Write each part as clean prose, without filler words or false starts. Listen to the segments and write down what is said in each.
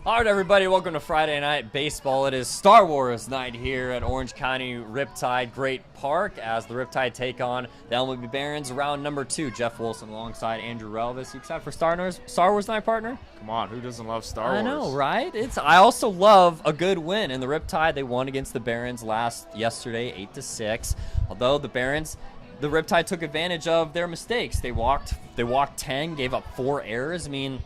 All right, everybody, welcome to Friday Night Baseball. It is Star Wars night here at Orange County Riptide Great Park as the Riptide take on the LMB Barons. Round number 2, Jeff Wilson alongside Andrew Relvis. You excited for Star Wars night, partner? Come on, who doesn't love Star Wars? I know, right? I also love a good win. And the Riptide, they won against the Barons yesterday, 8-6. Although the Riptide took advantage of their mistakes. They walked 10, gave up 4 errors. I mean,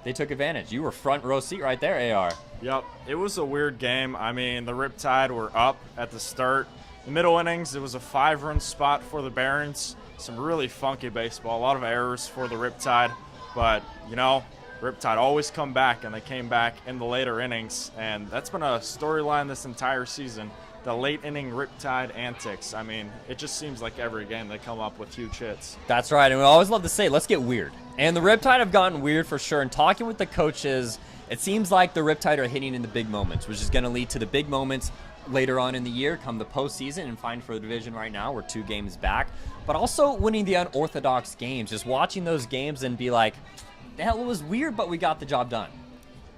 they took advantage. You were front row seat right there, AR. Yep, it was a weird game. I mean, the Riptide were up at the start. The middle innings, it was a 5-run spot for the Barons. Some really funky baseball, a lot of errors for the Riptide. But, you know, Riptide always come back, and they came back in the later innings. And that's been a storyline this entire season, the late inning Riptide antics. I mean, it just seems like every game they come up with huge hits. That's right, and we always love to say, let's get weird. And the Riptide have gotten weird for sure. And talking with the coaches, it seems like the Riptide are hitting in the big moments, which is going to lead to the big moments later on in the year, come the postseason, and fighting for the division right now. We're 2 games back. But also winning the unorthodox games, just watching those games and be like, the hell, it was weird, but we got the job done.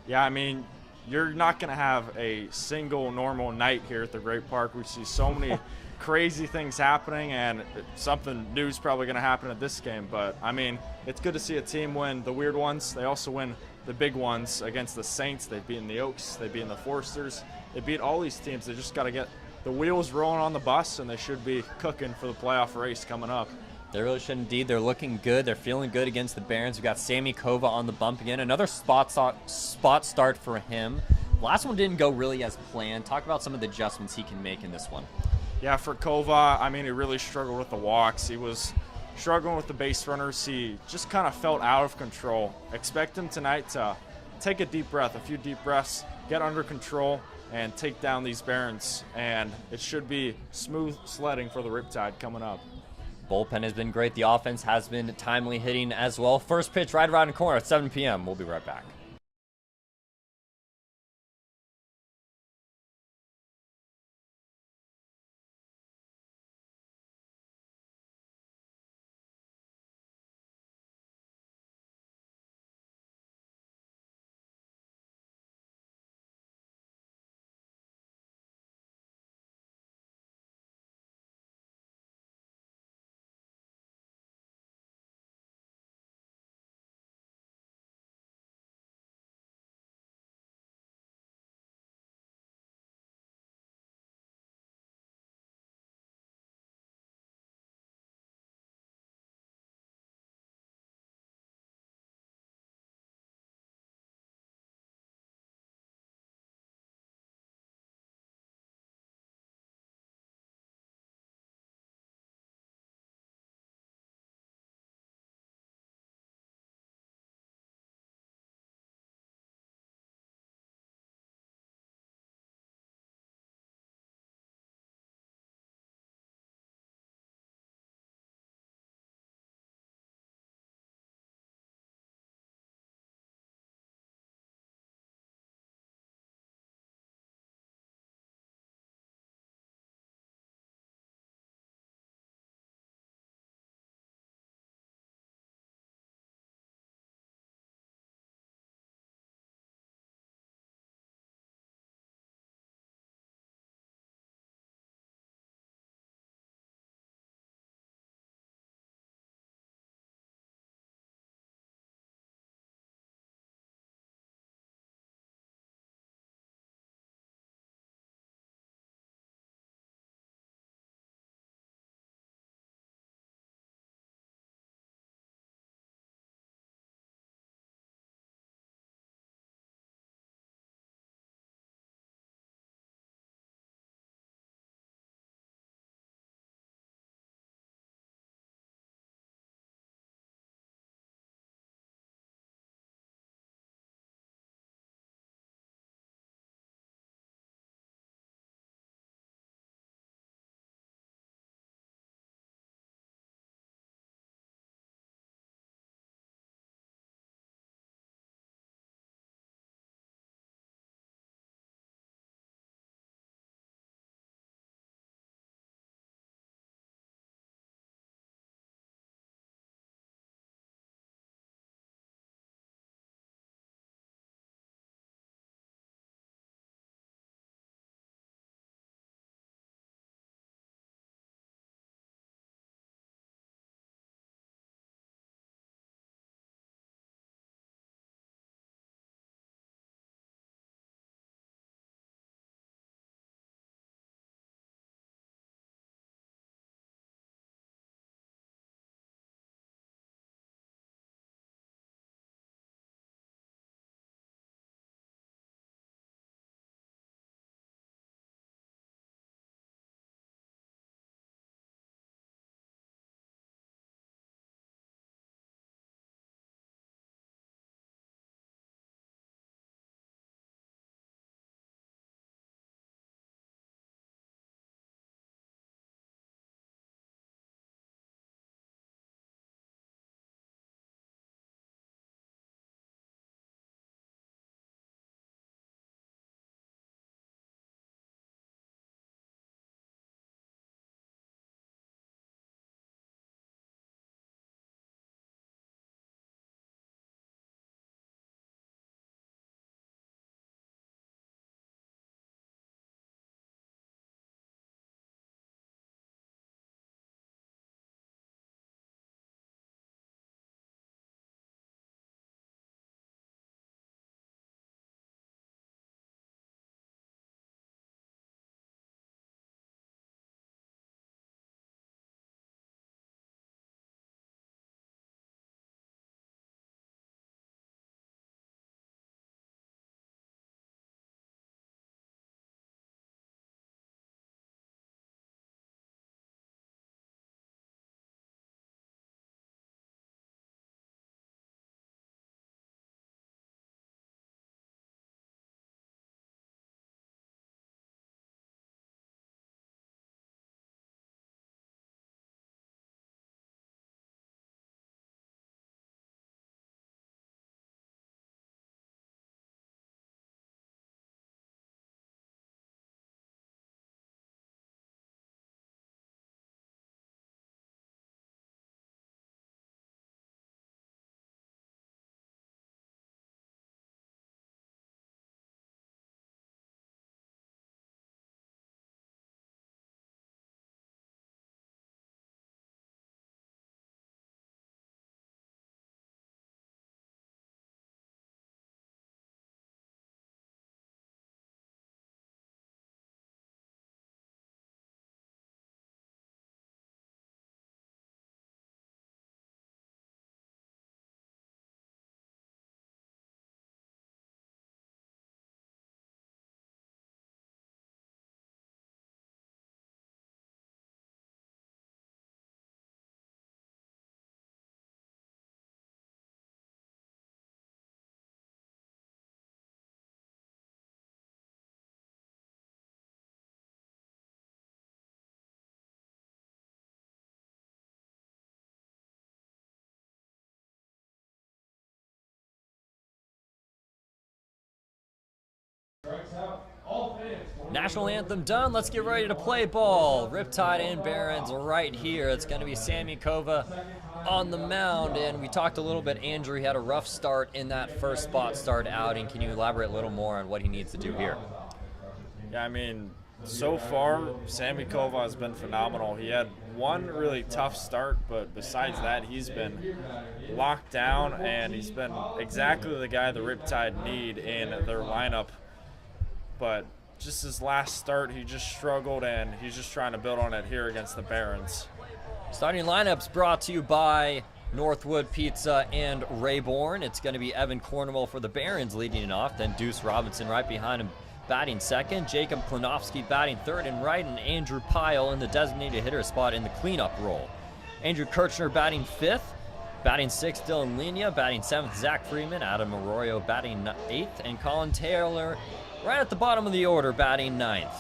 Yeah, I mean, you're not going to have a single normal night here at the Great Park. We see so many crazy things happening, and something new is probably going to happen at this game. But, I mean, it's good to see a team win the weird ones. They also win the big ones against the Saints. They've beaten the Oaks. They've beaten the Foresters. They beat all these teams. They just got to get the wheels rolling on the bus, and they should be cooking for the playoff race coming up. They really should indeed. They're looking good. They're feeling good against the Barons. We've got Sammy Kova on the bump again. Another spot start for him. Last one didn't go really as planned. Talk about some of the adjustments he can make in this one. Yeah, for Kova, I mean, he really struggled with the walks. He was struggling with the base runners. He just kind of felt out of control. Expect him tonight to take a deep breath, a few deep breaths, get under control, and take down these Barons. And it should be smooth sledding for the Riptide coming up. Bullpen has been great. The offense has been timely hitting as well. First pitch right around the corner at 7 p.m. We'll be right back. National anthem done. Let's get ready to play ball. Riptide and Barons right here. It's going to be Sammy Kova on the mound. And we talked a little bit. Andrew, he had a rough start in that first spot start outing. Can you elaborate a little more on what he needs to do here? Yeah, I mean, so far, Sammy Kova has been phenomenal. He had one really tough start, but besides that, he's been locked down, and he's been exactly the guy the Riptide need in their lineup. But just his last start, he just struggled, and he's just trying to build on it here against the Barons. Starting lineups brought to you by Northwood Pizza and Rayborn. It's going to be Evan Cornwell for the Barons leading it off, then Deuce Robinson right behind him batting second, Jacob Klinowski batting third and right, and Andrew Pyle in the designated hitter spot in the cleanup role. Andrew Kirchner batting fifth, batting sixth, Dylan Linia, batting seventh, Zach Freeman, Adam Arroyo batting eighth, and Colin Taylor right at the bottom of the order batting ninth.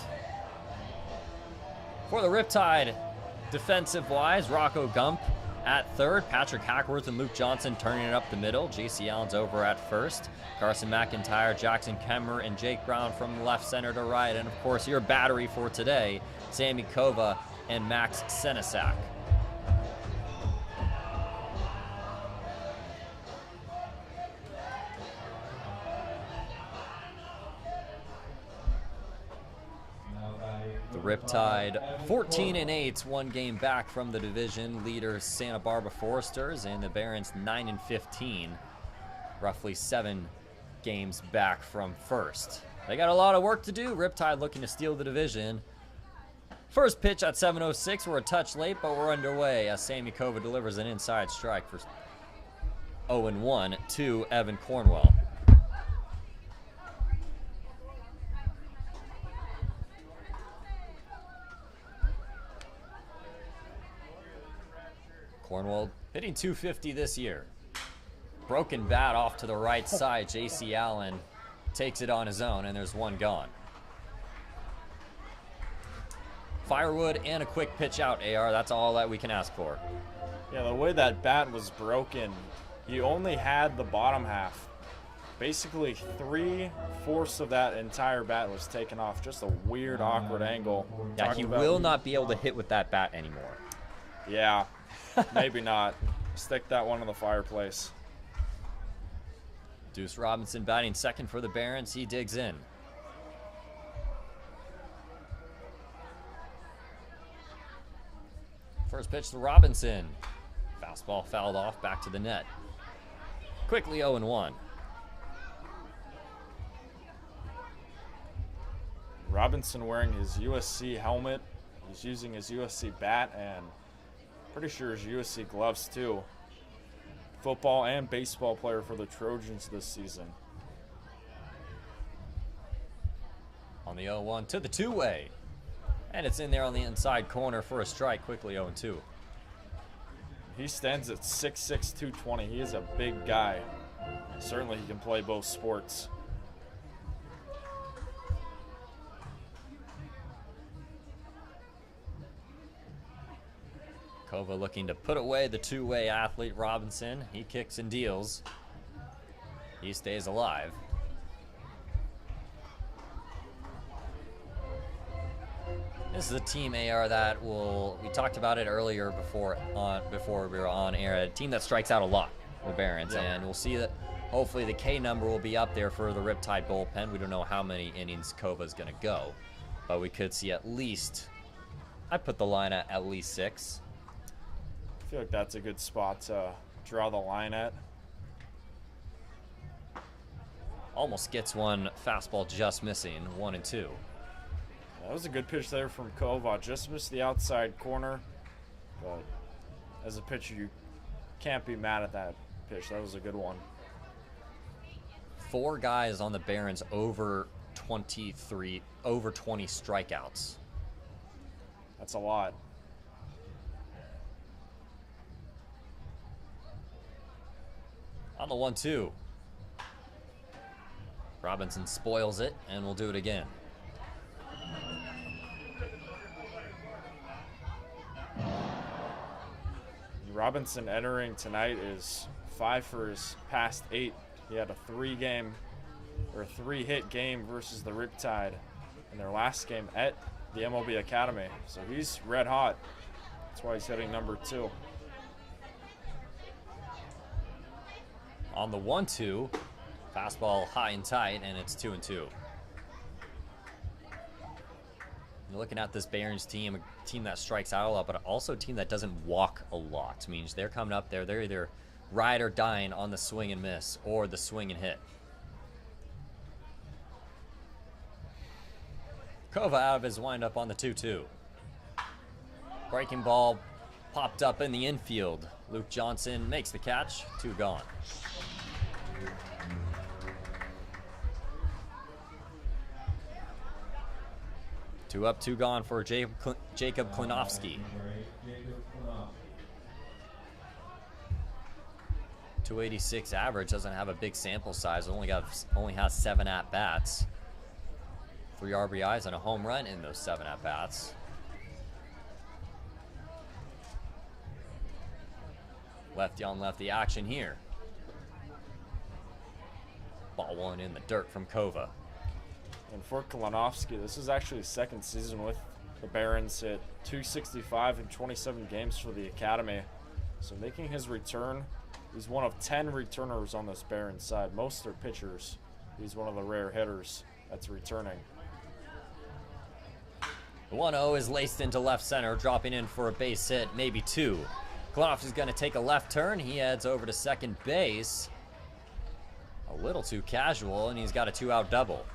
For the Riptide, defensive-wise, Rocco Gump at third, Patrick Hackworth and Luke Johnson turning it up the middle, JC Allen's over at first, Carson McIntyre, Jackson Kemmer, and Jake Brown from left center to right, and of course your battery for today, Sammy Kova and Max Senesac. The Riptide 14-8, one game back from the division leader Santa Barbara Foresters, and the Barons 9-15, roughly 7 games back from first. They got a lot of work to do. Riptide looking to steal the division. First pitch at 7:06. We're a touch late, but we're underway as Sammy Kova delivers an inside strike for 0-1 to Evan Cornwell. Cornwell hitting .250 this year. Broken bat off to the right side. JC Allen takes it on his own, and there's one gone. Firewood and a quick pitch out, AR. That's all that we can ask for. Yeah, the way that bat was broken, he only had the bottom half. Basically, 3/4 of that entire bat was taken off. Just a weird, awkward angle. Yeah, he will not be able to hit with that bat anymore. Yeah, maybe not. Stick that one in the fireplace. Deuce Robinson batting second for the Barons. He digs in. First pitch to Robinson. Fastball fouled off, back to the net. Quickly 0-1. Robinson wearing his USC helmet. He's using his USC bat and pretty sure his USC gloves too. Football and baseball player for the Trojans this season. On the 0-1 to the two-way. And it's in there on the inside corner for a strike, quickly 0-2. He stands at 6'6", 220. He is a big guy. Certainly he can play both sports. Kova looking to put away the two-way athlete Robinson. He kicks and deals. He stays alive. This is a team, AR, that will, we talked about it earlier before we were on air, a team that strikes out a lot, the Barons, and we'll see that hopefully the K number will be up there for the Riptide bullpen. We don't know how many innings Kova's going to go, but we could see at least, I put the line at least 6. I feel like that's a good spot to draw the line at. Almost gets one fastball just missing, 1-2. That was a good pitch there from Kova. Just missed the outside corner, but as a pitcher, you can't be mad at that pitch. That was a good one. 4 guys on the Barons over 20 strikeouts. That's a lot. On the 1-2. Robinson spoils it, and we'll do it again. Robinson entering tonight is 5 for his past 8. He had a 3-game or a 3-hit game versus the Riptide in their last game at the MLB Academy. So he's red hot. That's why he's hitting number 2. On the 1-2, fastball high and tight, and it's 2-2. You're looking at this Barons team, a team that strikes out a lot, but also a team that doesn't walk a lot. Means they're coming up there, they're either ride or dying on the swing and miss or the swing and hit. Kova out of his windup on the 2-2. Breaking ball popped up in the infield. Luke Johnson makes the catch. 2 gone. Two up, 2 gone for Jacob Klinowski. 286 average, doesn't have a big sample size. Only has 7 at bats. 3 RBIs and a home run in those 7 at bats. Lefty on lefty action here. Ball 1 in the dirt from Kova. And for Kalinovsky, this is actually his 2nd season with the Barons. Hit 265 in 27 games for the Academy. So making his return, he's one of 10 returners on this Barons side. Most are pitchers. He's one of the rare hitters that's returning. The 1-0 is laced into left center, dropping in for a base hit, maybe 2. Kalinovsky's going to take a left turn. He heads over to second base. A little too casual, and he's got a 2-out double.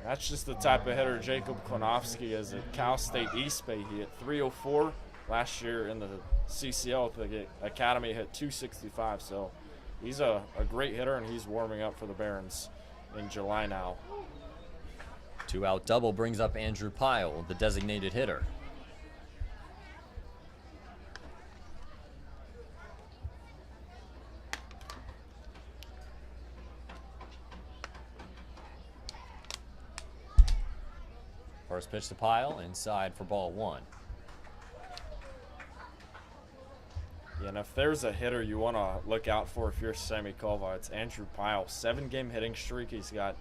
That's just the type of hitter Jacob Klinowski is at Cal State East Bay. He hit 304 last year in the CCL. The Academy hit 265. So he's a great hitter, and he's warming up for the Barons in July now. 2-out double brings up Andrew Pyle, the designated hitter. First pitch to Pyle, inside for ball 1. Yeah, and if there's a hitter you want to look out for if you're Sammy Kova, it's Andrew Pyle. 7-game hitting streak. He's got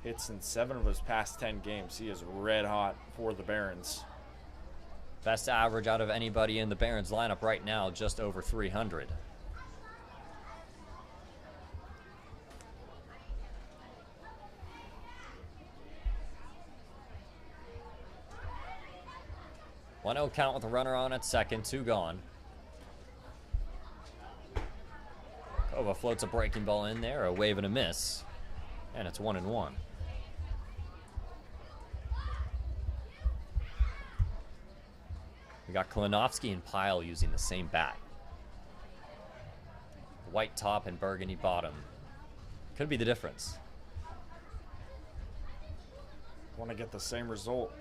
hits in 7 of his past 10 games. He is red hot for the Barons. Best average out of anybody in the Barons lineup right now, just over 300. One 0 count with a runner on at second, 2 gone. Kova floats a breaking ball in there, a wave and a miss, and it's 1-1. We got Kalinovsky and Pyle using the same bat. White top and burgundy bottom. Could be the difference. Want to get the same result.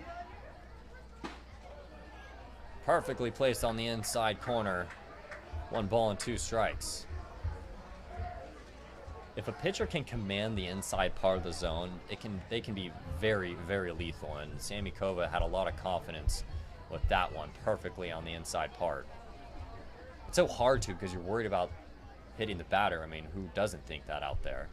Perfectly placed on the inside corner. 1 ball and 2 strikes. If a pitcher can command the inside part of the zone, they can be very, very lethal. And Sammy Kova had a lot of confidence with that one, perfectly on the inside part. It's so hard to, because you're worried about hitting the batter. I mean, who doesn't think that out there?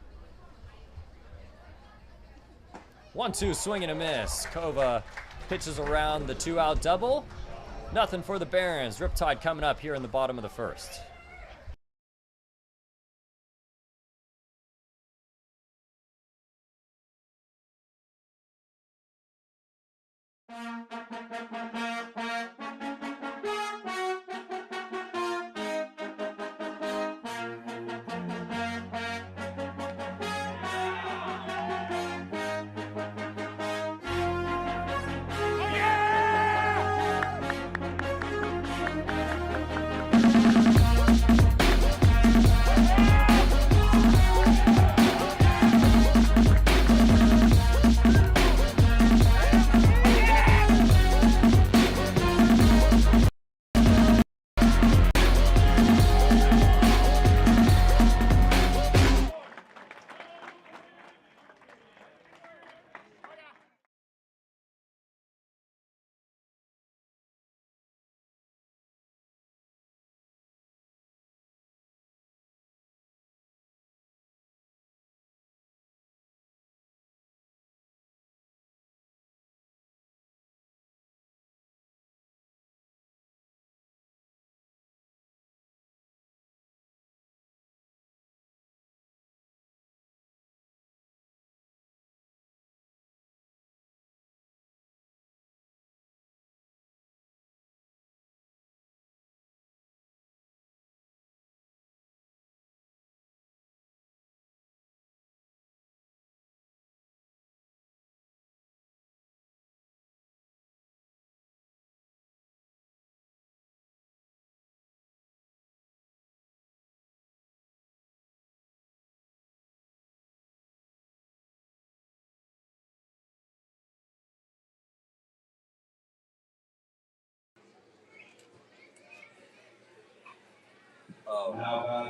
1-2, swing and a miss. Kova pitches around the 2-out double. Nothing for the Barons. Riptide coming up here in the bottom of the first.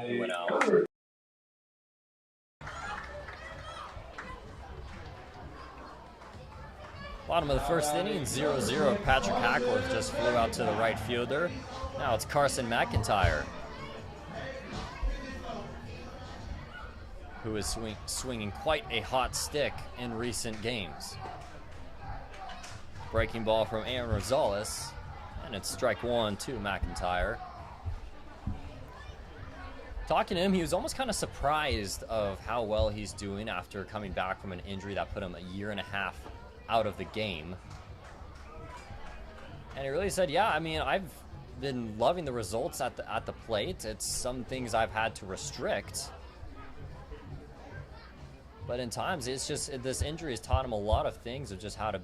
He went out. Bottom of the first inning, 0-0. Patrick Hackworth just flew out to the right fielder. Now it's Carson McIntyre, who is swinging quite a hot stick in recent games. Breaking ball from Aaron Rosales, and it's strike one to McIntyre. Talking to him, he was almost kind of surprised of how well he's doing after coming back from an injury that put him a year and a half out of the game. And he really said, yeah, I mean, I've been loving the results at the plate. It's some things I've had to restrict. But in times, it's just, this injury has taught him a lot of things of just how to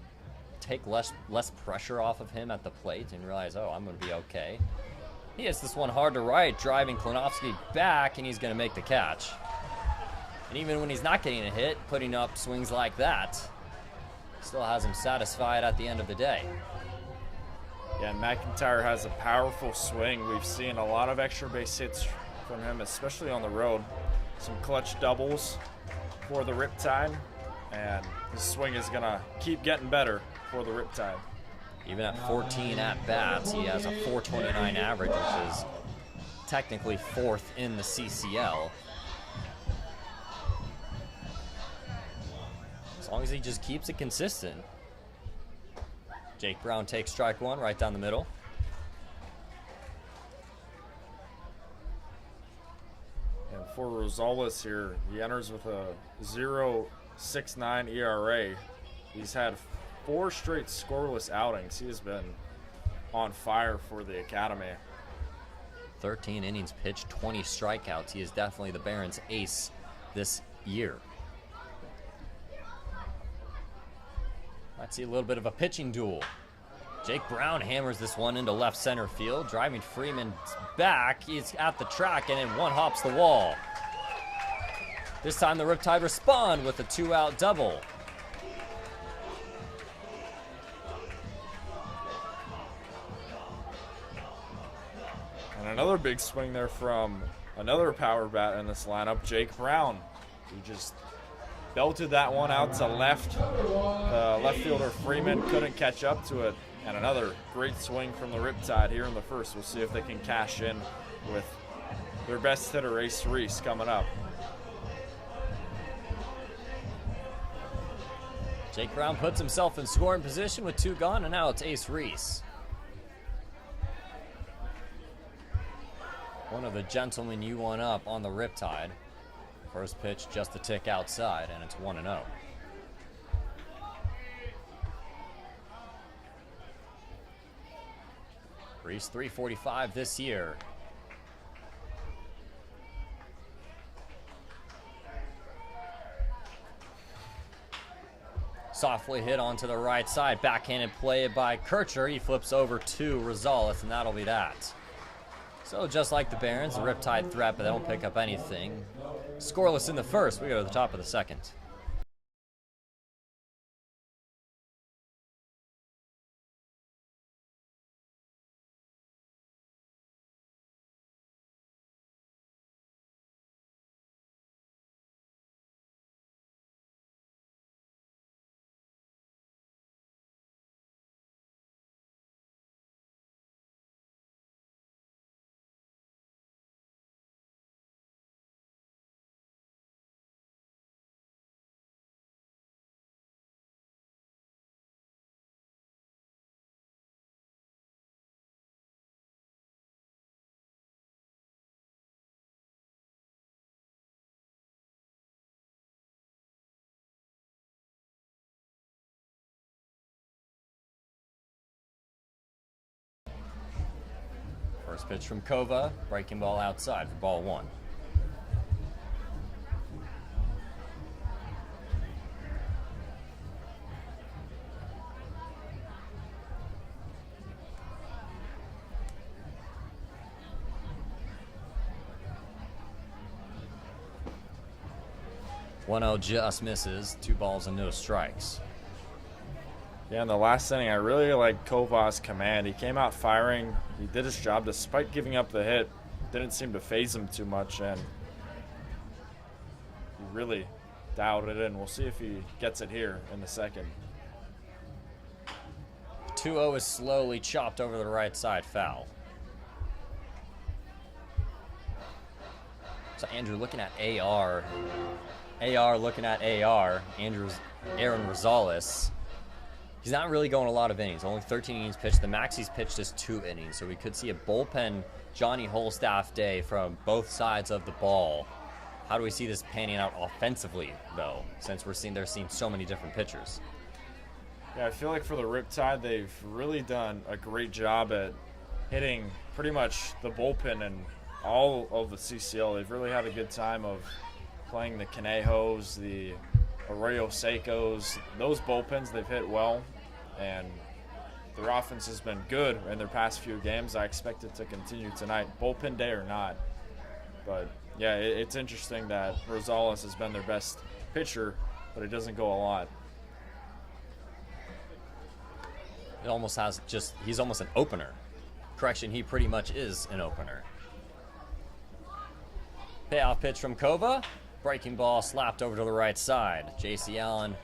take less pressure off of him at the plate and realize, oh, I'm going to be okay. He hits this one hard to right, driving Klonowski back, and he's going to make the catch. And even when he's not getting a hit, putting up swings like that still has him satisfied at the end of the day. Yeah, and McIntyre has a powerful swing. We've seen a lot of extra base hits from him, especially on the road. Some clutch doubles for the Riptide, and his swing is going to keep getting better for the Riptide. Even at 14 at-bats, he has a .429 average, which is technically fourth in the CCL. As long as he just keeps it consistent. Jake Brown takes strike one right down the middle. And for Rosales here, he enters with a 0.69 ERA. He's had 4 straight scoreless outings. He has been on fire for the Academy. 13 innings pitched, 20 strikeouts. He is definitely the Barons' ace this year. Let's see a little bit of a pitching duel. Jake Brown hammers this one into left center field, driving Freeman back. He's at the track, and then one hops the wall. This time the Riptide respond with a 2-out double. And another big swing there from another power bat in this lineup, Jake Brown. He just belted that one out to left. The left fielder Freeman couldn't catch up to it. And another great swing from the Riptide here in the first. We'll see if they can cash in with their best hitter, Ace Reese, coming up. Jake Brown puts himself in scoring position with 2 gone, and now it's Ace Reese. One of the gentlemen you want up on the Riptide. First pitch just a tick outside, and it's 1-0. Reese, .345 this year. Softly hit onto the right side. Backhanded play by Kircher. He flips over to Rosales, and that'll be that. So just like the Barons, the Riptide threat, but they don't pick up anything. Scoreless in the first. We go to the top of the second. First pitch from Kova, breaking ball outside for ball 1. .1-0 just misses, 2 balls and no strikes. Yeah, in the last inning, I really liked Kova's command. He came out firing. He did his job despite giving up the hit. didn't seem to phase him too much, and he really dialed it in. We'll see if he gets it here in the second. 2-0 is slowly chopped over the right side, foul. So Andrew looking at AR. AR looking at AR. Aaron Rosales. He's not really going a lot of innings. Only 13 innings pitched. The max he's pitched is 2 innings. So we could see a bullpen Johnny Holstaff day from both sides of the ball. How do we see this panning out offensively, though, since they're seeing so many different pitchers? Yeah, I feel like for the Riptide, they've really done a great job at hitting pretty much the bullpen and all of the CCL. They've really had a good time of playing the Canejos, the Arroyo Secos. Those bullpens they've hit well, and their offense has been good in their past few games. I expect it to continue tonight, bullpen day or not. But yeah, it's interesting that Rosales has been their best pitcher, but it doesn't go a lot. It almost has he's almost an opener. Correction, he pretty much is an opener. Payoff pitch from Kova. Breaking ball slapped over to the right side. J.C. Allen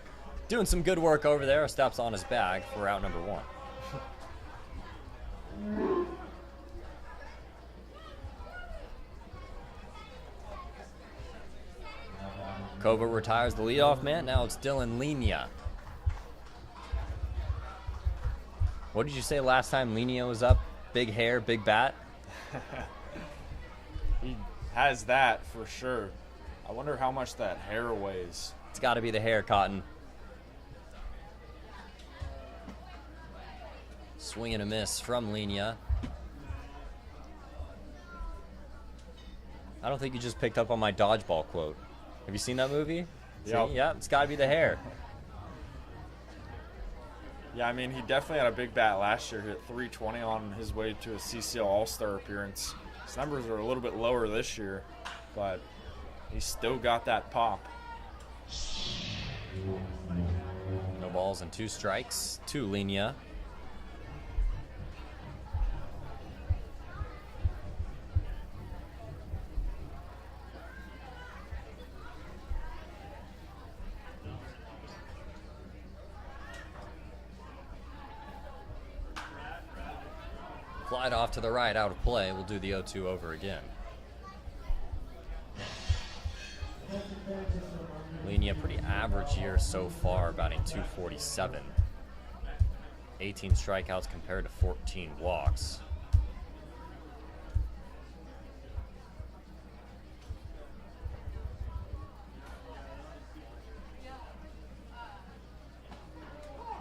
doing some good work over there. Steps on his bag for out number 1. Kova retires the leadoff man. Now it's Dylan Linia. What did you say last time Linia was up? Big hair, big bat? He has that for sure. I wonder how much that hair weighs. It's got to be the hair, Cotton. Swing and a miss from Linia. I don't think you just picked up on my dodgeball quote. Have you seen that movie? Yep. See? Yeah, it's got to be the hair. Yeah, I mean, he definitely had a big bat last year. He hit 320 on his way to a CCL All-Star appearance. His numbers are a little bit lower this year, but he's still got that pop. No balls and 2 strikes to Linia. Flied off to the right, out of play. We'll do the 0-2 over again. Linia, pretty average year so far, batting .247. 18 strikeouts compared to 14 walks.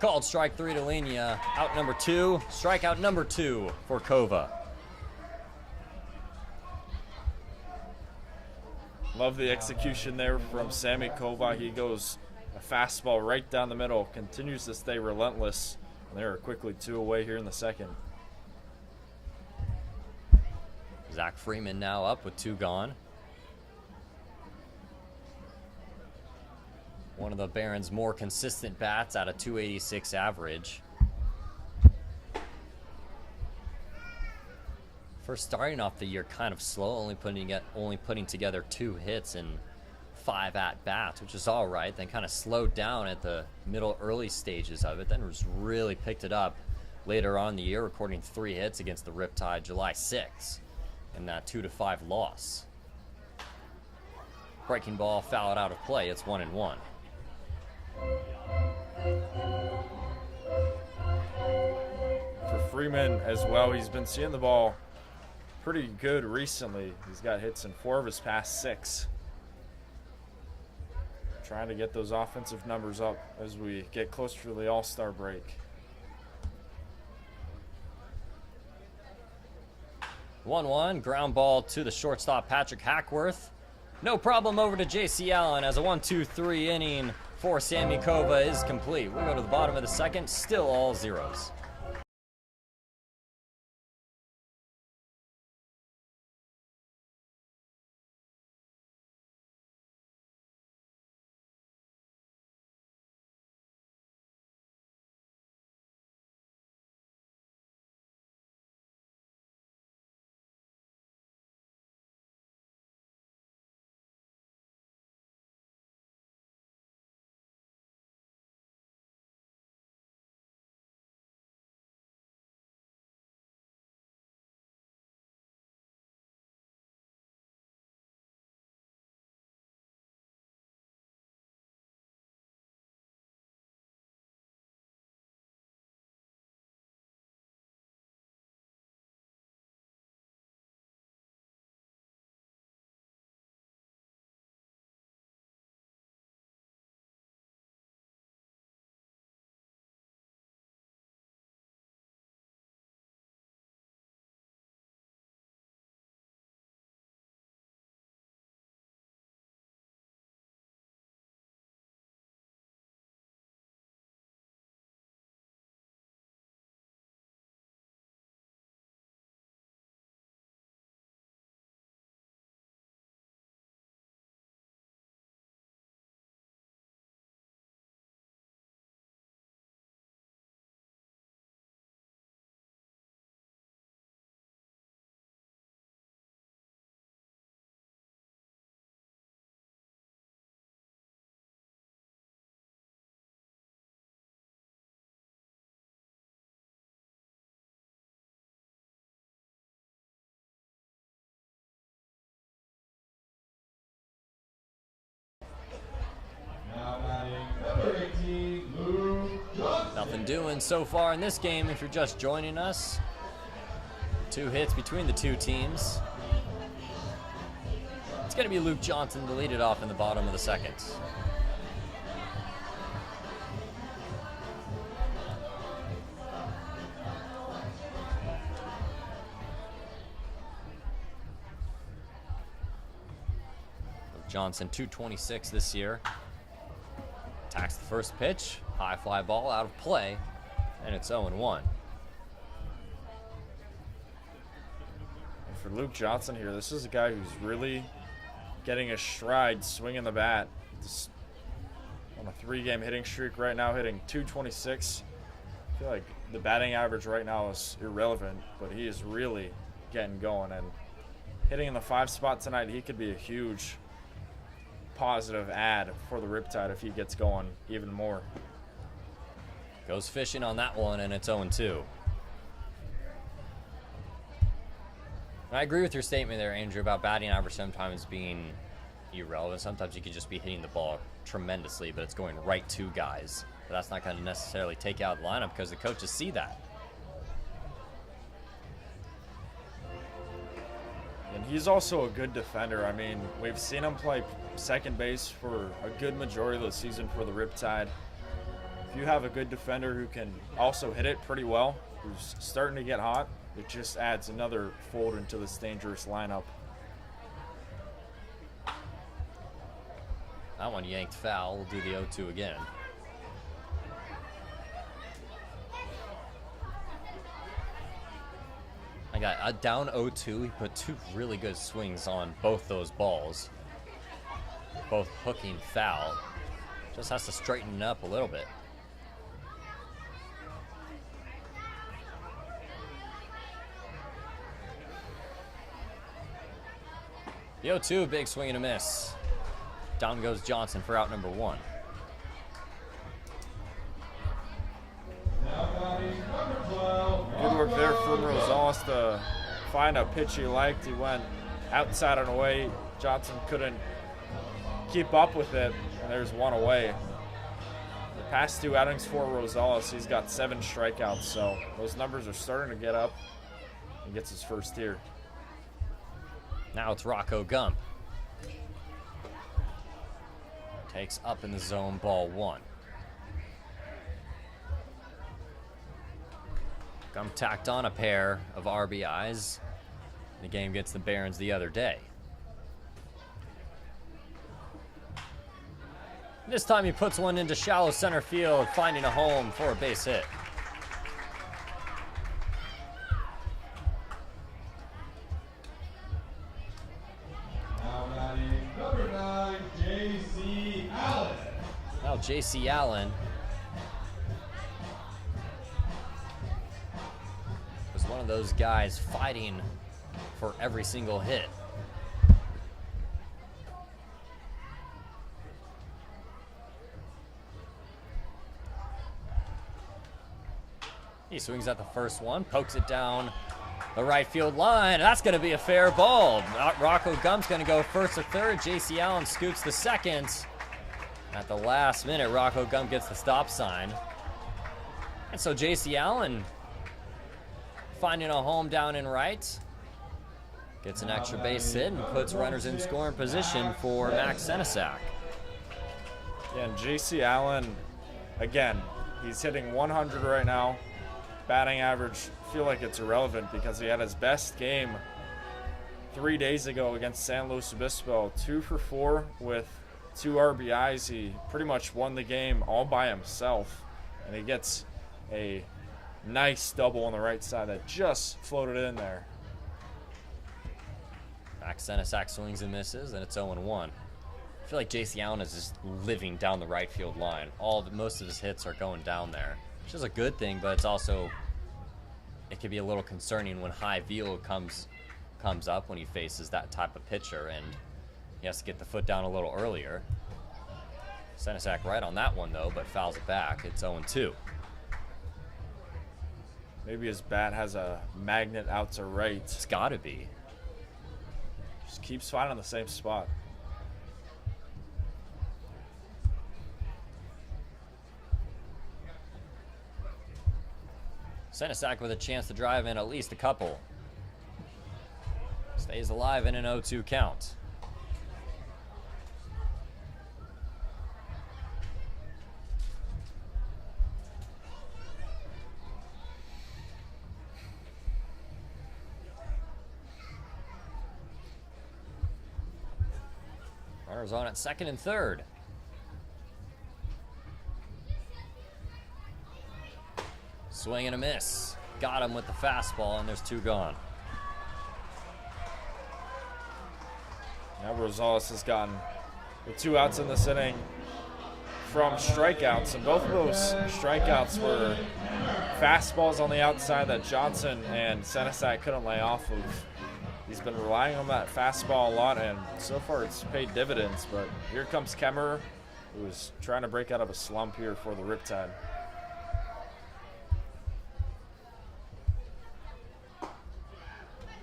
Called strike 3 to Linia. Out number 2. Strikeout number 2 for Kova. Love the execution there from Sammy Kova. He goes a fastball right down the middle, continues to stay relentless. And they're quickly 2 away here in the second. Zach Freeman now up with 2 gone. One of the Barons' more consistent bats at a .286 average. First starting off the year kind of slow, only putting together 2 hits in 5 at-bats, which is all right. Then kind of slowed down at the middle early stages of it. Then was really picked it up later on in the year, recording 3 hits against the Riptide July 6th in that 2-5 loss. Breaking ball fouled out of play. It's 1-1. For Freeman as well, he's been seeing the ball pretty good recently. He's got hits in 4 of his past 6. Trying to get those offensive numbers up as we get closer to the All-Star break. 1-1, ground ball to the shortstop Patrick Hackworth. No problem over to J.C. Allen as a 1-2-3 inning for Sammy Kova is complete. We go to the bottom of the second, still all zeros. been doing so far in this game if you're just joining us. 2 hits between the two teams. It's going to be Luke Johnson to lead it off in the bottom of the second. Luke Johnson, 226 this year. Attacks the first pitch. High fly ball out of play. And it's 0-1. For Luke Johnson here, this is a guy who's really getting a stride swinging the bat. Just on a 3-game hitting streak right now, hitting 226. I feel like the batting average right now is irrelevant, but he is really getting going. And hitting in the 5 spot tonight, he could be a huge positive add for the Riptide if he gets going even more. Goes fishing on that one, and it's 0-2. I agree with your statement there, Andrew, about batting average sometimes being irrelevant. Sometimes you could just be hitting the ball tremendously, but it's going right to guys. But that's not going to necessarily take out the lineup because the coaches see that. And he's also a good defender. I mean, we've seen him play second base for a good majority of the season for the Riptide. If you have a good defender who can also hit it pretty well, who's starting to get hot, it just adds another fold into this dangerous lineup. That one yanked foul. We'll do the 0-2 again. I got down 0-2. He put 2 really good swings on both those balls. Both hooking foul. Just has to straighten it up a little bit. The 0-2, big swing and a miss. Down goes Johnson for out number 1. Good work there from Rosales to find a pitch he liked. He went outside and away. Johnson couldn't keep up with it, and there's 1 away. The past 2 outings for Rosales, he's got 7 strikeouts, so those numbers are starting to get up. He gets his first here. Now it's Rocco Gump. Takes up in the zone, ball 1. Gump tacked on a pair of RBIs. The game against the Barons the other day. This time he puts one into shallow center field, finding a home for a base hit. J.C. Allen was one of those guys fighting for every single hit. He swings at the first one, pokes it down the right field line. That's going to be a fair ball. Rocco Gump's going to go first to third. J.C. Allen scoops the second. At the last minute, Rocco Gump gets the stop sign. And so J.C. Allen finding a home down in right. Gets an extra base hit and puts runners in scoring position for Max Senesac. Yeah, and J.C. Allen, again, he's hitting 100 right now. Batting average, I feel like it's irrelevant because he had his best game 3 days ago against San Luis Obispo. 2 for 4 with 2 RBIs. He pretty much won the game all by himself, and he gets a nice double on the right side that just floated in there. Max Senesac swings and misses, and it's 0-1. I feel like J.C. Allen is just living down the right field line. Most of his hits are going down there, which is a good thing, but it's also, it can be a little concerning when high velo comes up when he faces that type of pitcher, and he has to get the foot down a little earlier. Senesac right on that one, though, but fouls it back. It's 0-2. Maybe his bat has a magnet out to right. It's got to be. Just keeps finding the same spot. Senesac with a chance to drive in at least a couple. Stays alive in an 0-2 count. Runners on at second and third. Swing and a miss. Got him with the fastball, and there's 2 gone. Now Rosales has gotten the 2 outs in this inning from strikeouts, and both of those strikeouts were fastballs on the outside that Johnson and Senesac couldn't lay off of. He's been relying on that fastball a lot, and so far it's paid dividends. But here comes Kemmerer, who is trying to break out of a slump here for the Riptide.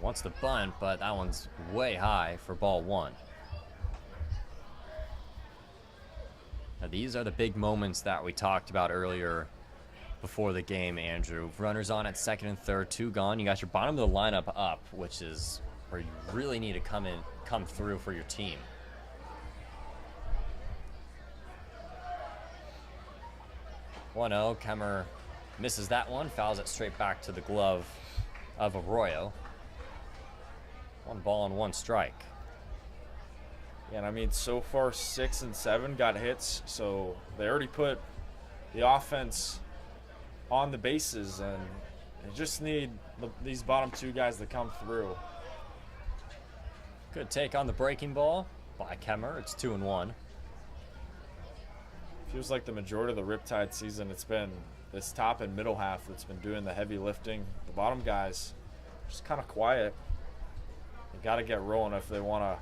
Wants to bunt, but that one's way high for ball 1. Now, these are the big moments that we talked about earlier before the game, Andrew. Runners on at second and third, 2 gone. You got your bottom of the lineup up, which is where you really need to come through for your team. Kemmerer misses that one, fouls it straight back to the glove of Arroyo. 1 ball and 1 strike. Yeah, and I mean, so far 6 and 7 got hits, so they already put the offense on the bases, and they just need these bottom 2 guys to come through. Good take on the breaking ball by Kemmerer. It's 2-1. Feels like the majority of the Riptide season, it's been this top and middle half that's been doing the heavy lifting. The bottom guys just kind of quiet. They got to get rolling if they want to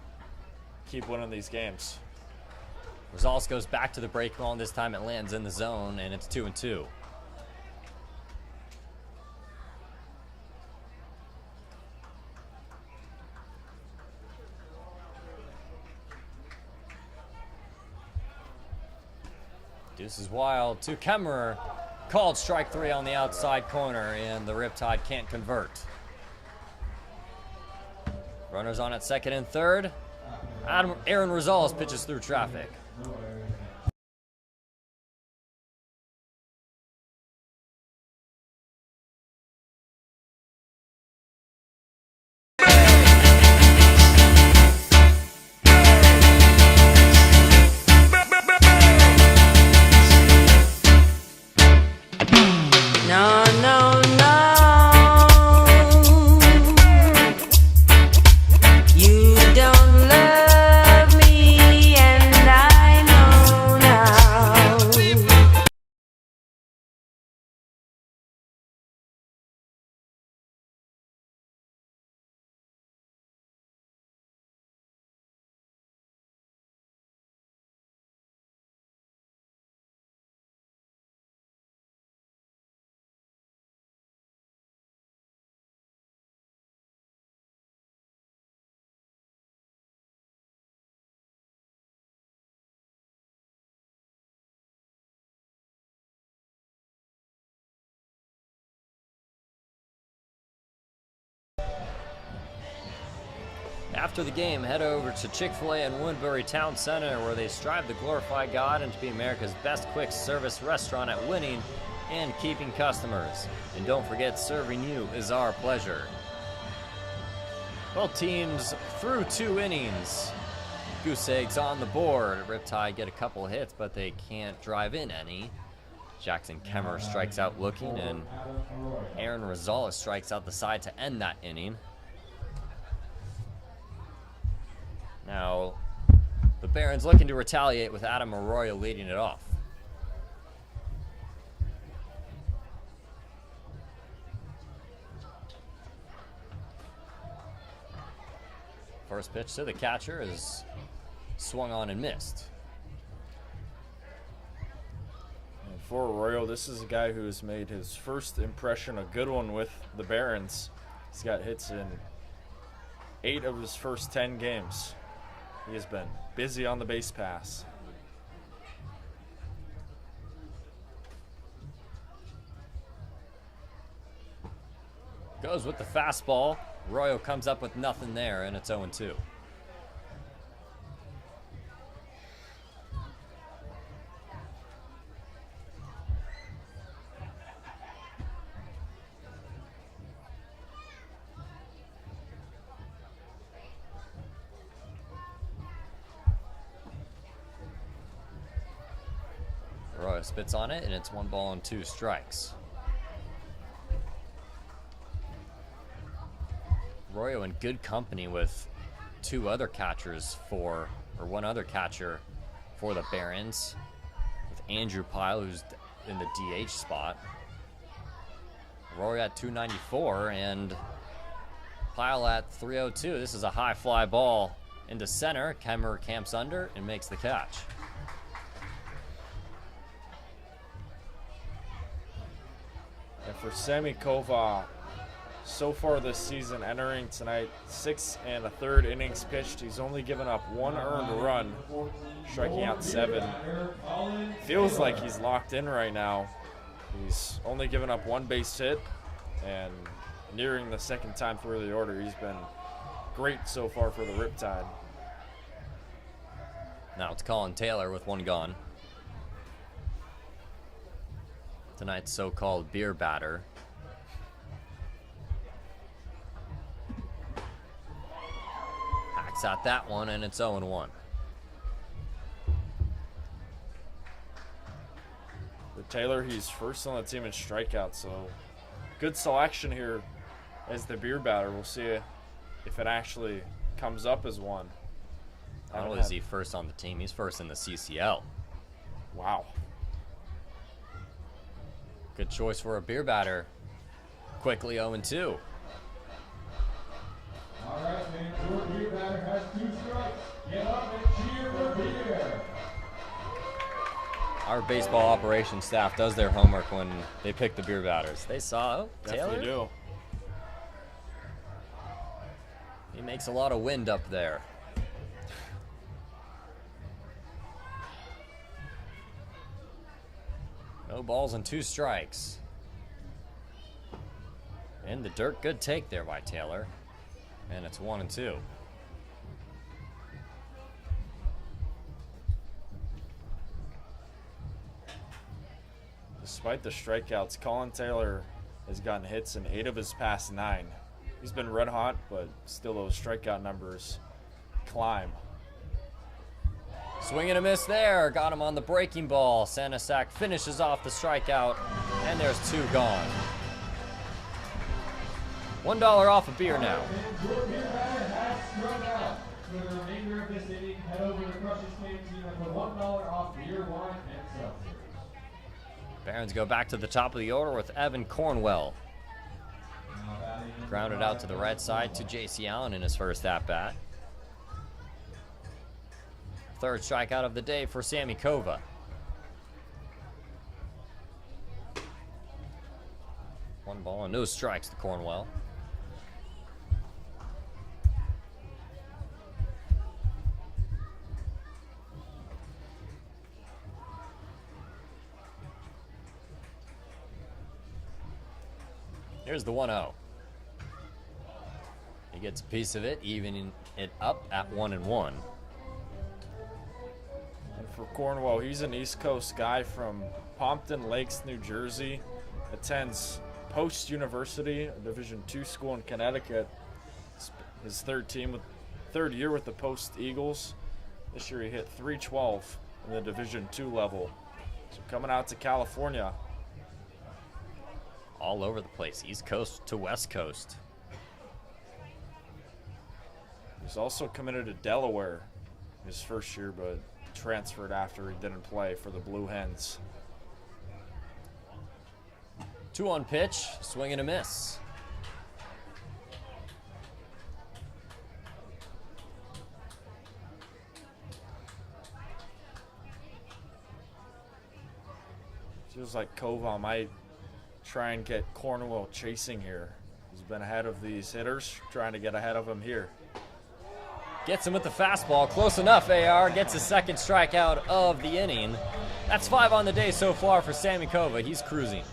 keep winning these games. Rosales goes back to the break ball, and this time it lands in the zone, and it's 2-2. Deuce is wild to Kemmerer. Called strike 3 on the outside corner, and the Riptide can't convert. Runners on at second and third. Aaron Rosales pitches through traffic. No, no, no. You don't love me, and I know now. After the game, head over to Chick-fil-A in Woodbury Town Center, where they strive to glorify God and to be America's best quick service restaurant at winning and keeping customers. And don't forget, serving you is our pleasure. Both teams through 2 innings. Goose eggs on the board. Riptide get a couple hits, but they can't drive in any. Jackson Kemmerer strikes out looking, and Aaron Rosales strikes out the side to end that inning. Now, the Barons looking to retaliate with Adam Arroyo leading it off. First pitch to the catcher is swung on and missed. And for Arroyo, this is a guy who has made his first impression a good one with the Barons. He's got hits in 8 of his first 10 games. He has been busy on the base pass. Goes with the fastball. Royo comes up with nothing there, and it's 0-2. Royo spits on it, and it's 1 ball and 2 strikes. Royo in good company with 2 other catchers one other catcher for the Barons, with Andrew Pyle, who's in the DH spot. Royo at 294 and Pyle at 302. This is a high fly ball into center. Kemmer camps under and makes the catch. And for Sammy Kova, so far this season, entering tonight, 6 1/3 innings pitched. He's only given up 1 earned run, striking out 7. Feels like he's locked in right now. He's only given up 1 base hit, and nearing the 2nd time through the order, he's been great so far for the Riptide. Now it's Colin Taylor with 1 gone. Tonight's so-called beer batter. Hacks out that one, and it's 0-1. For Taylor, he's first on the team in strikeouts, so good selection here as the beer batter. We'll see if it actually comes up as one. Not only is he first on the team, he's first in the CCL. Wow. Good choice for a beer batter. Quickly 0-2. All right, man. Your beer batter has 2 strikes. Get up and cheer for beer. Our baseball operations staff does their homework when they pick the beer batters. They saw, Taylor. Definitely do. He makes a lot of wind up there. No balls and 2 strikes. In the dirt, good take there by Taylor. And it's 1-2. Despite the strikeouts, Colin Taylor has gotten hits in 8 of his past 9. He's been red hot, but still those strikeout numbers climb. Swing and a miss there. Got him on the breaking ball. Sanasak finishes off the strikeout, and there's 2 gone. $1 off a beer now. Your beer batter has struck out. For the remainder of this inning, head over to Crush's Canteen and put $1 off beer, wine, and seltzers. Barons go back to the top of the order with Evan Cornwell. Grounded out to the right side to J.C. Allen in his first at-bat. 3rd strikeout of the day for Sammy Kova. One ball and no strikes to Cornwell. Here's the 1-0. He gets a piece of it, evening it up at 1-1. And for Cornwell, he's an East Coast guy from Pompton Lakes, New Jersey. Attends Post University, a Division II school in Connecticut. It's his 3rd year with the Post Eagles. This year he hit .312 in the Division II level. So coming out to California. All over the place, East Coast to West Coast. He's also committed to Delaware his first year, but transferred after he didn't play for the Blue Hens. 2 on pitch, swing and a miss. Feels like Kova might try and get Cornwell chasing here. He's been ahead of these hitters, trying to get ahead of him here. Gets him with the fastball, close enough. AR gets his 2nd strikeout of the inning. That's 5 on the day so far for Sammy Kova. He's cruising.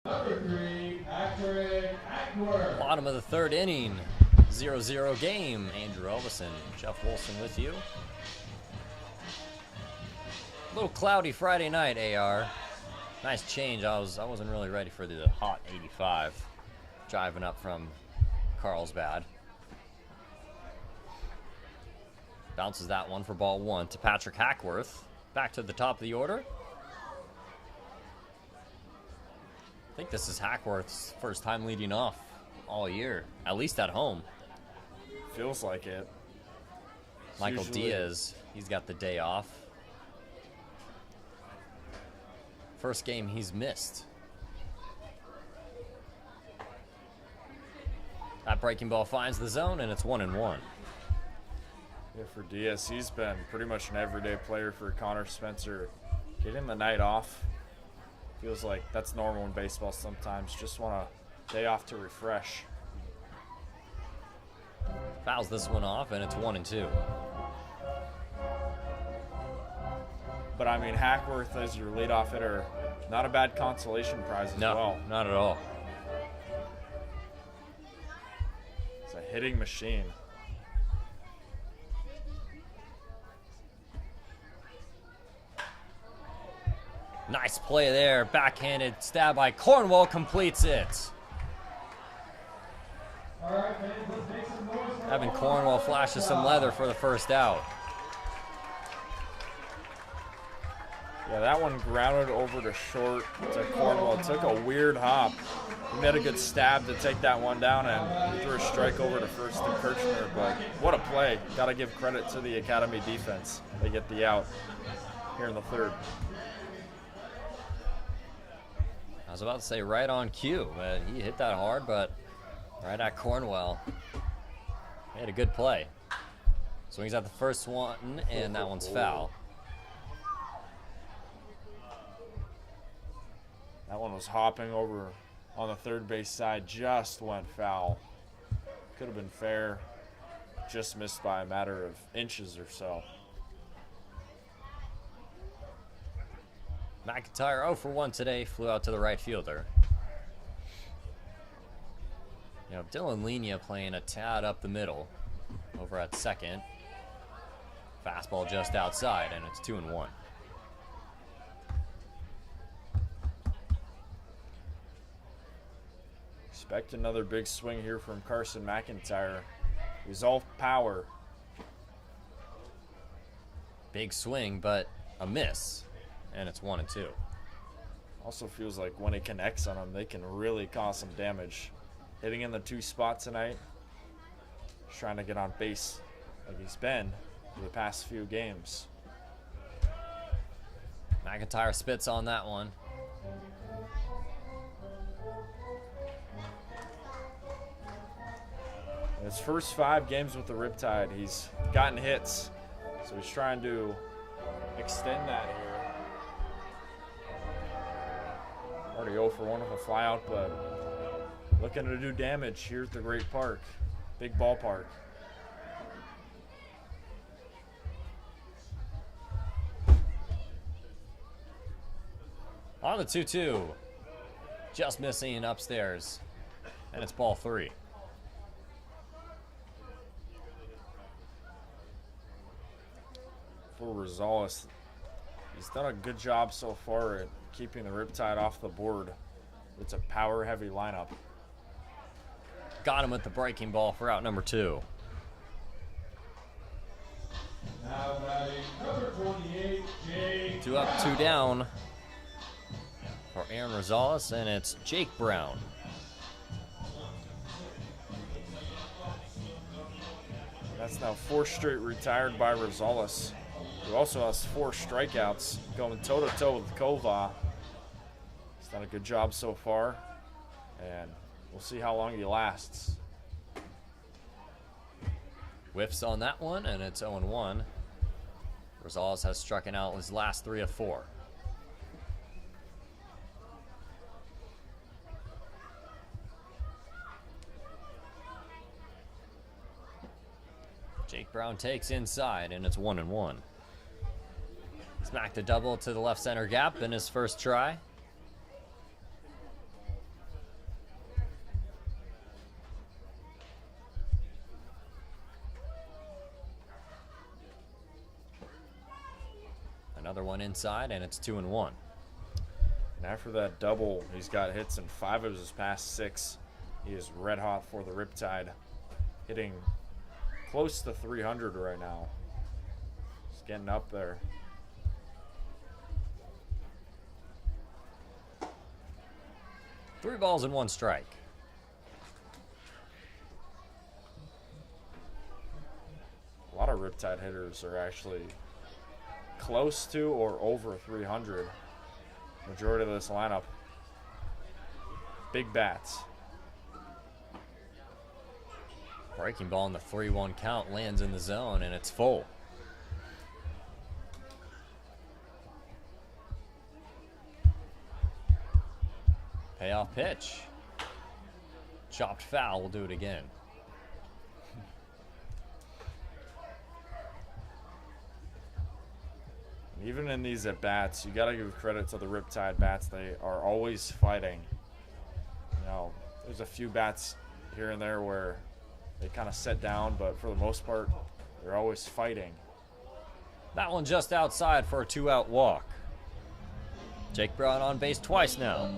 Number 3, Patrick Ackworth. Bottom of the third inning, 0-0 game. Andrew Elvison, Jeff Wilson with you. A little cloudy Friday night, AR. Nice change. I wasn't really ready for the hot 85 driving up from Carlsbad. Bounces that one for ball 1 to Patrick Hackworth. Back to the top of the order. I think this is Hackworth's first time leading off all year, at least at home. Feels like it. Michael Usually Diaz, he's got the day off. First game he's missed. That breaking ball finds the zone, and it's 1-1. Yeah, for Diaz, he's been pretty much an everyday player for Connor Spencer. Getting the night off feels like that's normal in baseball sometimes. Just want a day off to refresh. Fouls this one off, and it's 1-2. But I mean, Hackworth as your leadoff hitter, not a bad consolation prize as well. No, not at all. It's a hitting machine. Nice play there. Backhanded stab by Cornwell completes it. All right, fans, let's make some noise for Evan Cornwell flashes some leather for the first out. Yeah, that one grounded over to short to Cornwell. It took a weird hop. He made a good stab to take that one down and threw a strike over to first to Kirchner. But what a play. Got to give credit to the Academy defense. They get the out here in the third. I was about to say right on cue, but he hit that hard, but right at Cornwell. He had a good play. Swings at the first one, and that one's foul. That one was hopping over on the third base side, just went foul. Could have been fair, just missed by a matter of inches or so. McIntyre 0 for 1 today, flew out to the right fielder. You know, Dylan Lenia playing a tad up the middle over at second. Fastball just outside, and it's 2-1. Expect another big swing here from Carson McIntyre. He's all power. Big swing, but a miss, and it's 1-2. Also feels like when he connects on them, they can really cause some damage. Hitting in the 2 spot tonight. Just trying to get on base like he's been for the past few games. McIntyre spits on that one. In his first 5 games with the Riptide, he's gotten hits. So he's trying to extend that here. Already 0 for 1 with a flyout, but looking to do damage here at the Great Park. Big ballpark. On the 2-2. Just missing upstairs. And it's ball 3. For Rosales, he's done a good job so far at keeping the Riptide off the board. It's a power-heavy lineup. Got him with the breaking ball for out number 2. Now batting number 28, Jake. 2 up, 2 down for Aaron Rosales, and it's Jake Brown. That's now 4 straight retired by Rosales, who also has 4 strikeouts going toe-to-toe with Kova. He's done a good job so far, and we'll see how long he lasts. Whiffs on that one, and it's 0-1. Rosales has struck out his last 3 of 4. Jake Brown takes inside, and it's 1-1. Smacked a double to the left center gap in his first try. Another one inside, and it's 2-1. And after that double, he's got hits in 5 of his past 6. He is red hot for the Riptide, hitting close to 300 right now. He's getting up there. Three balls and 1 strike. A lot of Riptide hitters are actually close to or over 300. Majority of this lineup, big bats. Breaking ball in the 3-1 count lands in the zone, and it's full. Payoff pitch. Chopped foul, we'll do it again. Even in these at-bats, you got to give credit to the Riptide bats. They are always fighting. You know, there's a few bats here and there where they kind of sit down, but for the most part, they're always fighting. That one just outside for a 2-out walk. Jake Brown on base twice now.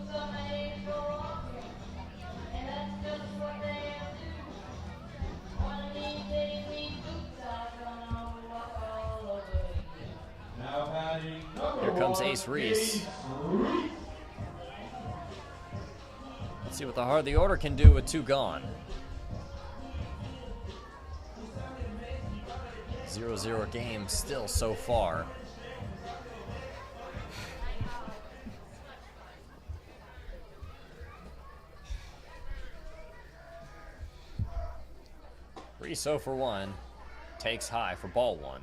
Here comes Ace Reese. Let's see what the heart of the order can do with 2 gone. 0-0 game still so far. Reese 0 for 1. Takes high for ball 1.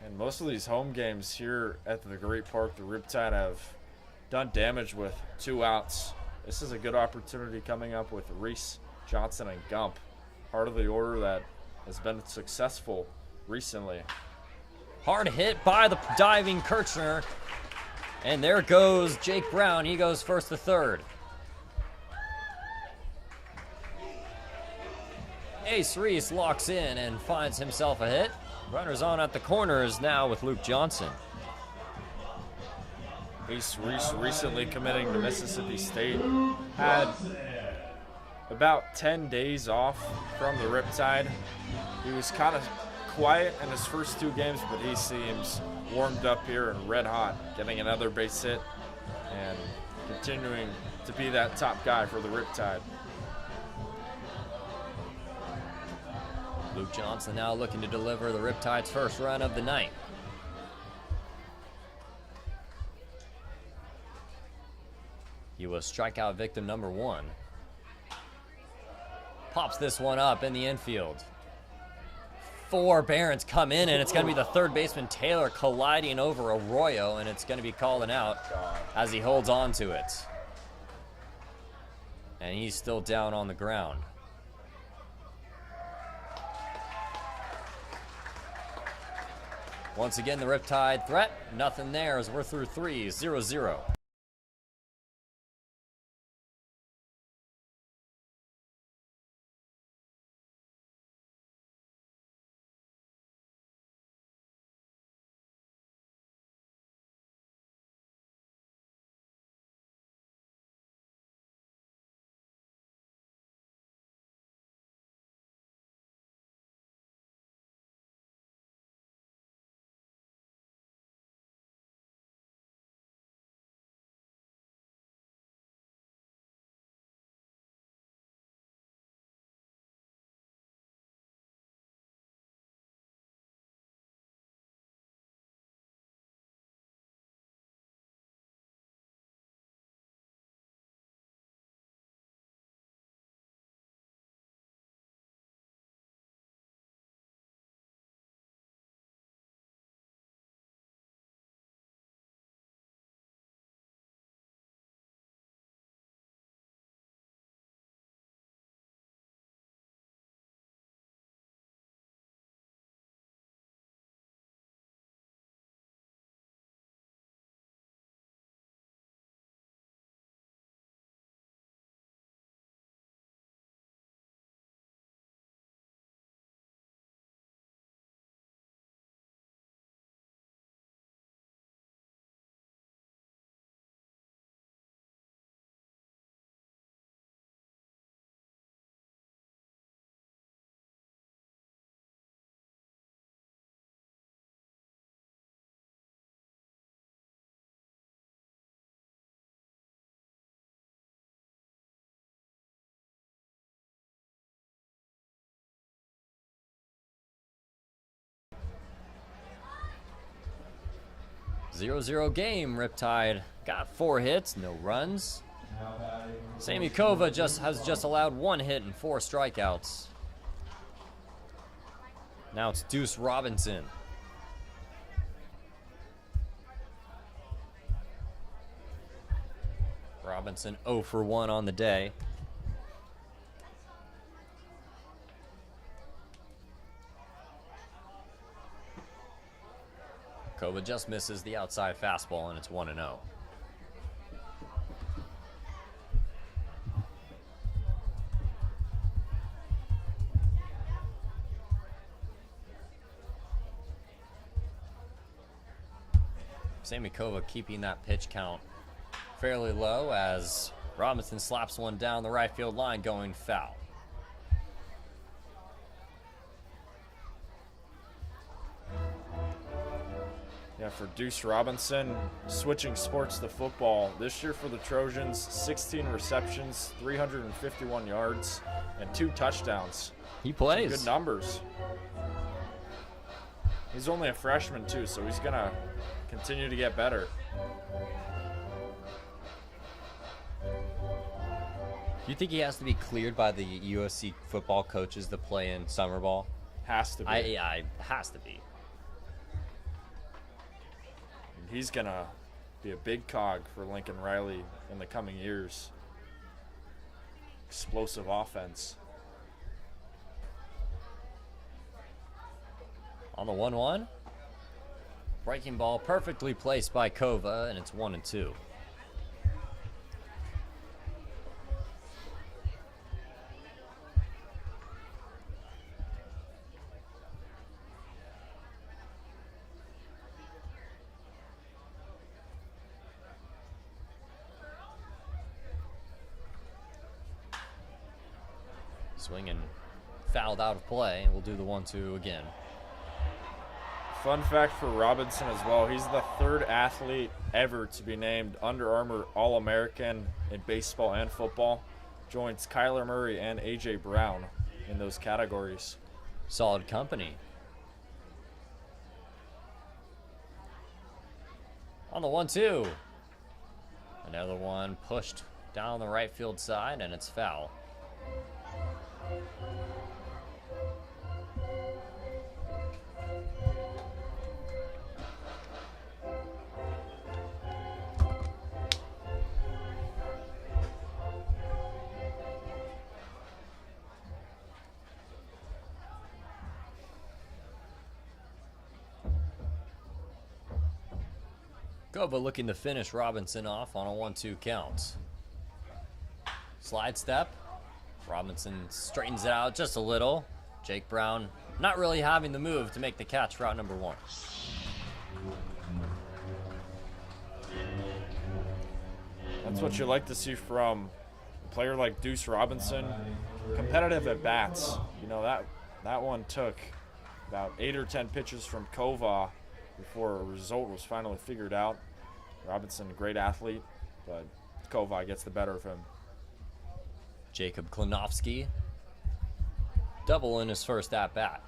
And most of these home games here at the Great Park, the Riptide have done damage with 2 outs. This is a good opportunity coming up with Reese, Johnson, and Gump. Part of the order that has been successful recently. Hard hit by the diving Kirchner. And there goes Jake Brown. He goes first to third. Ace Reese locks in and finds himself a hit. Runners on at the corners now with Luke Johnson. Ace Reese recently committing to Mississippi State. Had about 10 days off from the Riptide. He was kind of quiet in his first 2 games, but he seems warmed up here and red hot, getting another base hit and continuing to be that top guy for the Riptide. Luke Johnson now looking to deliver the Riptide's first run of the night. He was strikeout victim number 1. Pops this one up in the infield. 4 Barons come in, and it's going to be the third baseman Taylor colliding over Arroyo, and it's going to be called an out as he holds on to it. And he's still down on the ground. Once again, the Riptide threat, nothing there as we're through 3, 0-0. 0-0 game. Riptide got 4 hits, no runs. Now batting. Sammy Kova has just allowed 1 hit and 4 strikeouts. Now it's Deuce Robinson. Robinson 0 for 1 on the day. Kova just misses the outside fastball, and it's 1-0. Sammy Kova keeping that pitch count fairly low as Robinson slaps one down the right field line going foul. Yeah, for Deuce Robinson, switching sports to football. This year for the Trojans, 16 receptions, 351 yards, and 2 touchdowns. He plays. Good numbers. He's only a freshman too, so he's gonna continue to get better. Do you think he has to be cleared by the USC football coaches to play in summer ball? Has to be. I has to be. He's gonna be a big cog for Lincoln Riley in the coming years. Explosive offense. On the 1-1. Breaking ball perfectly placed by Kova, and it's 1-2. Swinging fouled out of play. We'll do the 1-2 again. Fun fact for Robinson as well, he's the 3rd athlete ever to be named Under Armour All-American in baseball and football. Joins Kyler Murray and A.J. Brown in those categories. Solid company. On the 1-2. Another one pushed down the right field side, and it's foul. Kova looking to finish Robinson off on a 1-2 count. Slide step. Robinson straightens it out just a little. Jake Brown not really having the move to make the catch for out number 1. That's what you like to see from a player like Deuce Robinson. Competitive at bats. You know, that one took about 8 or 10 pitches from Kova before a result was finally figured out. Robinson, a great athlete, but Kova gets the better of him. Jacob Klinowski, double in his first at-bat.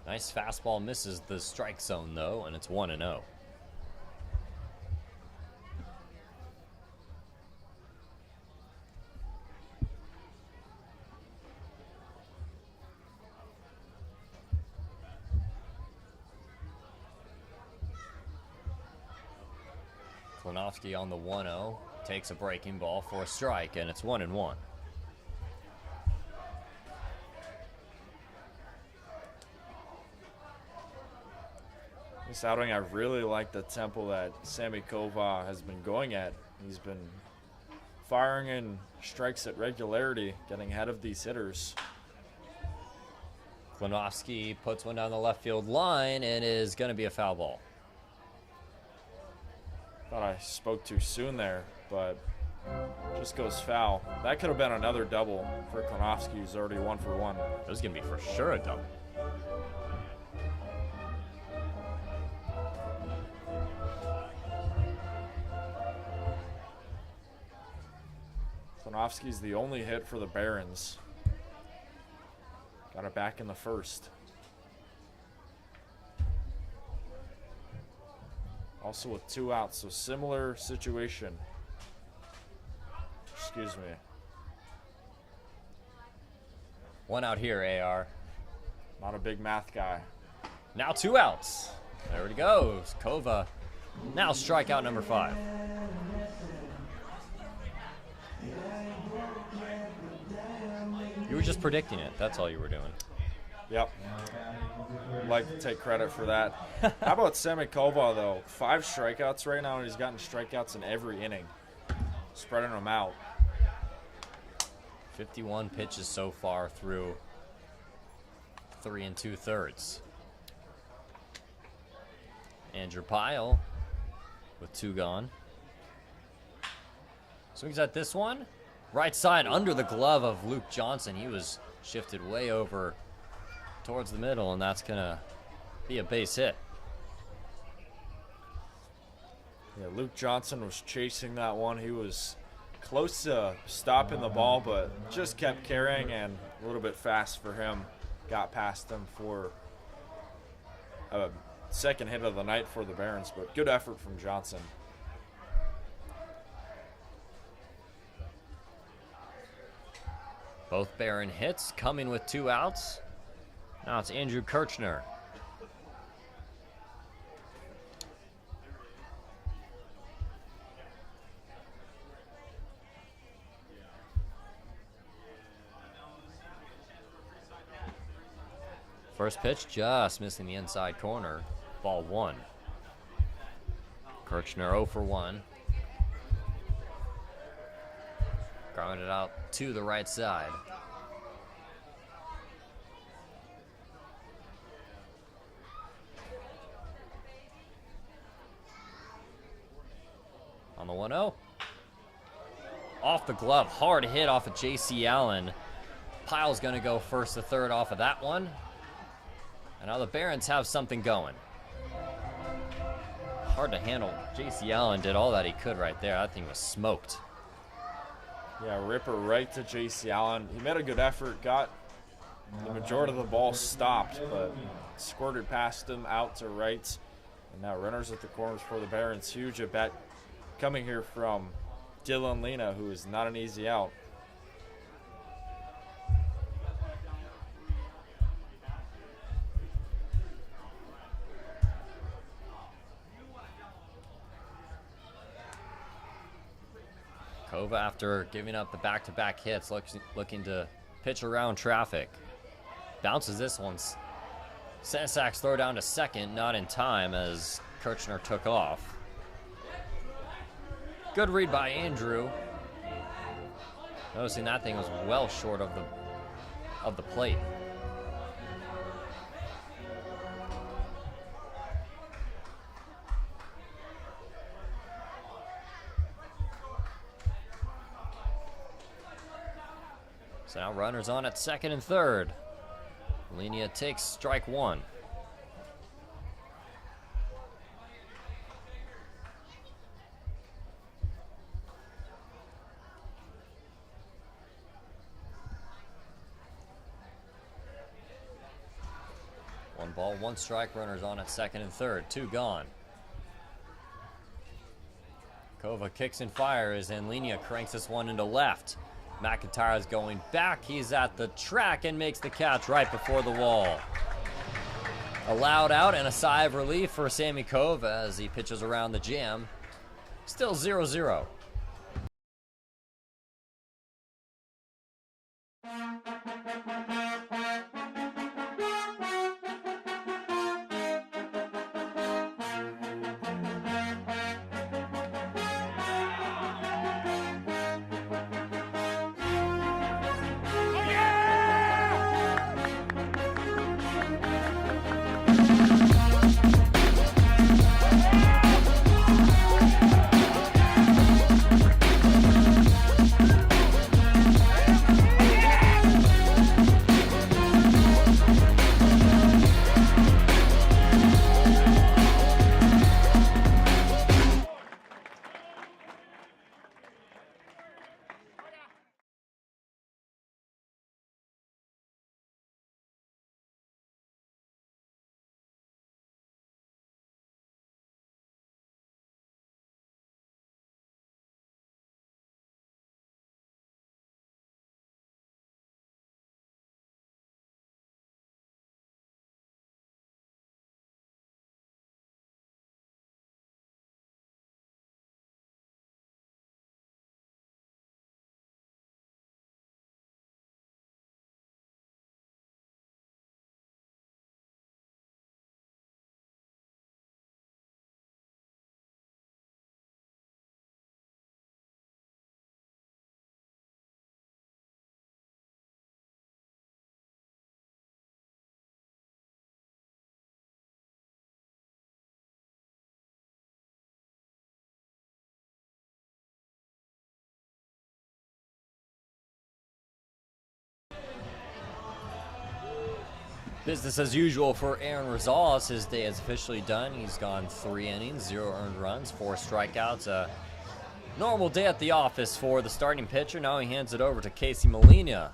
Nice fastball misses the strike zone, though, and it's 1-0. Klinowski on the 1-0, takes a breaking ball for a strike, and it's 1-1. This outing, I really like the tempo that Sammy Kova has been going at. He's been firing in strikes at regularity, getting ahead of these hitters. Klinowski puts one down the left field line and is going to be a foul ball. Thought I spoke too soon there, but just goes foul. That could have been another double for Klinowski, who's already 1 for 1. It was going to be for sure a double. Klinowski's the only hit for the Barons. Got it back in the first. Also with 2 outs, so similar situation. Excuse me. 1 out here, AR. Not a big math guy. Now 2 outs. There it goes. Kova. Now strikeout number 5. You were just predicting it. That's all you were doing. Yep. I'd like to take credit for that. How about Semikova, though? 5 strikeouts right now, and he's gotten strikeouts in every inning. Spreading them out. 51 pitches so far through 3 2/3. Andrew Pyle with 2 gone. Swings at this one. Right side under the glove of Luke Johnson. He was shifted way over towards the middle, and that's going to be a base hit. Yeah, Luke Johnson was chasing that one. He was close to stopping the ball, but just kept carrying, and a little bit fast for him. Got past him for a second hit of the night for the Barons, but good effort from Johnson. Both Baron hits coming with 2 outs. Now it's Andrew Kirchner. First pitch just missing the inside corner. Ball 1. Kirchner 0 for 1. Grounded out to the right side. On the 1-0. Off the glove. Hard hit off of J.C. Allen. Pyle's going to go first to third off of that one. And now the Barons have something going. Hard to handle. J.C. Allen did all that he could right there. That thing was smoked. Yeah, ripper right to J.C. Allen. He made a good effort, got the majority of the ball stopped, but squirted past him out to right. And now runners at the corners for the Barons. Huge at bat coming here from Dylan Lena, who is not an easy out. Kova, after giving up the back-to-back hits, looking to pitch around traffic. Bounces this one. Sensak's throw down to second, not in time as Kirchner took off. Good read by Andrew. Noticing that thing was well short of the plate. So now runners on at second and third. Linia takes strike 1. One ball, 1 strike, runners on at second and third. 2 gone. Kova kicks and fires, and Linia cranks this one into left. McIntyre is going back. He's at the track and makes the catch right before the wall. A loud out and a sigh of relief for Sammy Kova as he pitches around the jam. Still 0-0. Business as usual for Aaron Rosales. His day is officially done. He's gone 3 innings, 0 earned runs, 4 strikeouts. A normal day at the office for the starting pitcher. Now he hands it over to Casey Molina.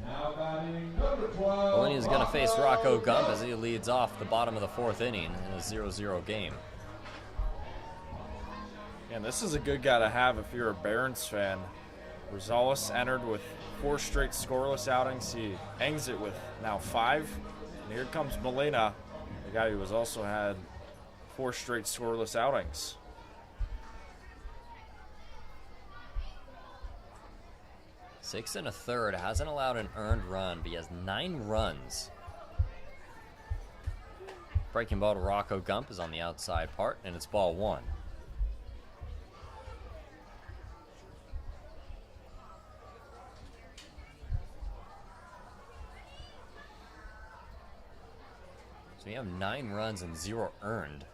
Now batting number 12. Molina's going to face Rocco Gump as he leads off the bottom of the 4th inning in a 0-0 game. And this is a good guy to have if you're a Barons fan. Rosales entered with 4 straight scoreless outings. He ends it with now 5. And here comes Molina, the guy who has also had 4 straight scoreless outings. Six and a third, hasn't allowed an earned run, but he has 9 runs. Breaking ball to Rocco Gump is on the outside part, and it's ball 1. So we have 9 runs and 0 earned.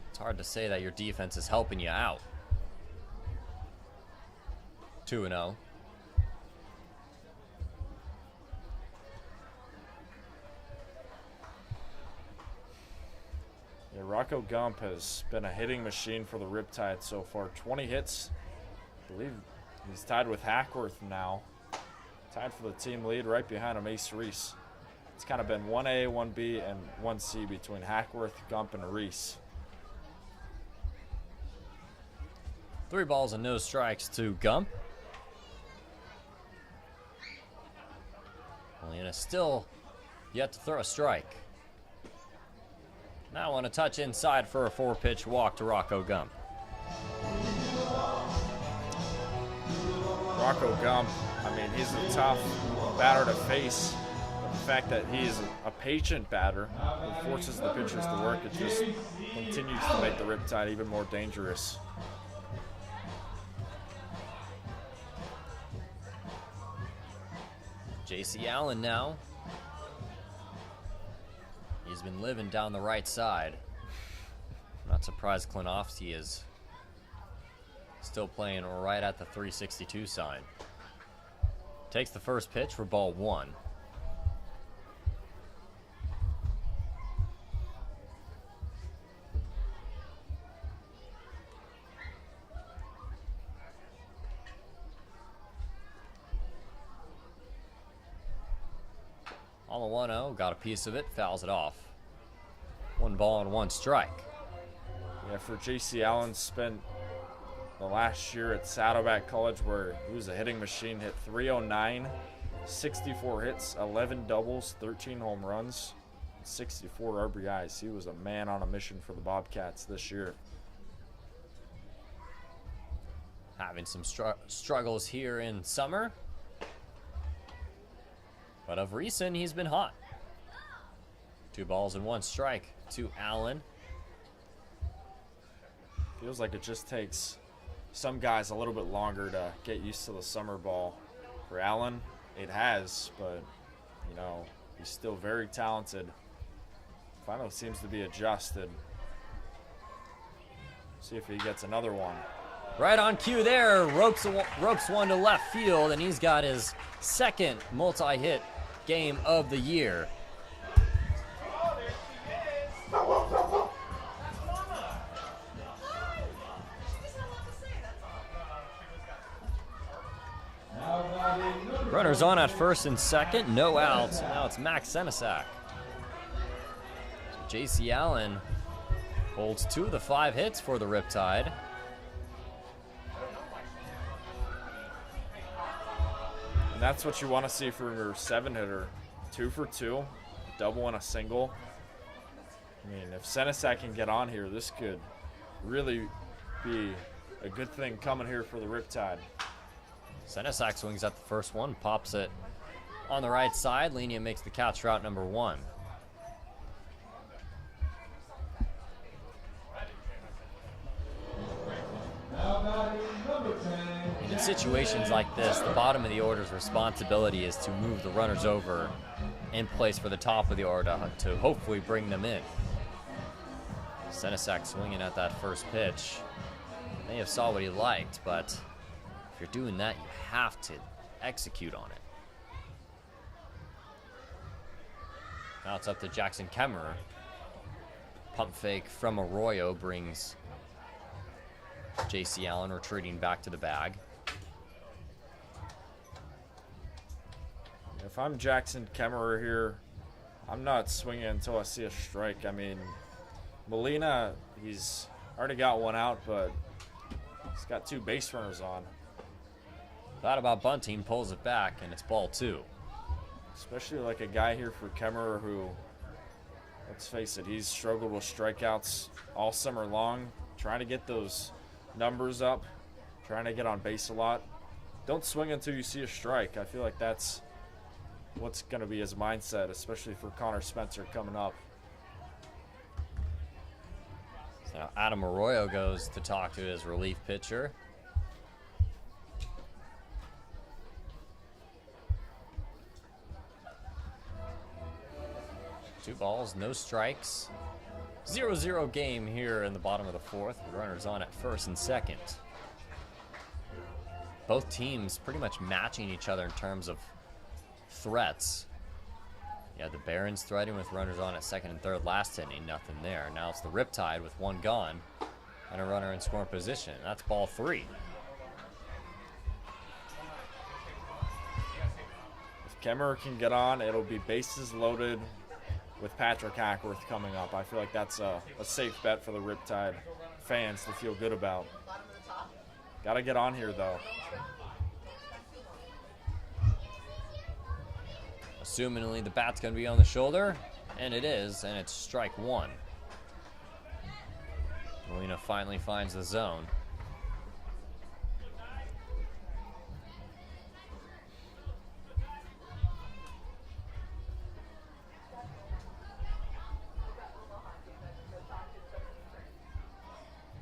It's hard to say that your defense is helping you out. 2-0. Yeah, Rocco Gump has been a hitting machine for the Riptide so far. 20 hits. I believe he's tied with Hackworth now. Tied for the team lead right behind him, Ace Reese. It's kind of been 1A, 1B, and 1C between Hackworth, Gump, and Reese. 3 balls and no strikes to Gump. Molina still yet to throw a strike. Now on a touch inside for a 4-pitch walk to Rocco Gump. Rocco Gump, I mean, he's a tough batter to face. But the fact that he's a patient batter who forces the pitchers to work, it just continues to make the Riptide even more dangerous. J.C. Allen now. He's been living down the right side. Not surprised Klinofsky is still playing right at the 362 sign. Takes the first pitch for ball 1. On the 1-0, got a piece of it, fouls it off. 1 ball and 1 strike. Yeah, for J.C. Allen, spent the last year at Saddleback College where he was a hitting machine, hit 309, 64 hits, 11 doubles, 13 home runs, 64 RBIs. He was a man on a mission for the Bobcats this year. Having some struggles here in summer. But of recent, he's been hot. 2 balls and 1 strike to Allen. Feels like it just takes some guys a little bit longer to get used to the summer ball. For Allen, it has, but, you know, he's still very talented. Finally seems to be adjusted. See if he gets another one. Right on cue there, ropes one to left field, and he's got his 2nd multi-hit game of the year. Runners on at first and second, no outs. Now it's Max Senesac. So J.C. Allen holds 2 of the 5 hits for the Riptide. And that's what you want to see from your 7-hitter. 2 for 2, a double and a single. I mean, if Senesac can get on here, this could really be a good thing coming here for the Riptide. Senesac swings at the first one, pops it on the right side. Lenia makes the catch route number 1. In situations like this, the bottom of the order's responsibility is to move the runners over in place for the top of the order to hopefully bring them in. Senesac swinging at that first pitch. May have saw what he liked, but If you're doing that, you have to execute on it. Now it's up to Jackson Kemmerer. Pump fake from Arroyo brings J.C. Allen retreating back to the bag. If I'm Jackson Kemmerer here, I'm not swinging until I see a strike. I mean, Molina, he's already got one out, but he's got 2 base runners on. Thought about bunting, pulls it back, and it's ball 2. Especially like a guy here for Kemmerer who, let's face it, he's struggled with strikeouts all summer long, trying to get those numbers up, trying to get on base a lot. Don't swing until you see a strike. I feel like that's what's going to be his mindset, especially for Connor Spencer coming up. So now Adam Arroyo goes to talk to his relief pitcher. Two balls, no strikes. 0-0 game here in the bottom of the 4th. With runners on at first and second. Both teams pretty much matching each other in terms of threats. Yeah, the Barons threatening with runners on at second and third last inning, nothing there. Now it's the Riptide with 1 gone and a runner in scoring position. That's ball 3. If Kemmerer can get on, it'll be bases loaded with Patrick Hackworth coming up. I feel like that's a safe bet for the Riptide fans to feel good about. Got to get on here, though. Assumingly the bat's going to be on the shoulder, and it is, and it's strike 1. Molina finally finds the zone.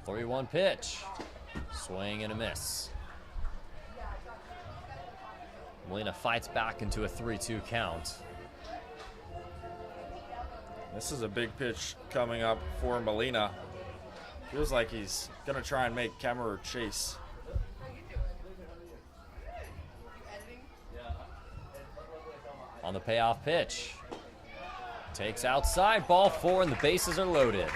Three-one pitch. Swing and a miss. Molina fights back into a 3-2 count. This is a big pitch coming up for Molina. Feels like he's going to try and make Kemmerer chase. On the payoff pitch. Takes outside, ball 4, and the bases are loaded.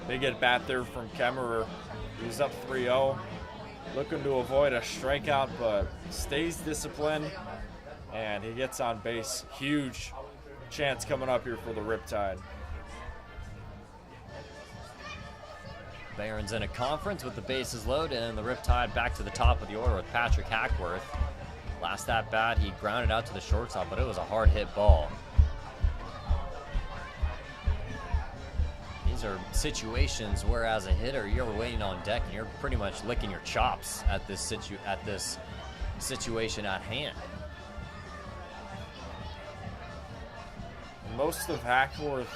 Big at bat there from Kemmerer. He's up 3-0. Looking to avoid a strikeout, but stays disciplined, and he gets on base. Huge chance coming up here for the Riptide. Barons in a conference with the bases loaded, and the Riptide back to the top of the order with Patrick Hackworth. Last at bat, he grounded out to the shortstop, but it was a hard hit ball. These are situations where, as a hitter, you're waiting on deck and you're pretty much licking your chops at this situation at hand. Most of Hackworth,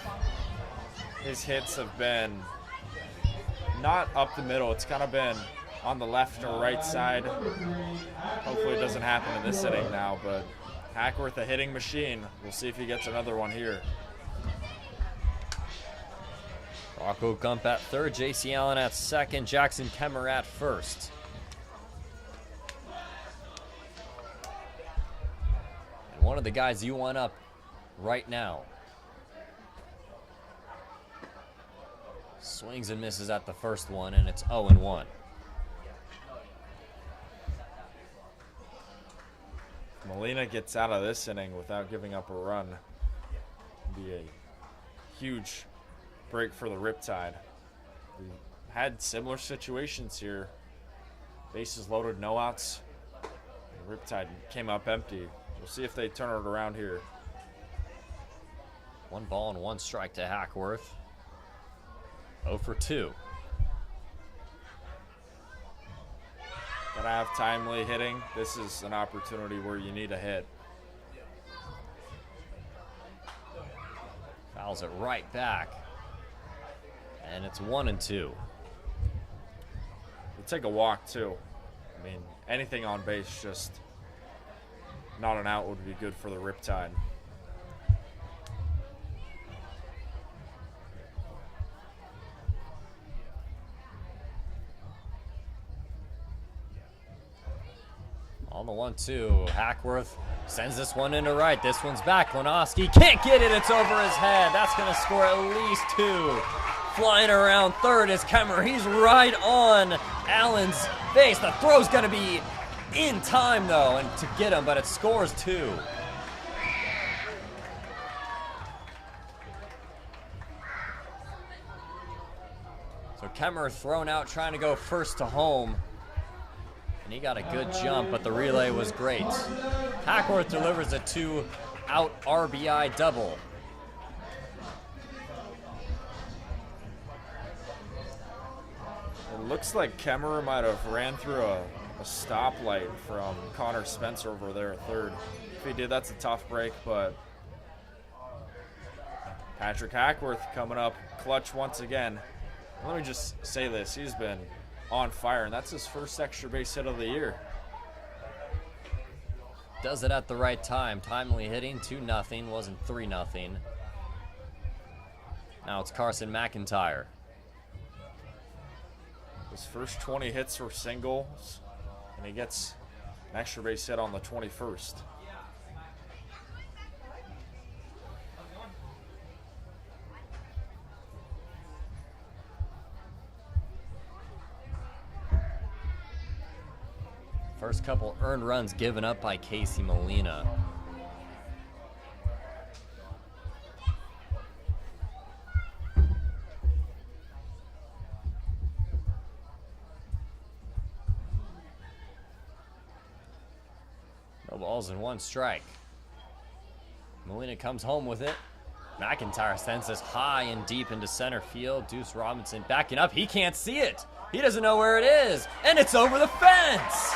his hits have been not up the middle. It's kind of been on the left or right side. Hopefully it doesn't happen in this inning now, but Hackworth, a hitting machine. We'll see if he gets another one here. Rocco Gump at third, J.C. Allen at second, Jackson Kemmerer at first. And one of the guys you want up right now. Swings and misses at the first one, and it's 0-1. Molina gets out of this inning without giving up a run. It'd be a huge break for the Riptide. We had similar situations here. Bases loaded, no outs. The Riptide came up empty. We'll see if they turn it around here. 1 ball and 1 strike to Hackworth. 0 for 2. Gotta have timely hitting. This is an opportunity where you need a hit. Fouls it right back. And it's 1-2. We'll take a walk too. I mean, anything on base, just not an out would be good for the Riptide. On the 1-2, Hackworth sends this one into right. This one's back. Klonowski can't get it. It's over his head. That's going to score at least 2. Flying around third is Kemmer. He's right on Allen's face. The throw's going to be in time, though, and to get him, but it scores 2. So Kemmer thrown out trying to go first to home. And he got a good jump, but the relay was great. Hackworth delivers a 2-out RBI double. It looks like Kemmerer might have ran through a stoplight from Connor Spencer over there at third. If he did, that's a tough break, but Patrick Hackworth coming up clutch once again. Let me just say this, he's been on fire, and that's his first extra base hit of the year. Does it at the right time. Timely hitting, 2-0, wasn't 3-0. Now it's Carson McIntyre. His first 20 hits were singles, and he gets an extra base hit on the 21st. First couple earned runs given up by Casey Molina. No balls and 1 strike. Molina comes home with it. McIntyre sends this high and deep into center field. Deuce Robinson backing up. He can't see it. He doesn't know where it is. And it's over the fence.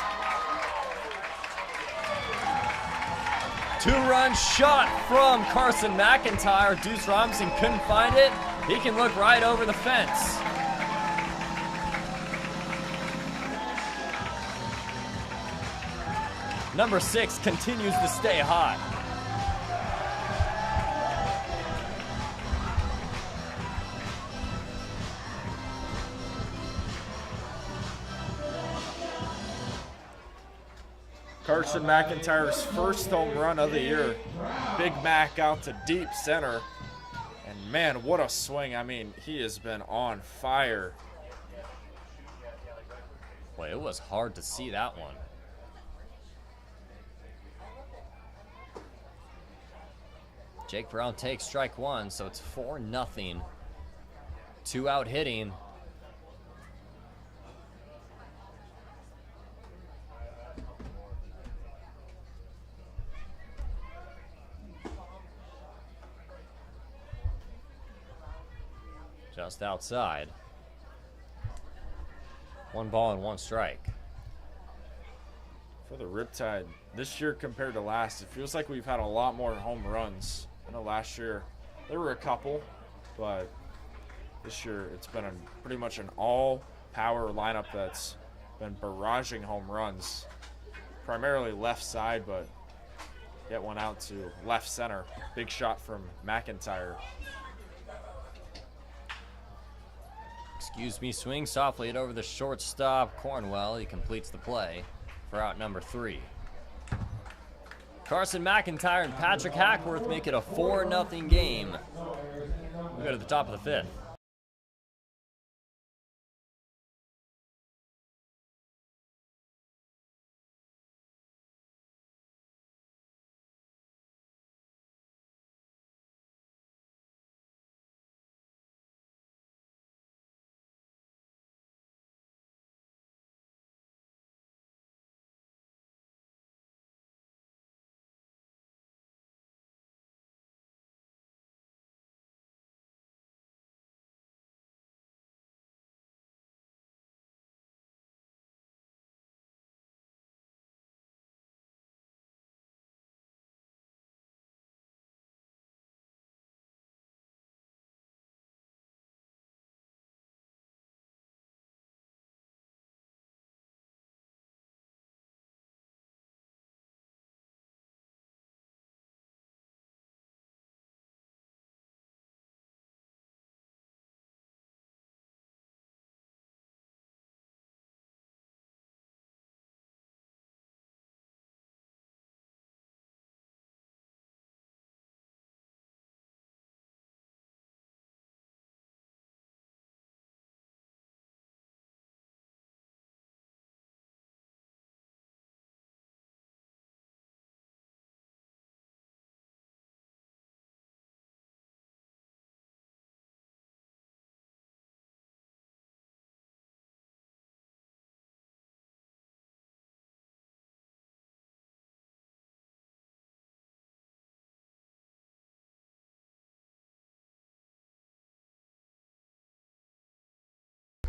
2-run shot from Carson McIntyre. Deuce Robinson couldn't find it. He can look right over the fence. Number 6 continues to stay hot. Carson McIntyre's first home run of the year. Big Mac out to deep center. And man, what a swing. I mean, he has been on fire. Boy, it was hard to see that one. Jake Brown takes strike 1, so it's 4-0. 2-out hitting. Just outside. 1 ball and 1 strike. For the Riptide, this year compared to last, it feels like we've had a lot more home runs. I know last year there were a couple, but this year it's been pretty much an all-power lineup that's been barraging home runs. Primarily left side, but get one out to left center. Big shot from McIntyre. Excuse me, swing softly it over the shortstop. Cornwell, he completes the play for out number 3. Carson McIntyre and Patrick Hackworth make it a 4-0 game. We go to the top of the 5th.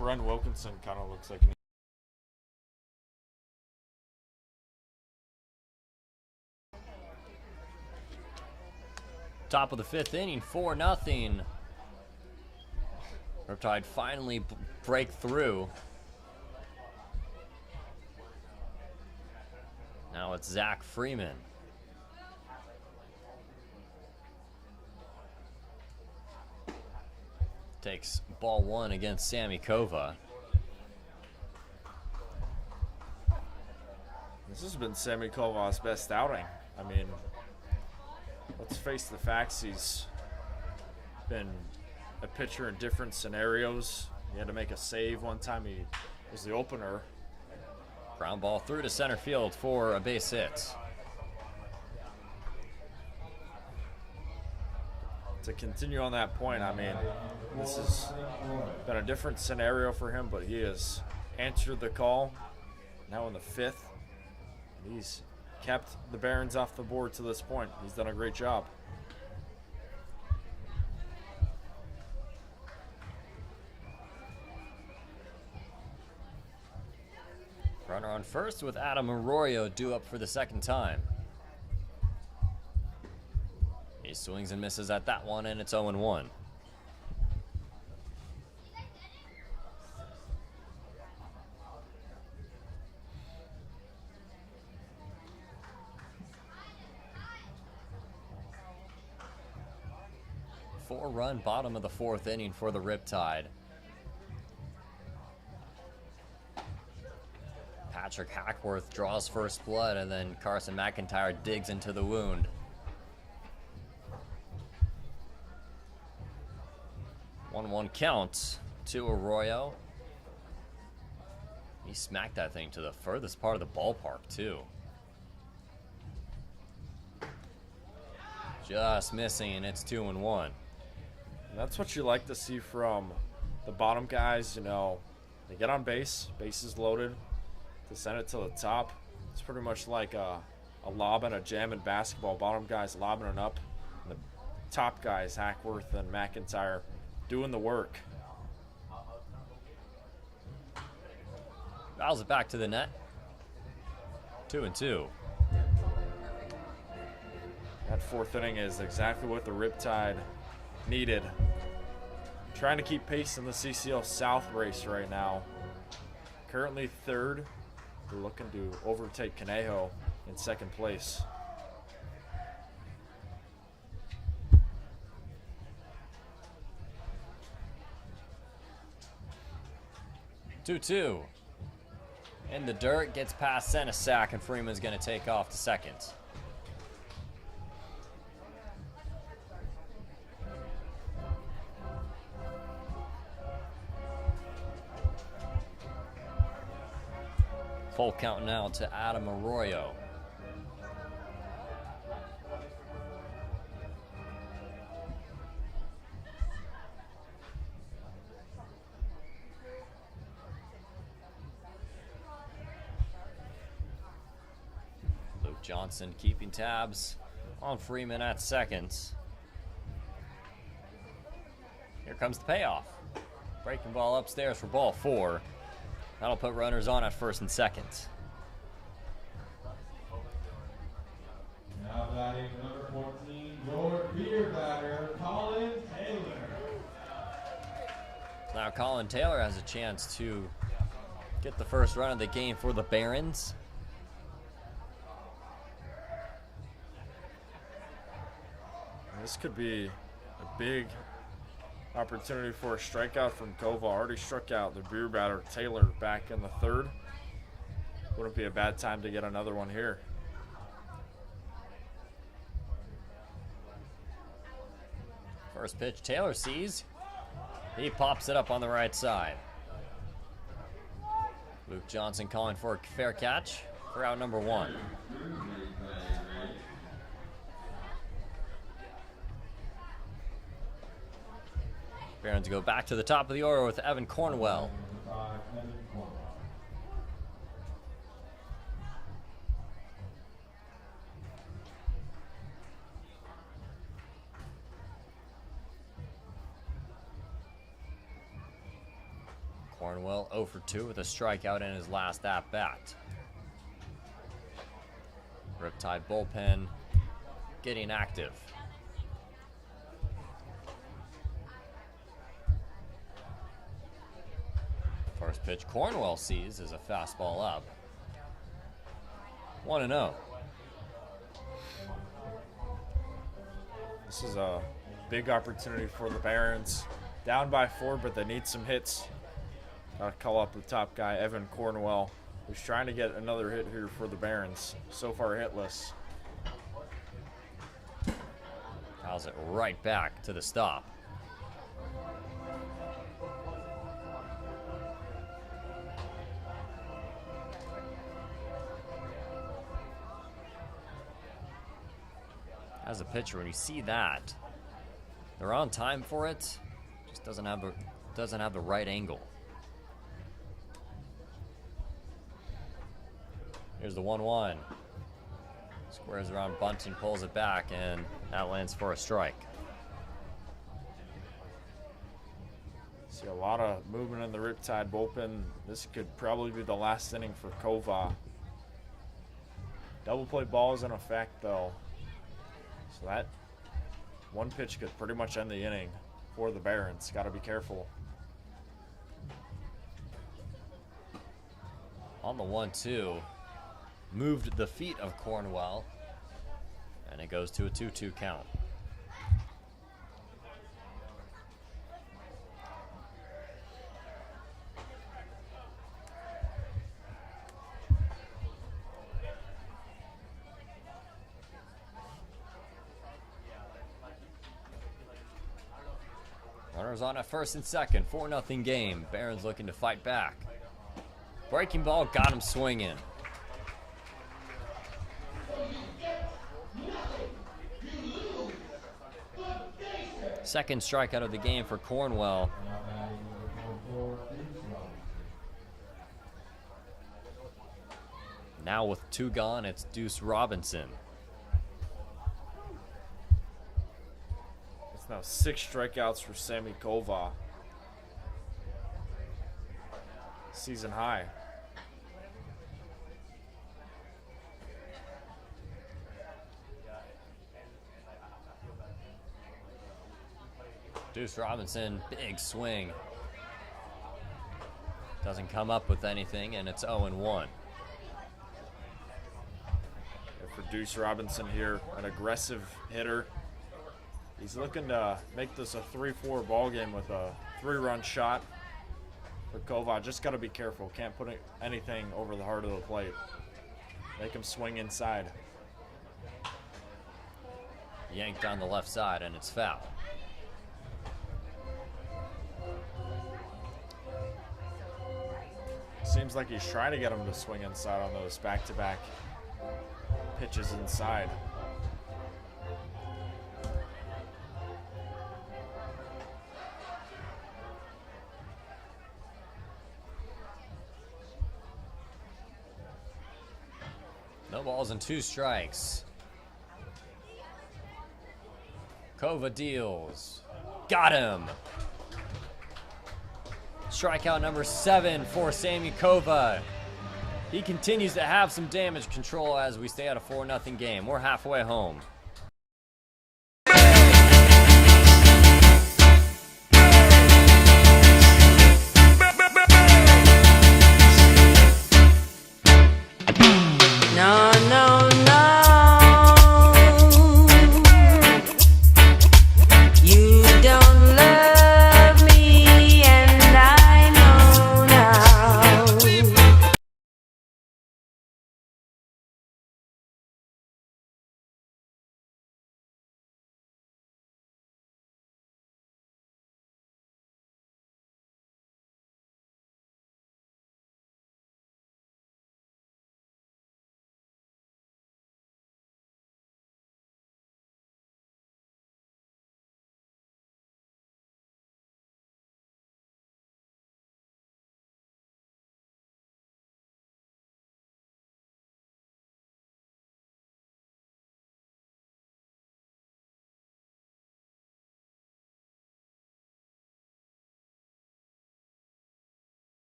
Ren Wilkinson kind of looks like an Top of the 5th inning, 4-0. Riptide finally break through. Now it's Zach Freeman. Takes ball 1 against Sammy Kova. This has been Sammy Kova's best outing. I mean, let's face the facts. He's been a pitcher in different scenarios. He had to make a save one time. He was the opener. Ground ball through to center field for a base hit. To continue on that point, I mean, this has been a different scenario for him, but he has answered the call. Now in the 5th, he's kept the Barons off the board to this point. He's done a great job. Runner on first with Adam Arroyo due up for the second time. He swings and misses at that one, and it's 0-1. Four-run bottom of the 4th inning for the Riptide. Patrick Hackworth draws first blood, and then Carson McIntyre digs into the wound. 1-1 count to Arroyo. He smacked that thing to the furthest part of the ballpark, too. Just missing, and it's 2-1. And that's what you like to see from the bottom guys. You know, they get on base, bases loaded, to send it to the top. It's pretty much like a lob and a jam in basketball. Bottom guys lobbing it up, and the top guys, Hackworth and McIntyre, doing the work. Fouls it back to the net. 2-2. That 4th inning is exactly what the Riptide needed. Trying to keep pace in the CCL South race right now. Currently 3rd. We're looking to overtake Conejo in 2nd place. Two. In the dirt, gets past Senesac, and Freeman's going to take off to second. Full count now to Adam Arroyo. Luke Johnson keeping tabs on Freeman at second. Here comes the payoff. Breaking ball upstairs for ball 4. That'll put runners on at first and second. Now batting number 14, your beer batter, Colin Taylor. Now Colin Taylor has a chance to get the first run of the game for the Barons. This could be a big opportunity for a strikeout from Kova. Already struck out the beer batter Taylor back in the 3rd. Wouldn't be a bad time to get another one here. First pitch Taylor sees. He pops it up on the right side. Luke Johnson calling for a fair catch for out number 1. Barons go back to the top of the order with Evan Cornwell. Cornwell 0 for 2 with a strikeout in his last at-bat. Riptide bullpen getting active. First pitch Cornwell sees is a fastball up. 1-0. This is a big opportunity for the Barons. Down by 4, but they need some hits. Gotta call up the top guy, Evan Cornwell, who's trying to get another hit here for the Barons. So far hitless. Fouls it right back to the stop. As a pitcher, when you see that, they're on time for it, just doesn't have the right angle. Here's the 1-1. Squares around Bunting, pulls it back, and that lands for a strike. See a lot of movement in the Riptide bullpen. This could probably be the last inning for Kova. Double play ball is in effect, though. So that one pitch could pretty much end the inning for the Barons. Got to be careful. On the 1-2, moved the feet of Cornwell, and it goes to a 2-2 count. Runners on at first and second, 4-0 game. Barons looking to fight back. Breaking ball got him swinging. Second strikeout of the game for Cornwell. Now with 2 gone, it's Deuce Robinson. It's now 6 strikeouts for Sammy Kova. Season high. Deuce Robinson, big swing. Doesn't come up with anything, and it's 0-1. For Deuce Robinson here, an aggressive hitter. He's looking to make this a 3-4 ball game with a 3-run shot for Kova. Just got to be careful. Can't put anything over the heart of the plate. Make him swing inside. Yanked on the left side, and it's foul. Seems like he's trying to get him to swing inside on those back-to-back pitches inside. No balls and 2 strikes. Kova deals. Got him. Strikeout number 7 for Sammy Kova. He continues to have some damage control as we stay at a 4-0 game. We're halfway home.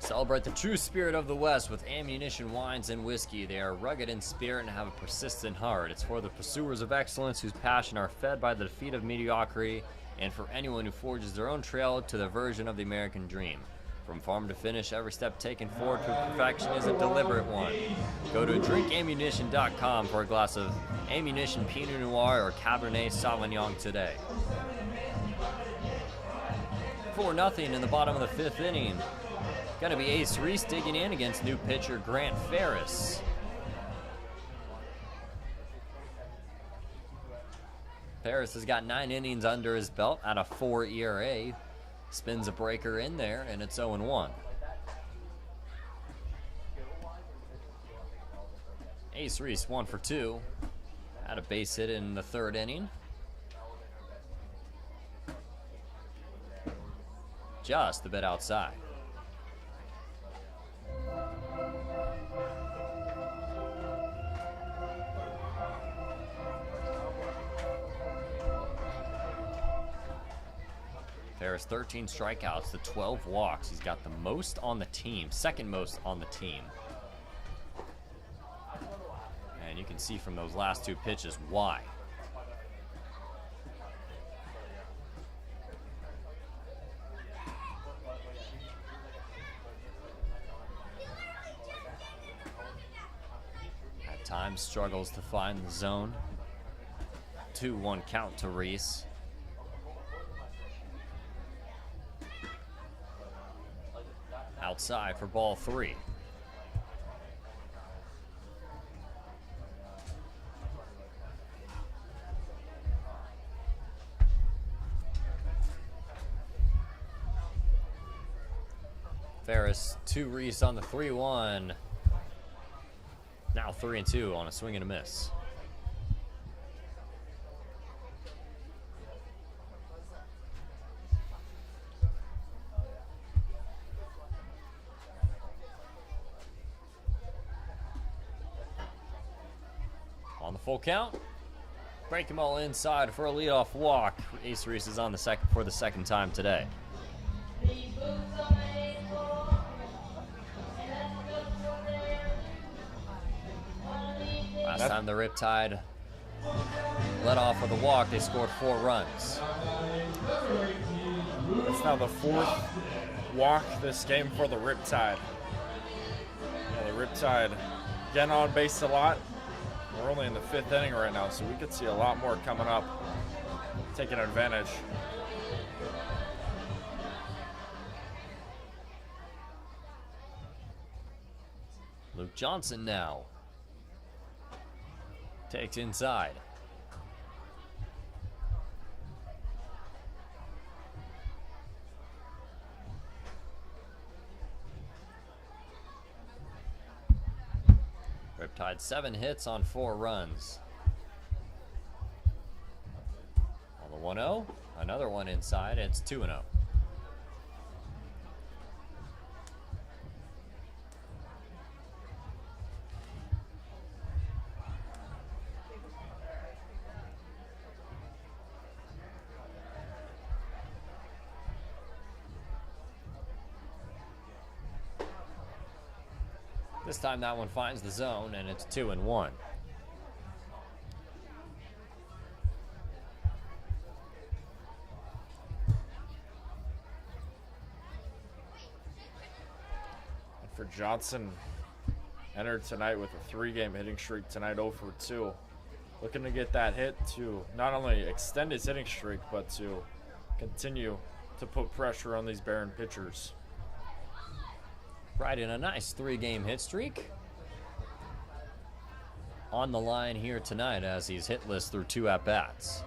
Celebrate the true spirit of the West with ammunition, wines, and whiskey. They are rugged in spirit and have a persistent heart. It's for the pursuers of excellence whose passion are fed by the defeat of mediocrity, and for anyone who forges their own trail to the version of the American dream. From farm to finish, every step taken forward to perfection is a deliberate one. Go to drinkammunition.com for a glass of ammunition Pinot Noir or Cabernet Sauvignon today. 4-0 in the bottom of the 5th inning. Gonna be Ace Reese digging in against new pitcher Grant Ferris. Ferris has got 9 innings under his belt at a 4 ERA. Spins a breaker in there, and it's 0-1. Ace Reese 1 for 2. Had a base hit in the 3rd inning. Just a bit outside. Ferris 13 strikeouts to 12 walks. He's got the most on the team, second most on the team. And you can see from those last 2 pitches why. At times struggles to find the zone. 2-1 count to Reese. Outside for ball 3. Ferris 2 Reese on the 3-1. Now 3-2 on a swing and a miss. On the full count, break him all inside for a leadoff walk. Ace Reese is on the second for the second time today. Last time the Riptide led off with a walk, they scored 4 runs. It's now the 4th walk this game for the Riptide. Yeah, the Riptide getting on base a lot. We're only in the 5th inning right now, so we could see a lot more coming up, taking advantage. Luke Johnson now takes inside. Riptide 7 hits on 4 runs. On the 1-0, another one inside. It's 2-0. This time that one finds the zone, and it's 2-1. For Johnson, entered tonight with a 3-game hitting streak tonight, 0 for 2. Looking to get that hit to not only extend his hitting streak, but to continue to put pressure on these Barron pitchers. Riding a nice 3-game hit streak. On the line here tonight as he's hitless through 2 at-bats.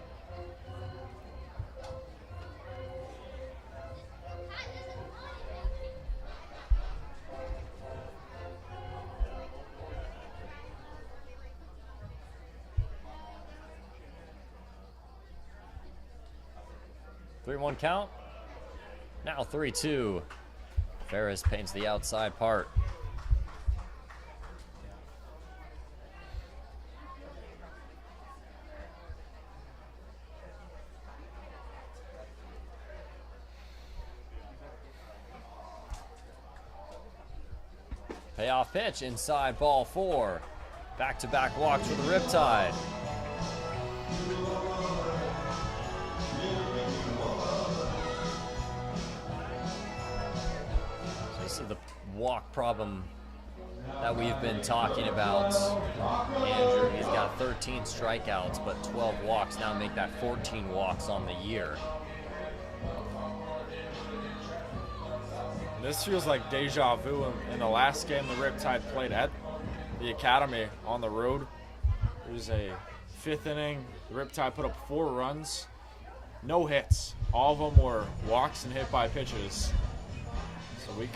Three-one count. Now 3-2. Ferris paints the outside part. Payoff pitch, inside, ball 4. Back-to-back walks for the Riptide. So this is the walk problem that we've been talking about. Andrew, he's got 13 strikeouts, but 12 walks, now make that 14 walks on the year. This feels like deja vu. In the last game the Riptide played at the Academy on the road, it was a 5th inning. The Riptide put up 4 runs, no hits. All of them were walks and hit by pitches. So we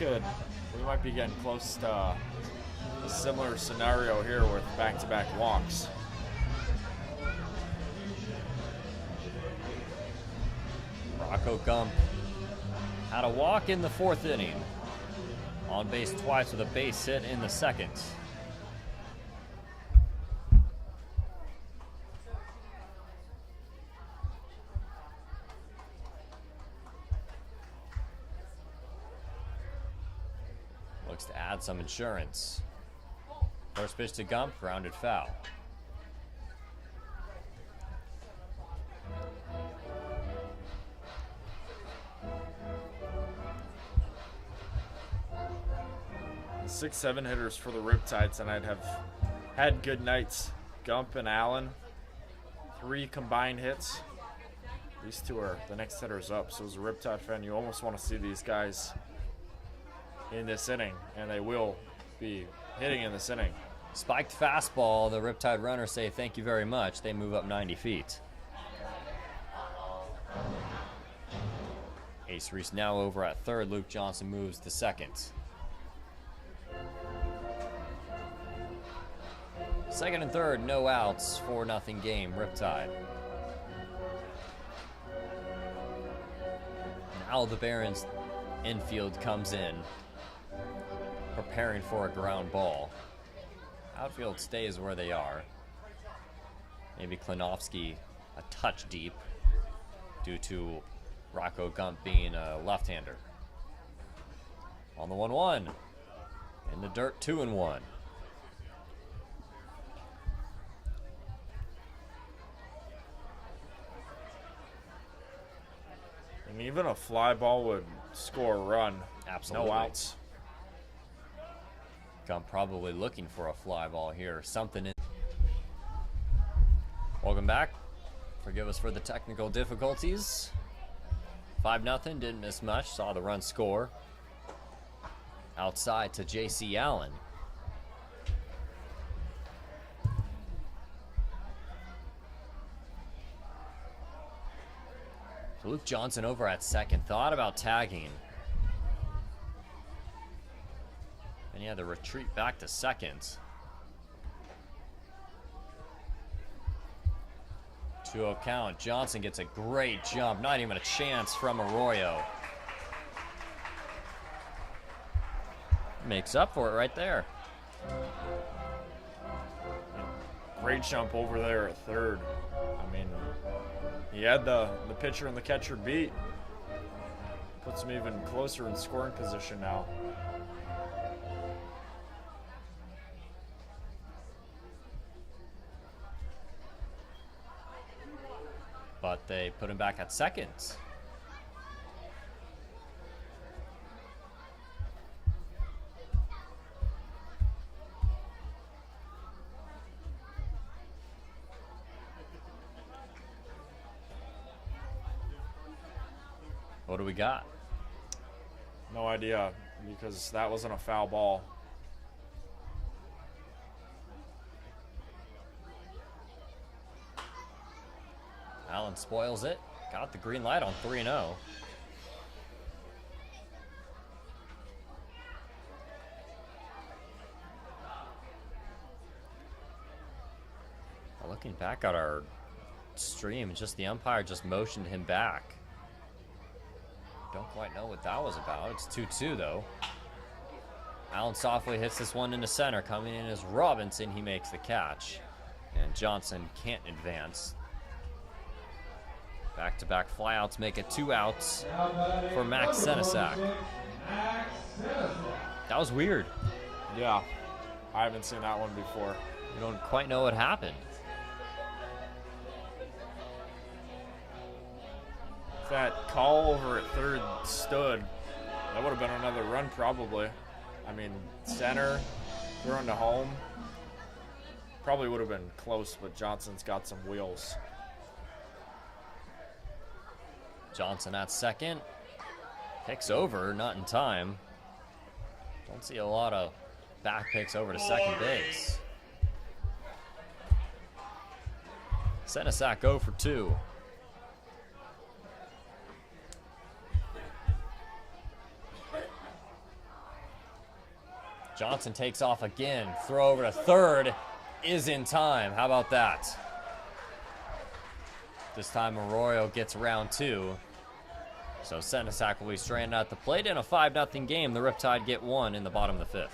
might be getting close to a similar scenario here with back-to-back walks. Rocco Gump had a walk in the 4th inning. On base twice with a base hit in the 2nd. Looks to add some insurance. First pitch to Gump, grounded foul. The 6-7 hitters for the Riptide tonight have had good nights. Gump and Allen, 3 combined hits. These 2 are the next hitters up. So as a Riptide fan, you almost want to see these guys in this inning, and they will be hitting in this inning. Spiked fastball, the Riptide runners say thank you very much. They move up 90 feet. Ace Reese now over at 3rd. Luke Johnson moves to 2nd. 2nd and 3rd, no outs, 4-0 game, Riptide. Now the Barons infield comes in, preparing for a ground ball. Outfield stays where they are. Maybe Klinovsky a touch deep due to Rocco Gump being a left-hander. On the 1-1. In the dirt, 2-1. And even a fly ball would score a run. Absolutely. No outs. Gump probably looking for a fly ball here. Something in. Welcome back. Forgive us for the technical difficulties. 5-0, didn't miss much. Saw the run score. Outside to J.C. Allen. So Luke Johnson over at 2nd. Thought about tagging. And yeah, the retreat back to 2nd. 2-0 count. Johnson gets a great jump. Not even a chance from Arroyo. Makes up for it right there. Great jump over there at 3rd. I mean, he had the pitcher and the catcher beat. Puts him even closer in scoring position now. But they put him back at 2nd. What do we got? No idea, because that wasn't a foul ball. Allen spoils it. Got the green light on 3-0. Looking back at our stream, just the umpire just motioned him back. Don't quite know what that was about. It's 2-2 though. Allen softly hits this one into center. Coming in is Robinson. He makes the catch. And Johnson can't advance. Back-to-back flyouts make it 2 outs for Max Senesac. That was weird. Yeah, I haven't seen that one before. You don't quite know what happened. If that call over at third stood, that would have been another run probably. I mean, center, throwing to home. Probably would have been close, but Johnson's got some wheels. Johnson at second. Picks over, not in time. Don't see a lot of back picks over to second base. Senesac go for 2. Johnson takes off again. Throw over to third is in time. How about that? This time Arroyo gets round 2. So Senesac will be stranded at the plate in a 5-0 game. The Riptide get 1 in the bottom of the 5th.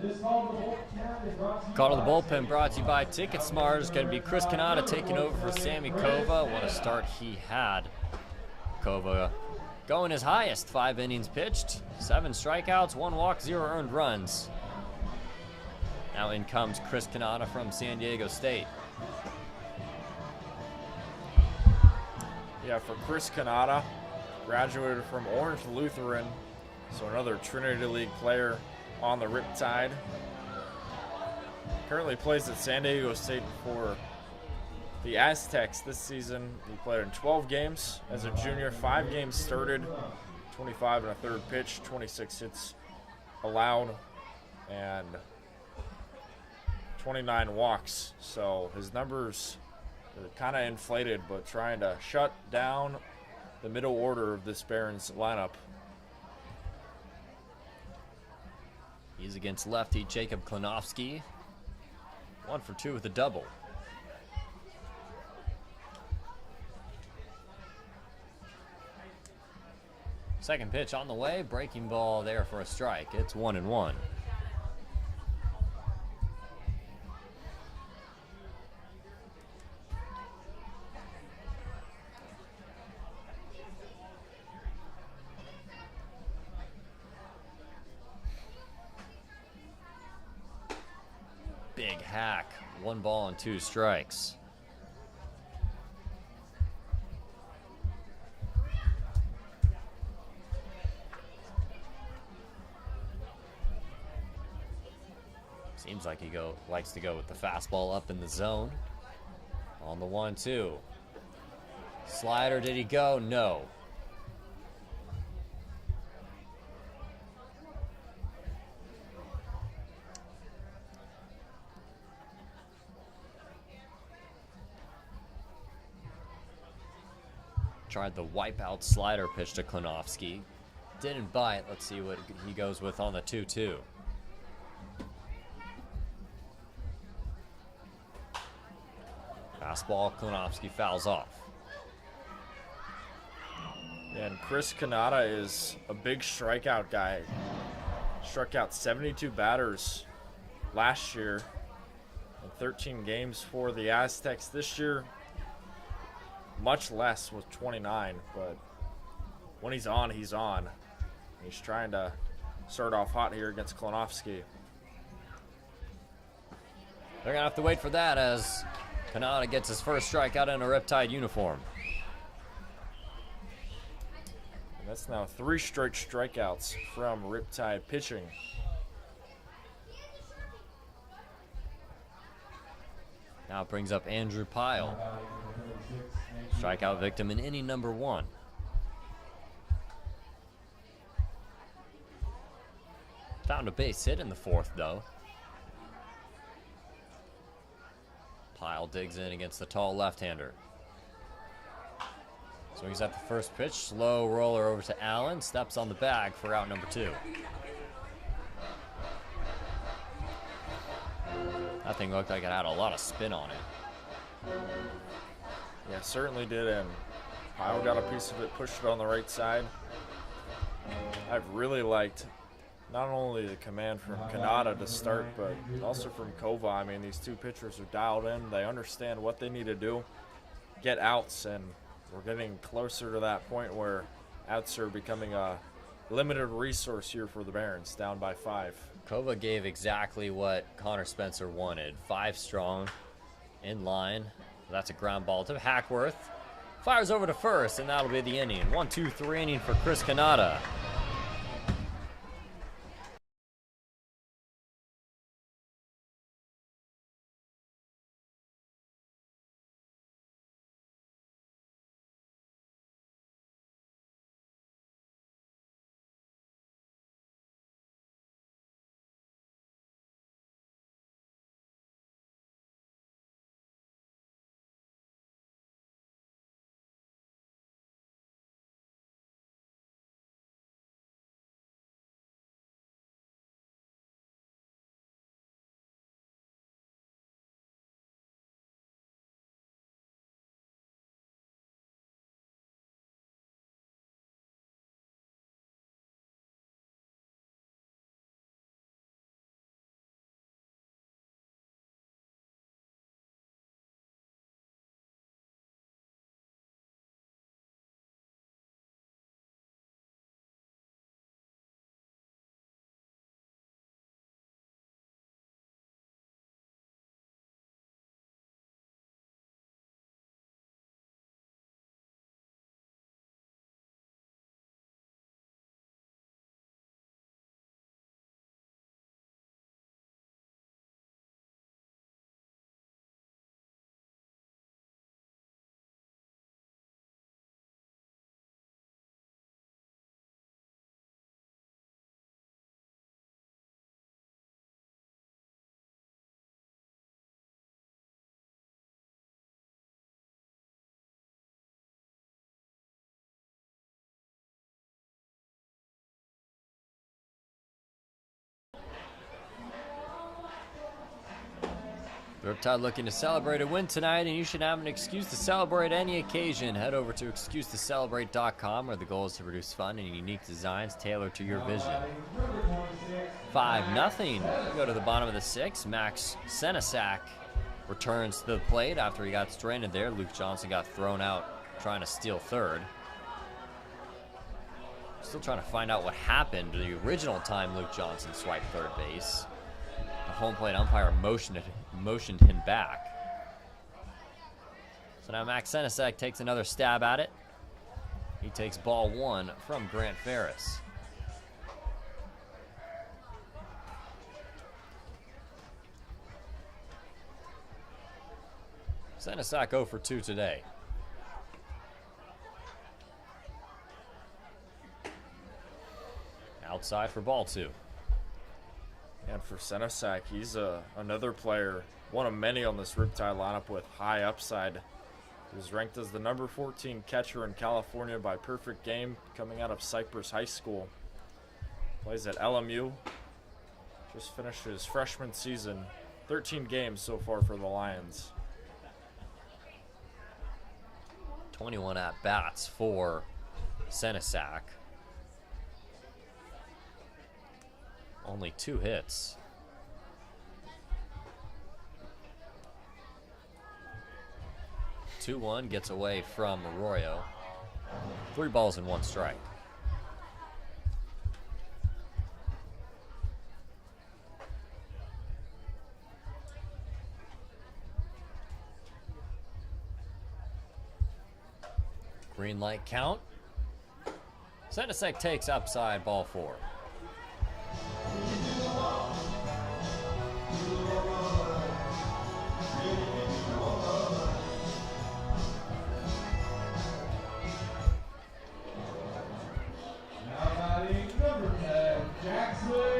This call to the bullpen is brought to you Call to the by bullpen brought to you by Ticket Smart. It's going to be Chris Canada taking over for Sammy Kova. What a start he had. Kova going his highest. 5 innings pitched, 7 strikeouts, 1 walk, 0 earned runs. Now in comes Chris Canada from San Diego State. Yeah, for Chris Canada, graduated from Orange Lutheran, so another Trinity League player on the Riptide. Currently plays at San Diego State for the Aztecs this season. He played in 12 games as a junior, 5 games started, 25 and a third pitch, 26 hits allowed, and 29 walks. So his numbers are kind of inflated, but trying to shut down the middle order of this Barons lineup. He's against lefty Jacob Klinowski. 1 for 2 with a double. Second pitch on the way. Breaking ball there for a strike. It's 1-1. Big hack. 1 ball and 2 strikes. Seems like he likes to go with the fastball up in the zone. On the 1-2. Slider, did he go? No. tried the wipeout slider pitch to Klinowski. Didn't bite. Let's see what he goes with on the 2-2. Fastball, Klinowski fouls off. And Chris Kanata is a big strikeout guy. Struck out 72 batters last year in 13 games for the Aztecs. This year, much less with 29, but when he's on, he's on. He's trying to start off hot here against Klinowski. They're going to have to wait for that as Kanata gets his first strikeout in a Riptide uniform. And that's now 3 straight strikeouts from Riptide pitching. Now it brings up Andrew Pyle. Strikeout victim in inning number 1. Found a base hit in the 4th, though. Pyle digs in against the tall left-hander. Swings at the first pitch. Slow roller over to Allen. Steps on the bag for out number 2. That thing looked like it had a lot of spin on it. Yeah, certainly did, and Pyle got a piece of it, pushed it on the right side. I've really liked not only the command from Kanata to start, but also from Kova. I mean, these 2 pitchers are dialed in. They understand what they need to do, get outs, and we're getting closer to that point where outs are becoming a limited resource here for the Barons, down by 5. Kova gave exactly what Connor Spencer wanted. 5 strong, in line. That's a ground ball to Hackworth. Fires over to first, and that'll be the inning. 1-2-3 inning for Chris Kanata. Riptide looking to celebrate a win tonight, and you should have an excuse to celebrate any occasion. Head over to excusetocelebrate.com, where the goal is to produce fun and unique designs tailored to your vision. 5-0. Go to the bottom of the 6th. Max Senesac returns to the plate after he got stranded there. Luke Johnson got thrown out trying to steal third. Still trying to find out what happened to the original time Luke Johnson swiped third base. The home plate umpire motioned him back. So now Max Senesac takes another stab at it. He takes ball 1 from Grant Ferris. Senesac 0 for 2 today. Outside for ball 2. And for Senesac, he's another player, one of many on this Riptide lineup with high upside. He was ranked as the number 14 catcher in California by Perfect Game, coming out of Cypress High School. Plays at LMU. Just finished his freshman season. 13 games so far for the Lions. 21 at-bats for Senesac. Only 2 hits. Two-one gets away from Arroyo. 3 balls and 1 strike. Green light count. Senesac takes upside, ball 4.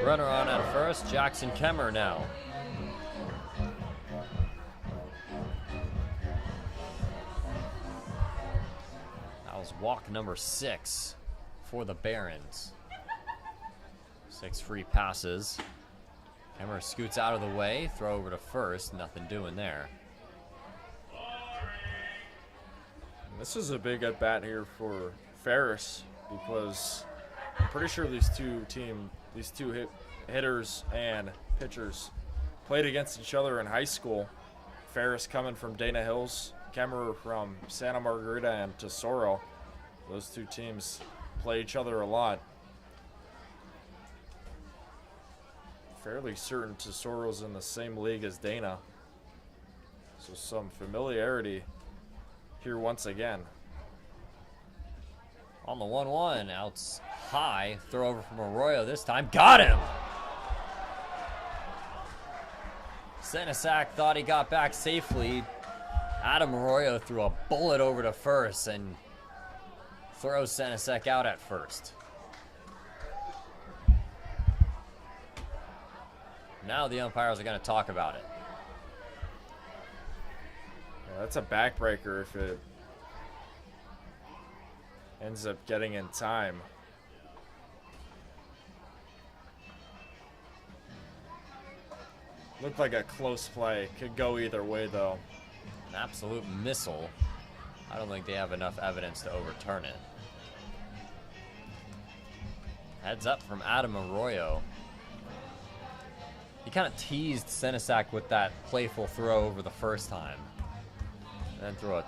Runner on at first, Jackson Kemmer now. That was walk number 6 for the Barons. 6 free passes. Kemmer scoots out of the way, throw over to first, nothing doing there. This is a big at bat here for Ferris because I'm pretty sure these two hitters and pitchers played against each other in high school. Ferris coming from Dana Hills, Kemmer from Santa Margarita and Tesoro. Those 2 teams play each other a lot. Fairly certain Tesoro's in the same league as Dana. So some familiarity here once again. On the 1-1, outs high, throw over from Arroyo this time, got him! Senesac thought he got back safely. Adam Arroyo threw a bullet over to first and throws Senesac out at first. Now the umpires are going to talk about it. Yeah, that's a backbreaker if it ends up getting in time. Looked like a close play. Could go either way, though. An absolute missile. I don't think they have enough evidence to overturn it. Heads up from Adam Arroyo. He kind of teased Senesac with that playful throw over the first time. Then threw a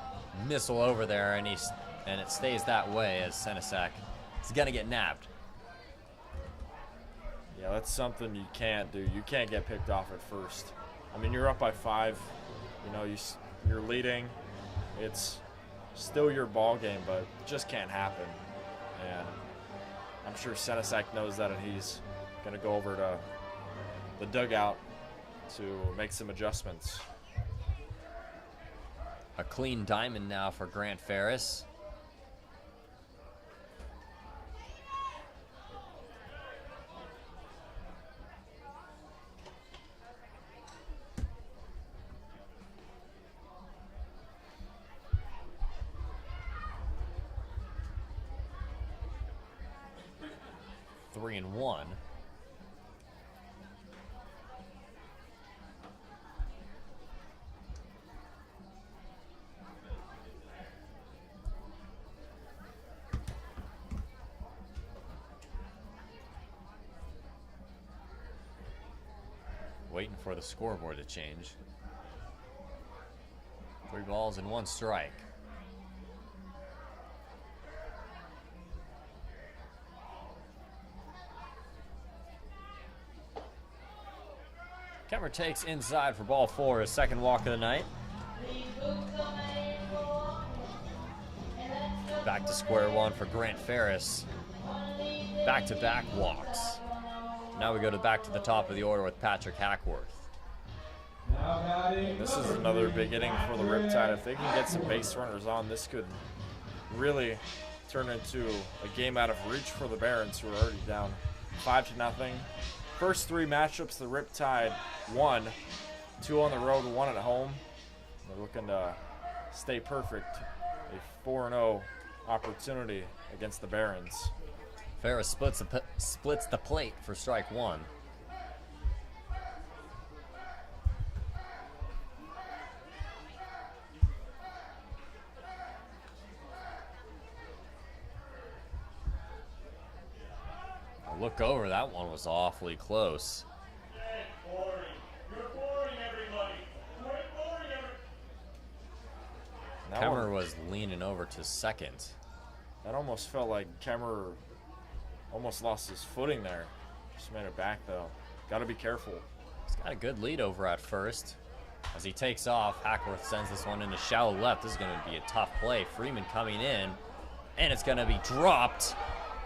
missile over there, and it stays that way as Senesac is going to get nabbed. Yeah, that's something you can't do. You can't get picked off at first. I mean, you're up by 5. You know, you're leading. It's still your ball game, but it just can't happen. And I'm sure Senesac knows that, and he's going to go over to the dugout to make some adjustments. A clean diamond now for Grant Ferris. Three and 1. Waiting for the scoreboard to change. 3 balls and 1 strike. Kemmer takes inside for ball 4, his second walk of the night. Back to square one for Grant Ferris. Back-to-back walks. Now we go back to the top of the order with Patrick Hackworth. This is another big inning for the Riptide. If they can get some base runners on, this could really turn into a game out of reach for the Barons, who are already down 5-0. First 3 matchups, the Riptide won. 2 on the road, 1 at home. They're looking to stay perfect. A 4-0 opportunity against the Barons. Ferris splits the plate for strike one. Look over, that one was awfully close. Kemmer was leaning over to second. That almost felt like Kemmer almost lost his footing there. Just made it back though. Got to be careful. He's got a good lead over at first. As he takes off, Hackworth sends this one into shallow left. This is going to be a tough play. Freeman coming in, and it's going to be dropped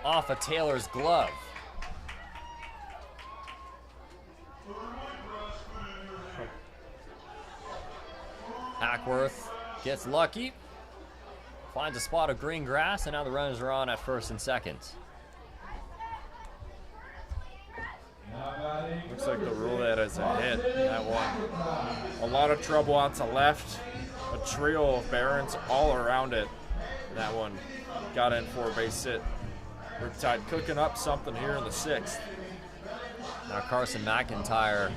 off of Taylor's glove. Hackworth gets lucky, finds a spot of green grass, and now the runners are on at first and second. Looks like the roulette is a hit, that one. A lot of trouble out to left. A trio of Barons all around it. That one got in for a base hit. Riptide cooking up something here in the sixth. Now Carson McIntyre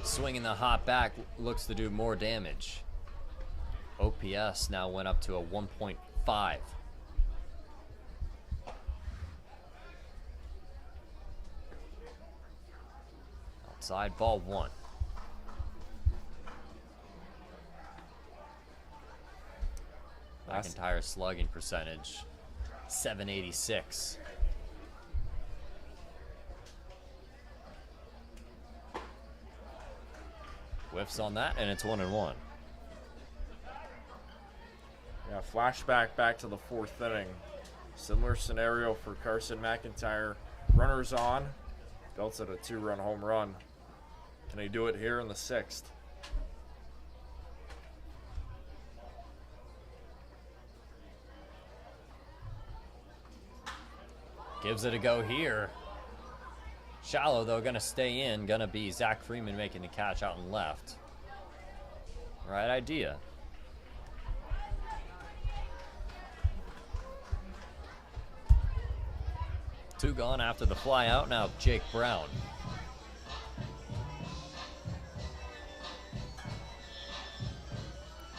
swinging the hot back looks to do more damage. OPS now went up to a 1.5. Outside ball one. McIntyre slugging percentage, 786. Whiffs on that, and it's 1-1. Yeah, flashback back to the fourth inning. Similar scenario for Carson McIntyre. Runners on, belts at a 2-run home run. Can he do it here in the sixth? Gives it a go here. Shallow, though, going to stay in. Going to be Zach Freeman making the catch out and left. Right idea. Two gone after the fly out. Now Jake Brown.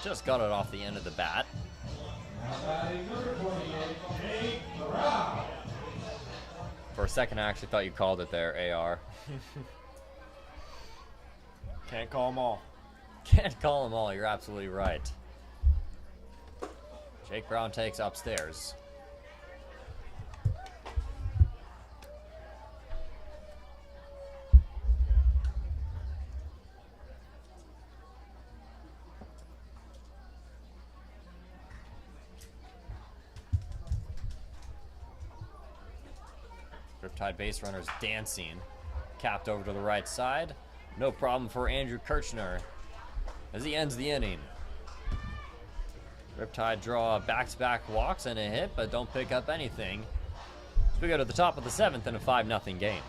Just got it off the end of the bat. For a second, I actually thought you called it there, AR. Can't call them all. Can't call them all, you're absolutely right. Jake Brown takes upstairs. Riptide base runners dancing. Capped over to the right side. No problem for Andrew Kirchner as he ends the inning. Riptide draw back-to-back walks and a hit, but don't pick up anything. So we go to the top of the seventh in a 5-0 game.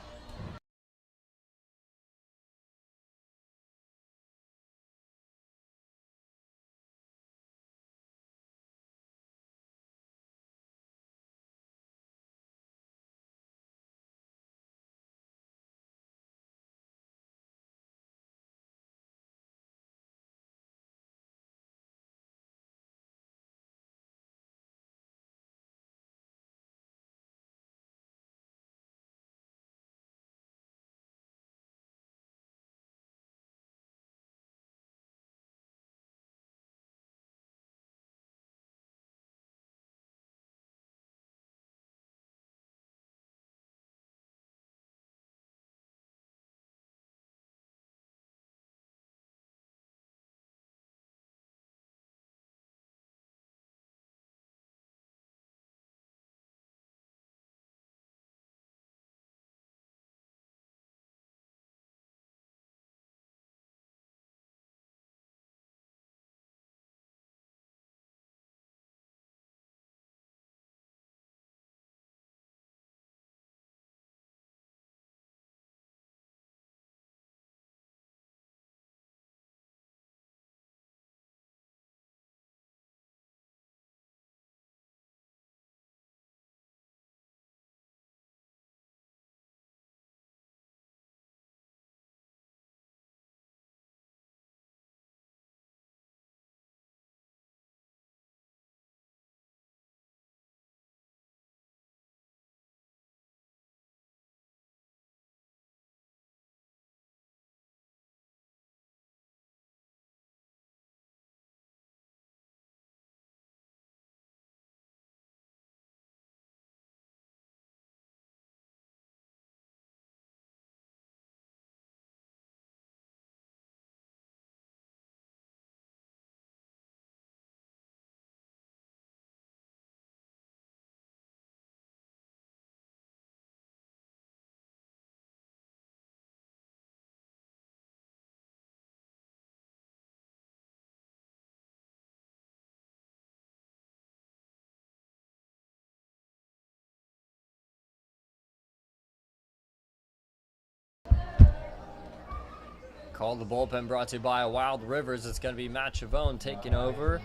Call the bullpen brought to you by Wild Rivers. It's going to be Matt Chavone taking over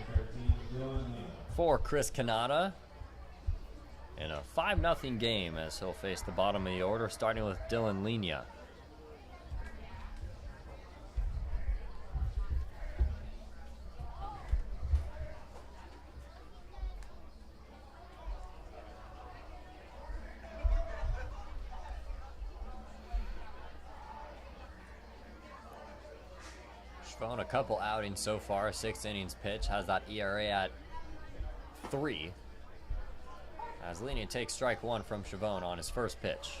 for Chris Kanata in a 5-0 game as he'll face the bottom of the order, starting with Dylan Lina. Chavone, a couple outings so far, 6 innings pitch, has that ERA at 3. As Lina takes strike 1 from Chavone on his first pitch.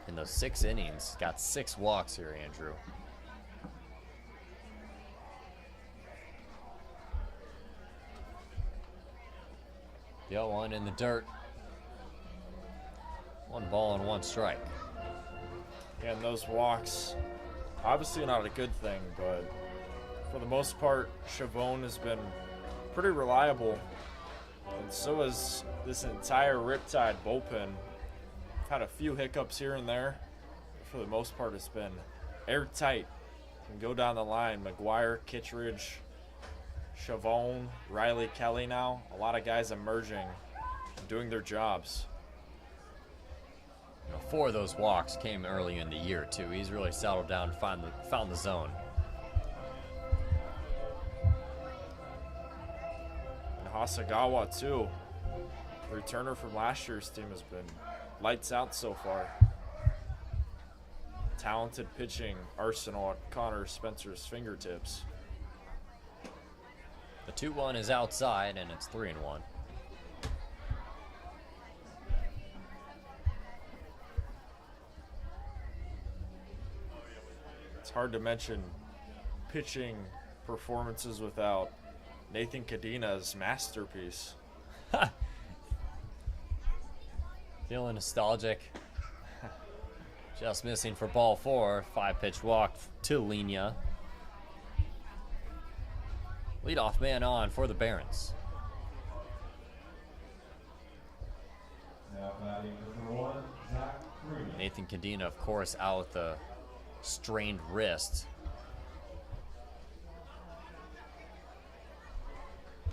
In those 6 innings, got 6 walks here, Andrew. The 0-1 in the dirt. 1 ball and 1 strike. Yeah, and those walks, obviously not a good thing, but for the most part, Chavone has been pretty reliable, and so has this entire Riptide bullpen. I've had a few hiccups here and there, but for the most part, it's been airtight. And go down the line, McGuire, Kittredge, Chavone, Riley Kelly now. A lot of guys emerging and doing their jobs. 4 of those walks came early in the year, too. He's really settled down and found the zone. And Hasagawa, too. The returner from last year's team has been lights out so far. Talented pitching arsenal at Connor Spencer's fingertips. The 2-1 is outside, and it's 3-1. It's hard to mention pitching performances without Nathan Cadina's masterpiece. Feeling nostalgic. Just missing for ball 4. 5-pitch walk to Lina. Leadoff man on for the Barons. Now batting number 1, Zach Freeman. Nathan Cadena, of course, out with the strained wrist.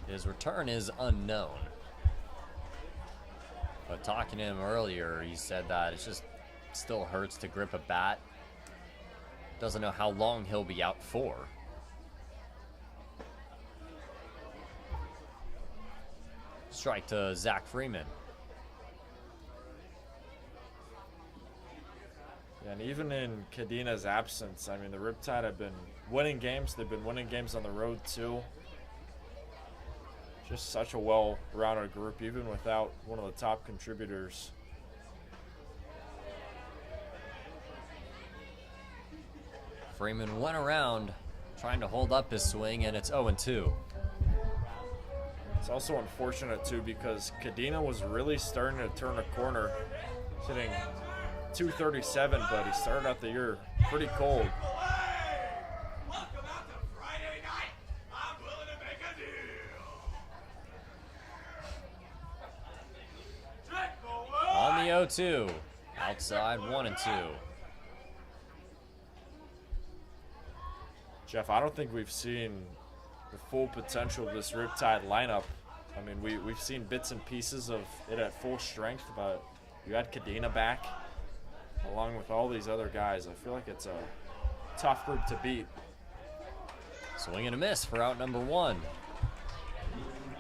His return is unknown. But talking to him earlier, he said that it just still hurts to grip a bat. Doesn't know how long he'll be out for. Strike to Zach Freeman. And even in Cadina's absence, I mean, the Riptide have been winning games. They've been winning games on the road, too. Just such a well-rounded group, even without one of the top contributors. Freeman went around trying to hold up his swing, and it's 0-2. It's also unfortunate, too, because Cadena was really starting to turn a corner, hitting .237, but he started out the year pretty cold. On the 0-2. Outside 1-2. Jeff, I don't think we've seen the full potential of this Riptide lineup. I mean, we've seen bits and pieces of it at full strength, but you had Cadena back along with all these other guys. I feel like it's a tough group to beat. Swing and a miss for out number 1.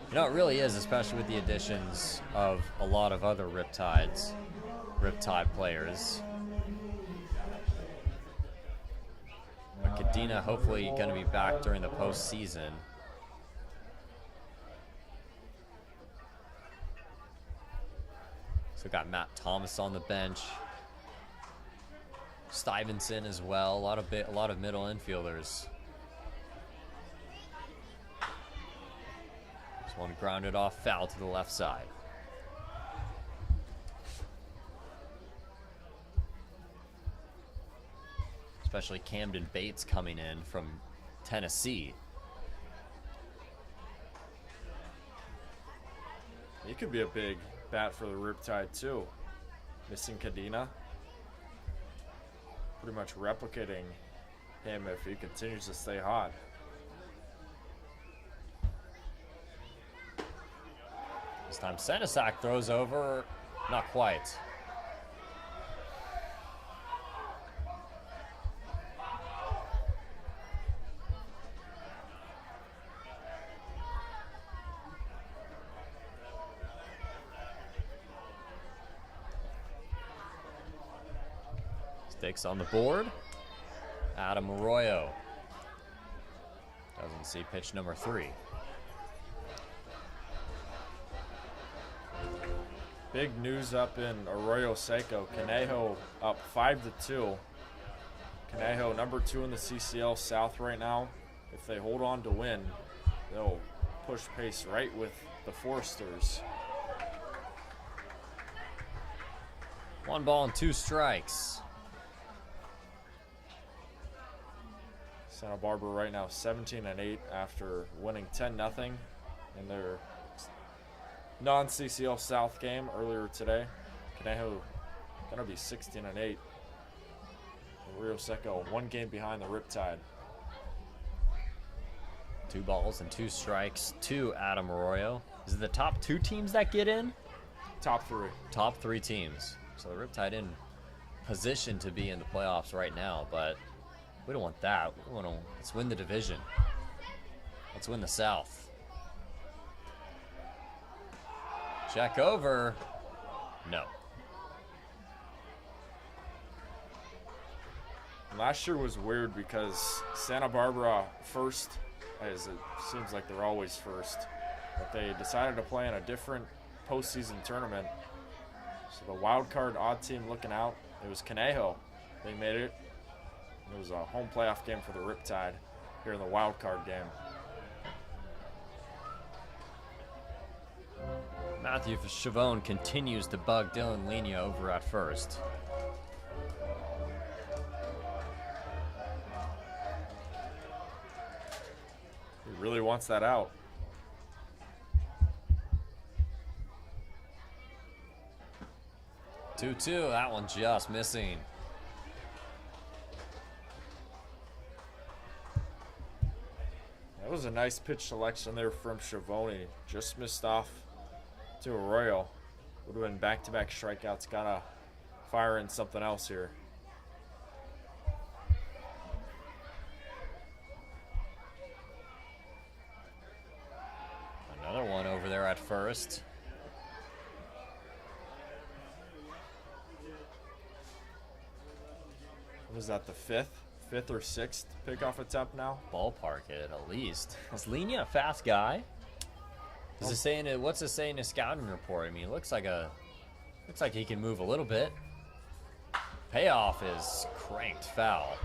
You know, it really is, especially with the additions of a lot of other Riptide players. But Cadena hopefully going to be back during the postseason. So got Matt Thomas on the bench. Stevenson as well. A lot of middle infielders. This one grounded off foul to the left side. Especially Camden Bates coming in from Tennessee. He could be a big bat for the Riptide too. Missing Cadena. Pretty much replicating him if he continues to stay hot. This time Senesac throws over, not quite. Stakes on the board. Adam Arroyo doesn't see pitch number 3. Big news up in Arroyo Seco. Conejo up 5-2. Conejo number 2 in the CCL South right now. If they hold on to win, they'll push pace right with the Foresters. 1 ball and 2 strikes. Santa Barbara right now 17-8 after winning 10-0 in their non-CCL South game earlier today. Conejo gonna be 16-8. Rio Seco 1 game behind the Riptide. 2 balls and 2 strikes to Adam Arroyo. Is it the top 2 teams that get in? Top 3. Top 3 teams. So the Riptide in position to be in the playoffs right now, but we don't want that. We want to let's win the division. Let's win the South. Check over. No. Last year was weird because Santa Barbara first, as it seems like they're always first, but they decided to play in a different postseason tournament. So the wild card odd team looking out, it was Conejo. They made it. It was a home playoff game for the Riptide here in the wild card game. Matthew Chavone continues to bug Dylan Lenia over at first. He really wants that out. Two, that one just missing. That was a nice pitch selection there from Schiavone. Just missed off to Arroyo. Would have been back-to-back strikeouts. Gotta fire in something else here. Another one over there at first. What is that, the fifth or sixth pickoff attempt now? Ballpark it at least. Is Lenia a fast guy? Is it saying it? What's it saying in his scouting report? I mean, it looks like he can move a little bit. Payoff is cranked foul.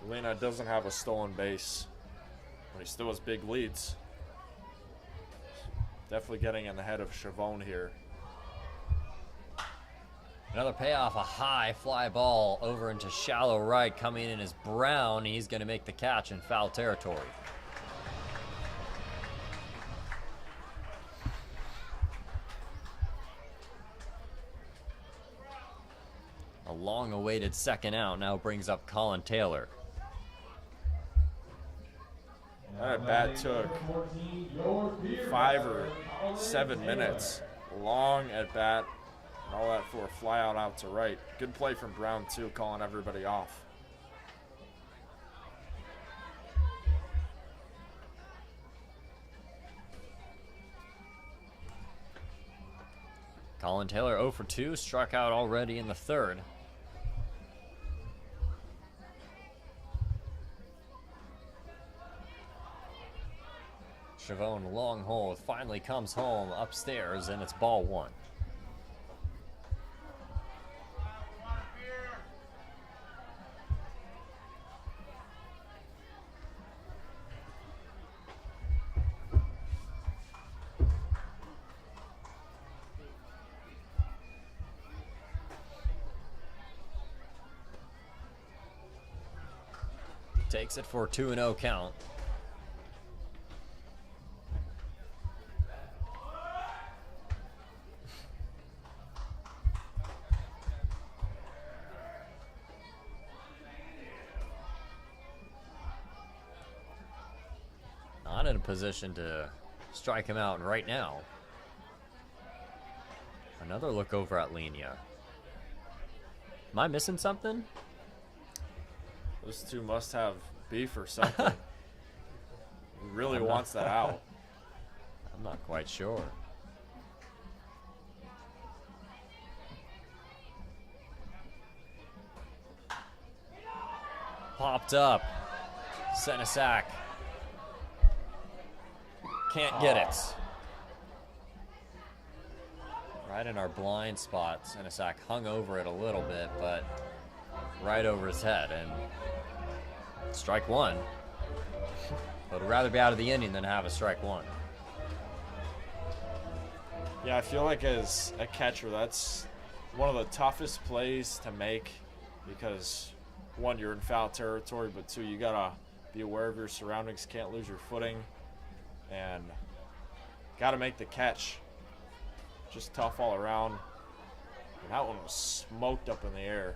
Lena doesn't have a stolen base, but he still has big leads. Definitely getting in the head of Chavone here. Another payoff, a high fly ball over into shallow right. Coming in is Brown. He's going to make the catch in foul territory. A long-awaited second out now brings up Colin Taylor. That bat took 5 or 7 minutes. Long at bat. And all that for a fly out to right. Good play from Brown, too, calling everybody off. Colin Taylor 0 for 2, struck out already in the third. Chavone long hold, finally comes home upstairs, and it's ball 1. takes it for a 2-0 count. Not in a position to strike him out right now. Another look over at Lenia. Am I missing something? Those two must have beef or something. He really wants that out. I'm not quite sure. Popped up. Senesac. Can't get it. Right in our blind spot. Senesac hung over it a little bit, but right over his head. And strike one. But I'd rather be out of the inning than have a strike one. Yeah, I feel like as a catcher, that's one of the toughest plays to make because, one, you're in foul territory, but two, you gotta be aware of your surroundings, can't lose your footing, and gotta make the catch. Just tough all around. And that one was smoked up in the air.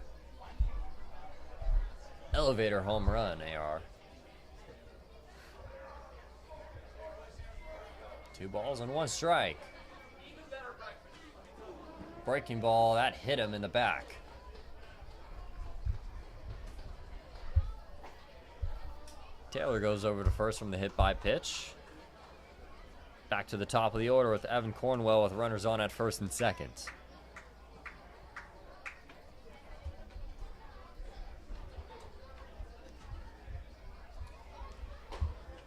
Elevator home run, AR. 2 balls and 1 strike. Breaking ball, that hit him in the back. Taylor goes over to first from the hit by pitch. Back to the top of the order with Evan Cornwell with runners on at first and second.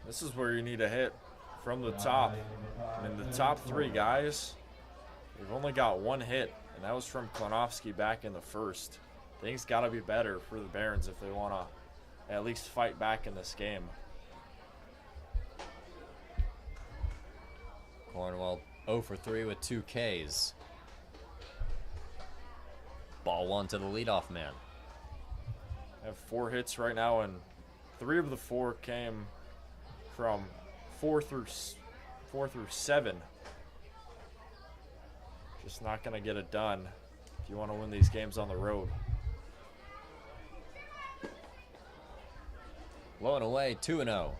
This is where you need a hit from the top. I mean, the top 3 guys, they've only got 1 hit, and that was from Klonowski back in the first. Things got to be better for the Barons if they want to at least fight back in this game. Cornwell 0 for 3 with 2 Ks. Ball 1 to the leadoff man. I have 4 hits right now, and 3 of the 4 came from 4 through 7. Just not going to get it done if you want to win these games on the road. Low and away, 2-0.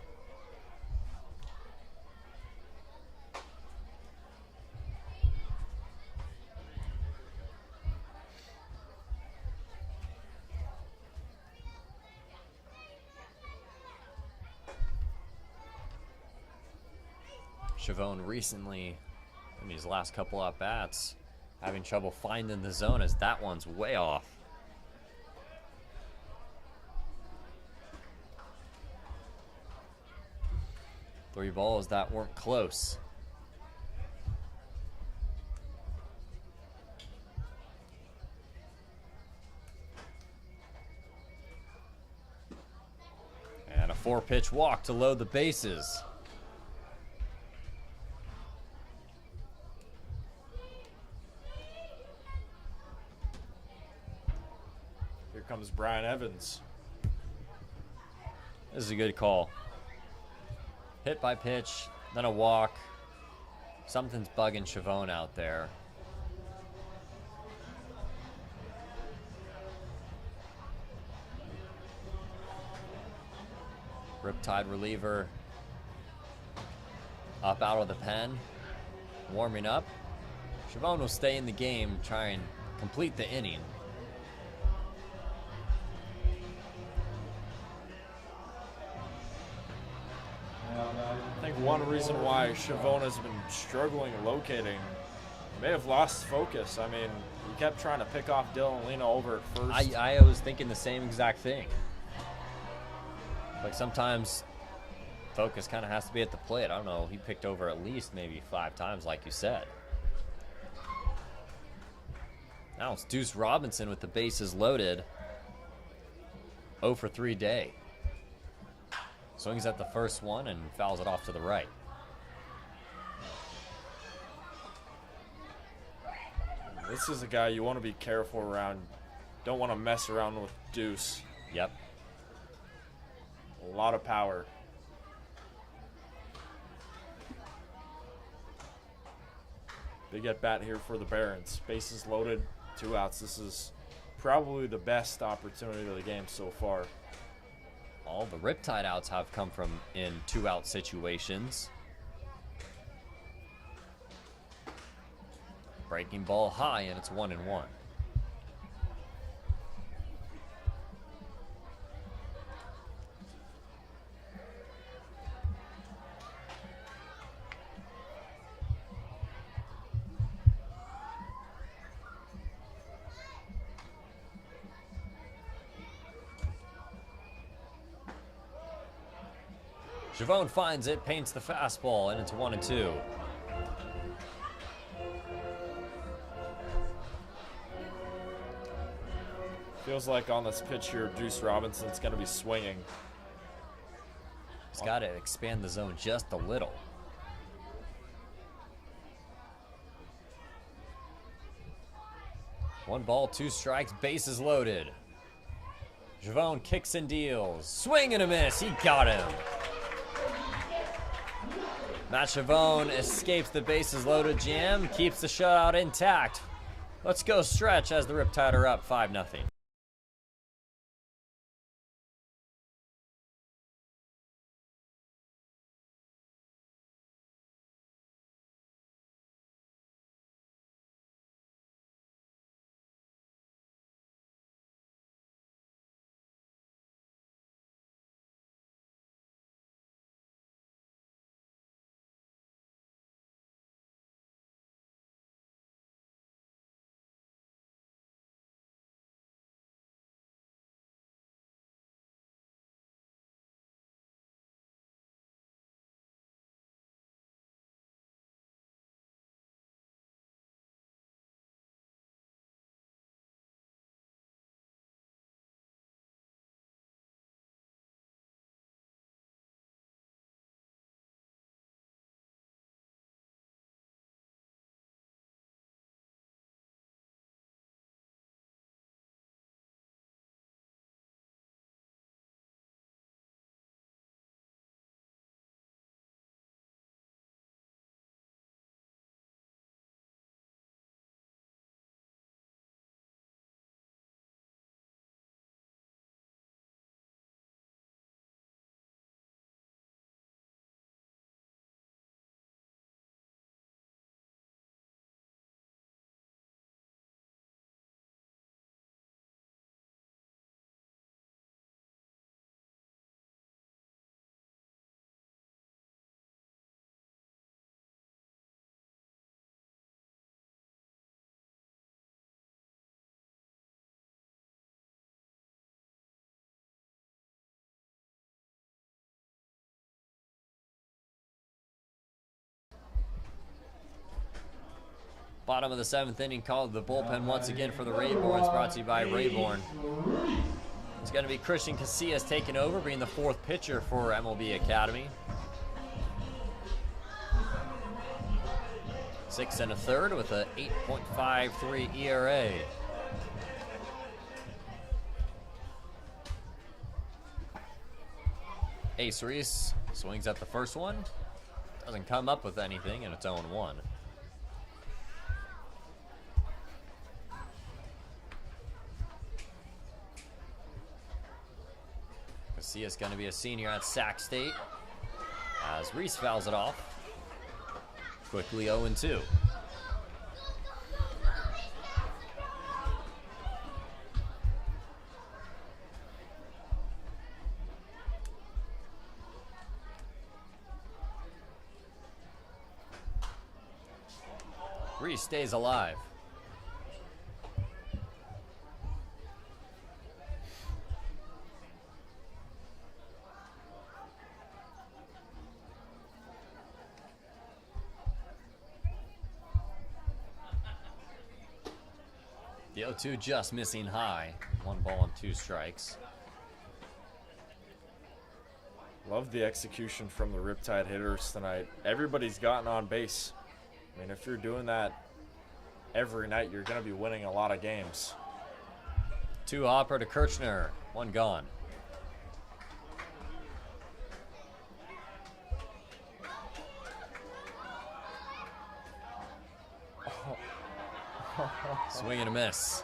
Chavone recently, in these last couple at bats, having trouble finding the zone as that one's way off. Three balls that weren't close. And a 4-pitch walk to load the bases. Here comes Brian Evans. This is a good call. Hit by pitch, then a walk. Something's bugging Chavone out there. Riptide reliever up out of the pen, warming up. Chavone will stay in the game, try and complete the inning. I think one reason why Chavone has been struggling locating, he may have lost focus. I mean, he kept trying to pick off Dylan Lena over at first. I was thinking the same exact thing. Like sometimes focus kind of has to be at the plate. I don't know. He picked over at least maybe 5 times, like you said. Now it's Deuce Robinson with the bases loaded. 0 for 3 day. Swings at the first one and fouls it off to the right. This is a guy you want to be careful around. Don't want to mess around with Deuce. Yep. A lot of power. Big at bat here for the Barons. Bases loaded, 2 outs. This is probably the best opportunity of the game so far. All the Riptide outs have come from in 2-out situations. Breaking ball high, and it's 1-1. Javone finds it, paints the fastball, and it's 1-2. Feels like on this pitch here, Deuce Robinson's going to be swinging. He's got to expand the zone just a little. One ball, 2 strikes, bases loaded. Javone kicks and deals. Swing and a miss. He got him. Matt Javone escapes the bases loaded jam, keeps the shutout intact. Let's go stretch as the Riptide are up 5-0. Bottom of the 7th inning, called the bullpen once again for the Rayborns, brought to you by Rayborn. It's going to be Christian Casillas taking over, being the 4th pitcher for MLB Academy. 6 1/3 with a 8.53 ERA. Ace Reese swings at the first one. Doesn't come up with anything, and it's 0-1. Casillas going to be a senior at Sac State as Reese fouls it off. Quickly 0-2. Reese stays alive. The 0-2 just missing high. 1 ball and 2 strikes. Love the execution from the Riptide hitters tonight. Everybody's gotten on base. I mean, if you're doing that every night, you're going to be winning a lot of games. 2 hopper to Kirchner. 1 gone. Swing and a miss.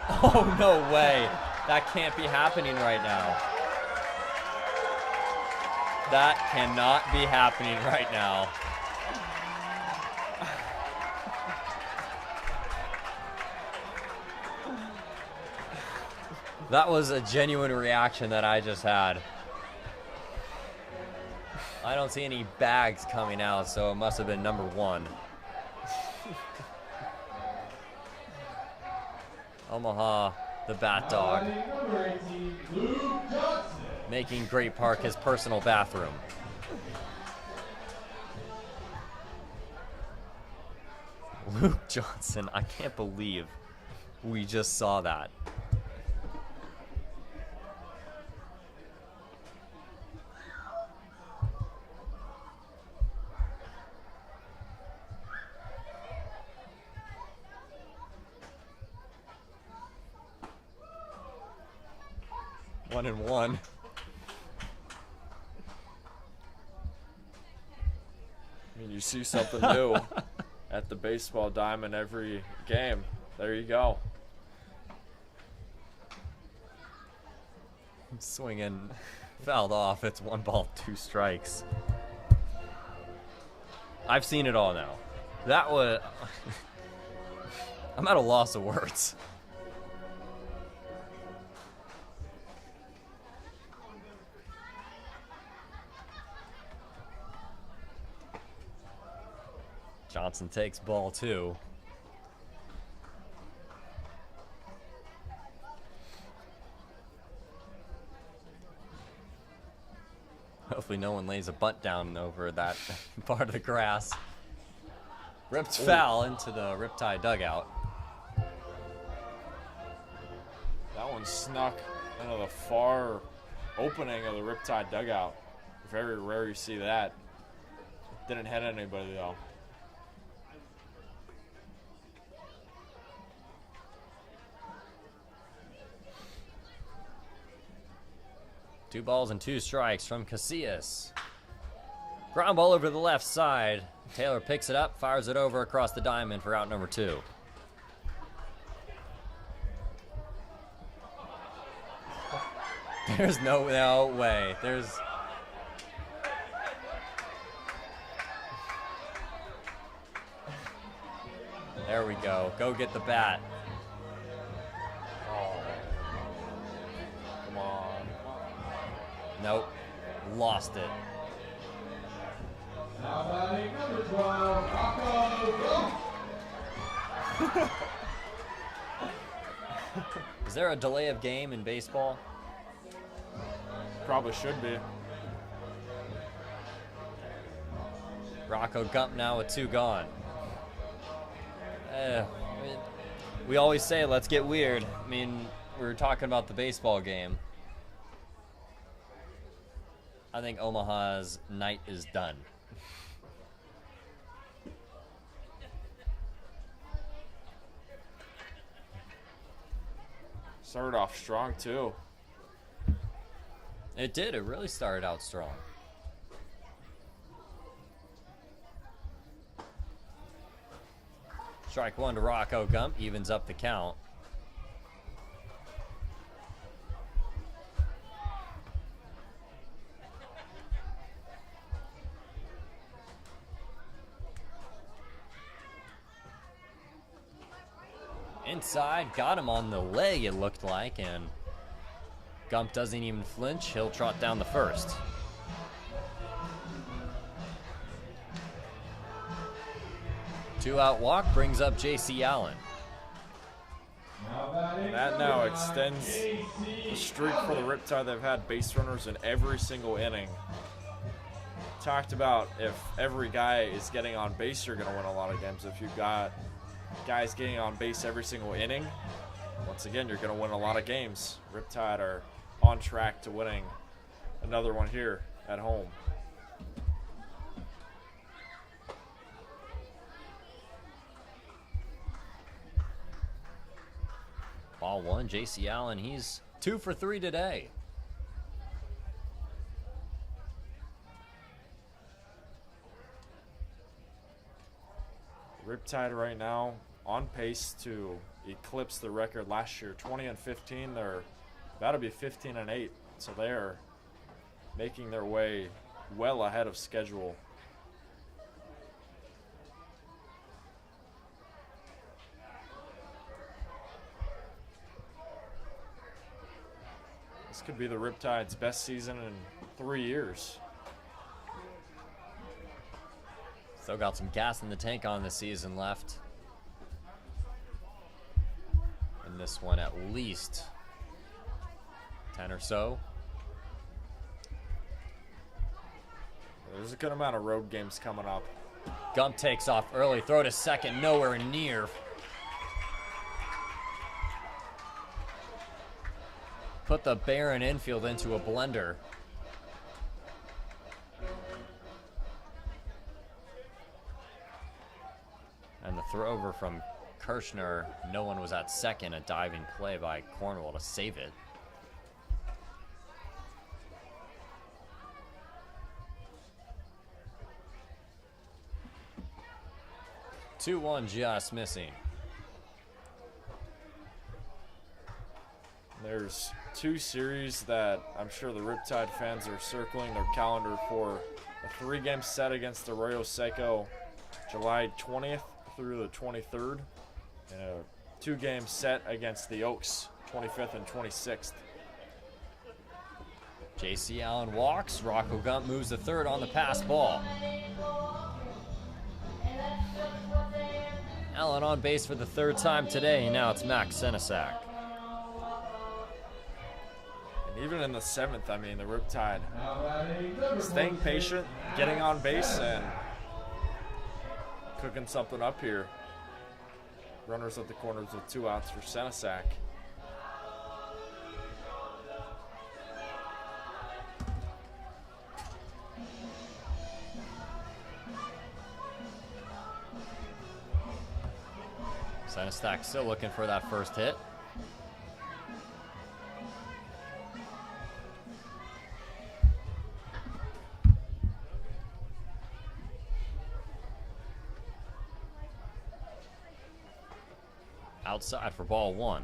Oh, no way. That can't be happening right now. That cannot be happening right now. That was a genuine reaction that I just had. I don't see any bags coming out, so it must have been number 1. Omaha, the Bat Dog, making Great Park his personal bathroom. Luke Johnson, I can't believe we just saw that. One and one. I mean, you see something new at the baseball diamond every game. There you go. Swinging, fouled off. It's 1 ball, 2 strikes. I've seen it all now. That was... I'm at a loss of words. Johnson takes ball 2. Hopefully no one lays a bunt down over that part of the grass. Ripped foul into the Riptide dugout. That one snuck into the far opening of the Riptide dugout. Very rare you see that. Didn't hit anybody though. Two balls and 2 strikes from Casillas. Ground ball over the left side. Taylor picks it up, fires it over across the diamond for out number 2. There's no way. There we go. Go get the bat. Oh. Come on. Nope. Lost it. Now batting number 12, Rocco. Is there a delay of game in baseball? Probably should be. Rocco Gump now with 2 gone. We always say, let's get weird. I mean, we were talking about the baseball game. I think Omaha's night is done. Started off strong too. It did. It really started out strong. Strike 1 to Rocco Gump, evens up the count. Inside, got him on the leg, it looked like, and Gump doesn't even flinch. He'll trot down the first. Two-out walk brings up J.C. Allen. That now extends the streak for the Riptide. They've had base runners in every single inning. Talked about if every guy is getting on base, you're going to win a lot of games. If you've got guys getting on base every single inning, once again, you're going to win a lot of games. Riptide are on track to winning another one here at home. Ball 1, J.C. Allen, he's 2 for 3 today. Riptide right now on pace to eclipse the record last year, 20-15. They're about to be 15-8, so they're making their way well ahead of schedule. This could be the Riptide's best season in 3 years. Still got some gas in the tank on the season left. In this one, at least 10 or so. There's a good amount of road games coming up. Gump takes off early, throw to second, nowhere near. Put the Baron infield into a blender. And the throw over from Kirshner, no one was at second, a diving play by Cornwall to save it. Two-one just missing. There's 2 series that I'm sure the Riptide fans are circling their calendar for. A 3-game set against Arroyo Seco, July 20th through the 23rd, and a 2-game set against the Oaks, 25th and 26th. J.C. Allen walks. Rocco Gump moves to third on the pass ball. Allen on base for the 3rd time today, and now it's Max Senesac. And even in the 7th, I mean, the Riptide staying patient, getting on base, and cooking something up here. Runners at the corners with 2 outs for Senesac. Senesac still looking for that first hit. Outside for ball 1.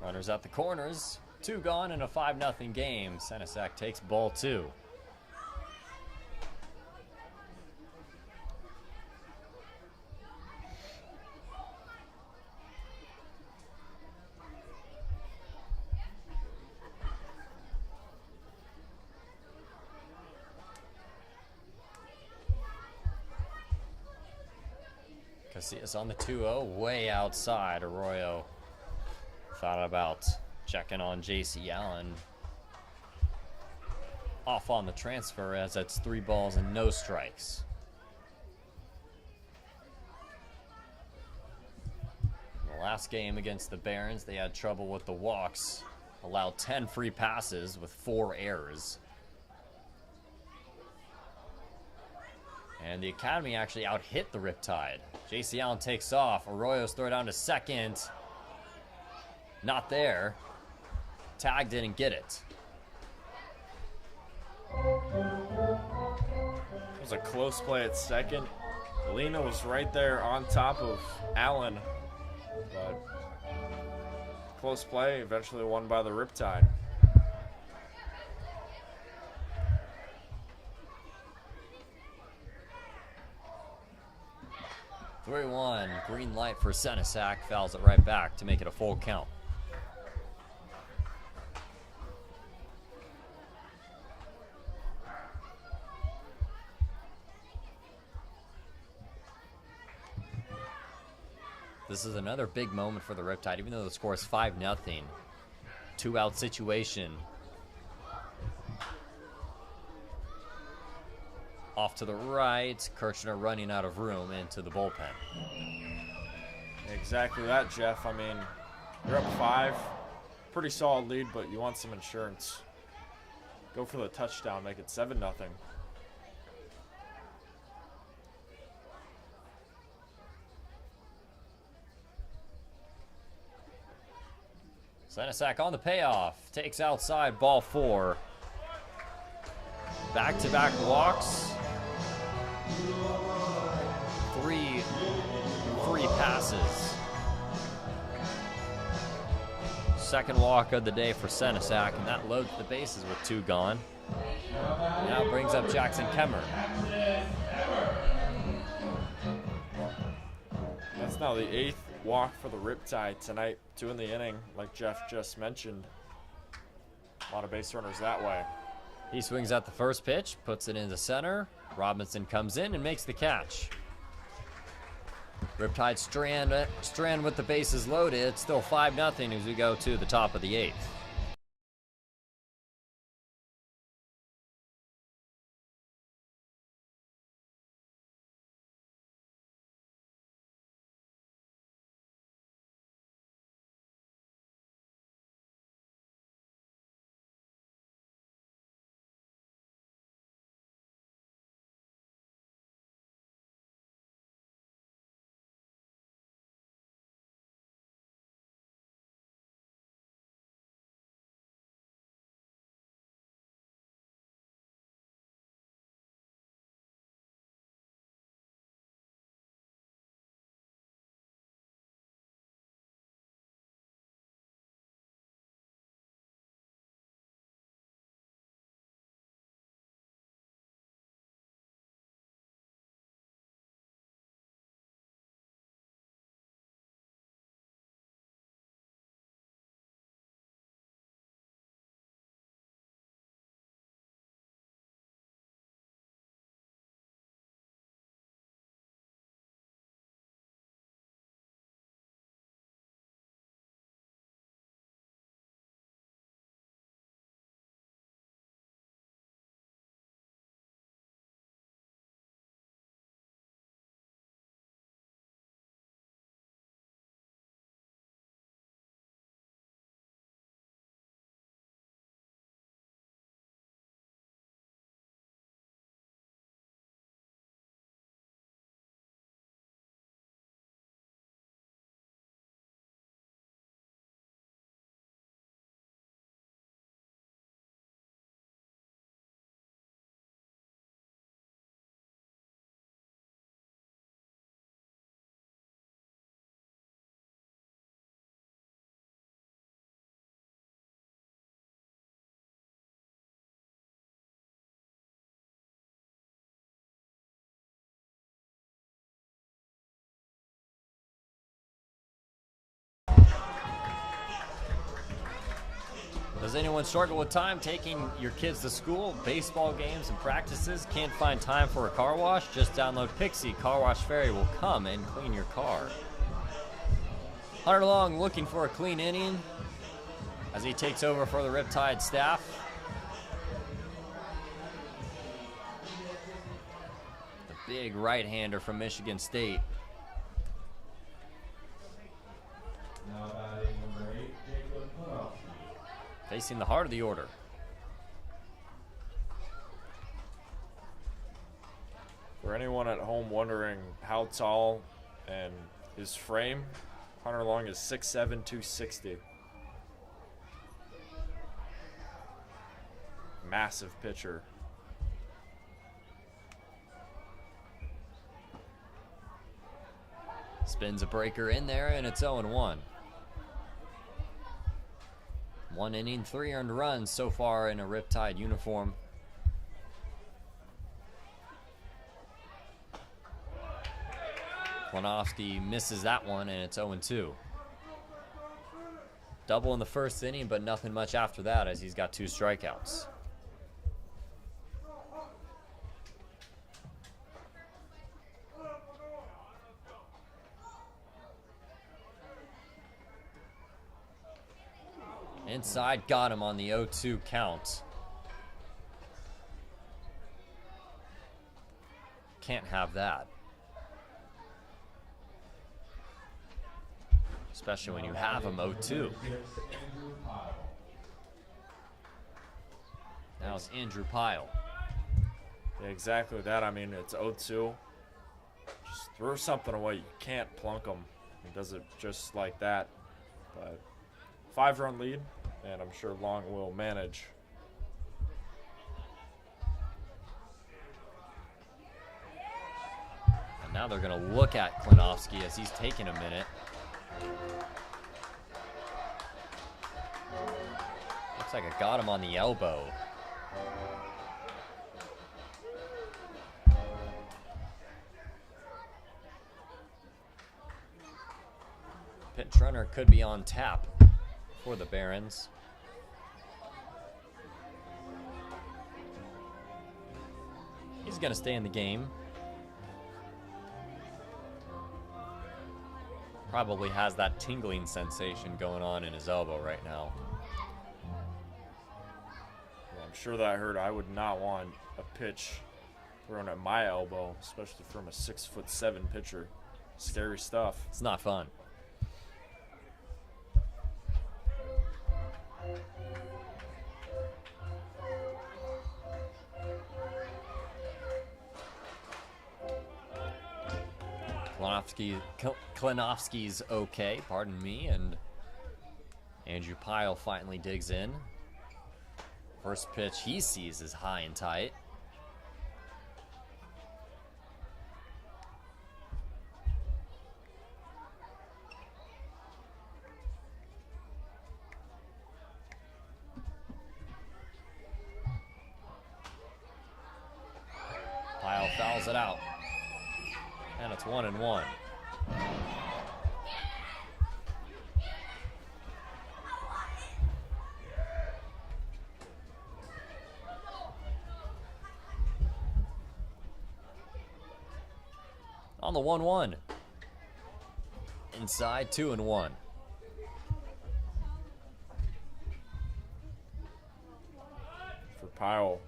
Runners at the corners. 2 gone in a 5-0 game. Senesac takes ball 2. Casillas on the 2-0, way outside. Arroyo thought about checking on J.C. Allen. Off on the transfer, as that's 3 balls and no strikes. In the last game against the Barons, they had trouble with the walks. Allowed 10 free passes with 4 errors. And the Academy actually out-hit the Riptide. J.C. Allen takes off. Arroyo's throw down to second. Not there. Tag didn't get it. It was a close play at second. Lena was right there on top of Allen. But close play, eventually won by the Riptide. Three-one, green light for Senesac. Fouls it right back to make it a full count. This is another big moment for the Riptide, even though the score is 5-0. 2-out situation. Off to the right, Kirchner running out of room into the bullpen. Exactly that, Jeff. I mean, you're up 5. Pretty solid lead, but you want some insurance. Go for the touchdown, make it 7-0. Senesac on the payoff. Takes outside, ball 4. Back-to-back walks. Three passes. Second walk of the day for Senesac, and that loads the bases with 2 gone. Now brings up Jackson Kemmer. That's now the 8th walk for the Riptide tonight, 2 in the inning, like Jeff just mentioned. A lot of base runners that way. He swings at the first pitch, puts it into center. Robinson comes in and makes the catch. Riptide strand with the bases loaded. It's still 5-0 as we go to the top of the 8th. Does anyone struggle with time taking your kids to school, baseball games, and practices? Can't find time for a car wash? Just download Pixie. Car Wash Fairy will come and clean your car. Hunter Long looking for a clean inning as he takes over for the Riptide staff. The big right-hander from Michigan State. Now batting number 8, Jacob Podolsky. Facing the heart of the order. For anyone at home wondering how tall and his frame, Hunter Long is 6'7", 260. Massive pitcher. Spins a breaker in there, and it's 0-1. 1 inning, 3 earned runs so far in a Riptide uniform. Klonowski misses that one, and it's 0-2. Double in the first inning, but nothing much after that as he's got 2 strikeouts. Inside, got him on the 0-2 count. Can't have that. Especially when you have him 0-2. Now it's Andrew Pyle. Yeah, exactly that. I mean, it's 0-2. Just throw something away. You can't plunk him. He does it just like that. But 5-run lead, and I'm sure Long will manage. And now they're going to look at Klinowski as he's taking a minute. Looks like it got him on the elbow. Pinch runner could be on tap for the Barons. He's going to stay in the game. Probably has that tingling sensation going on in his elbow right now. Well, I'm sure that hurt. I would not want a pitch thrown at my elbow, especially from a 6'7" pitcher. Scary stuff. It's not fun. Klinowski's okay, pardon me, and Andrew Pyle finally digs in. First pitch he sees is high and tight. Pyle fouls it out. And it's 1-1. On the 1-1. Inside 2-1. For Pyle,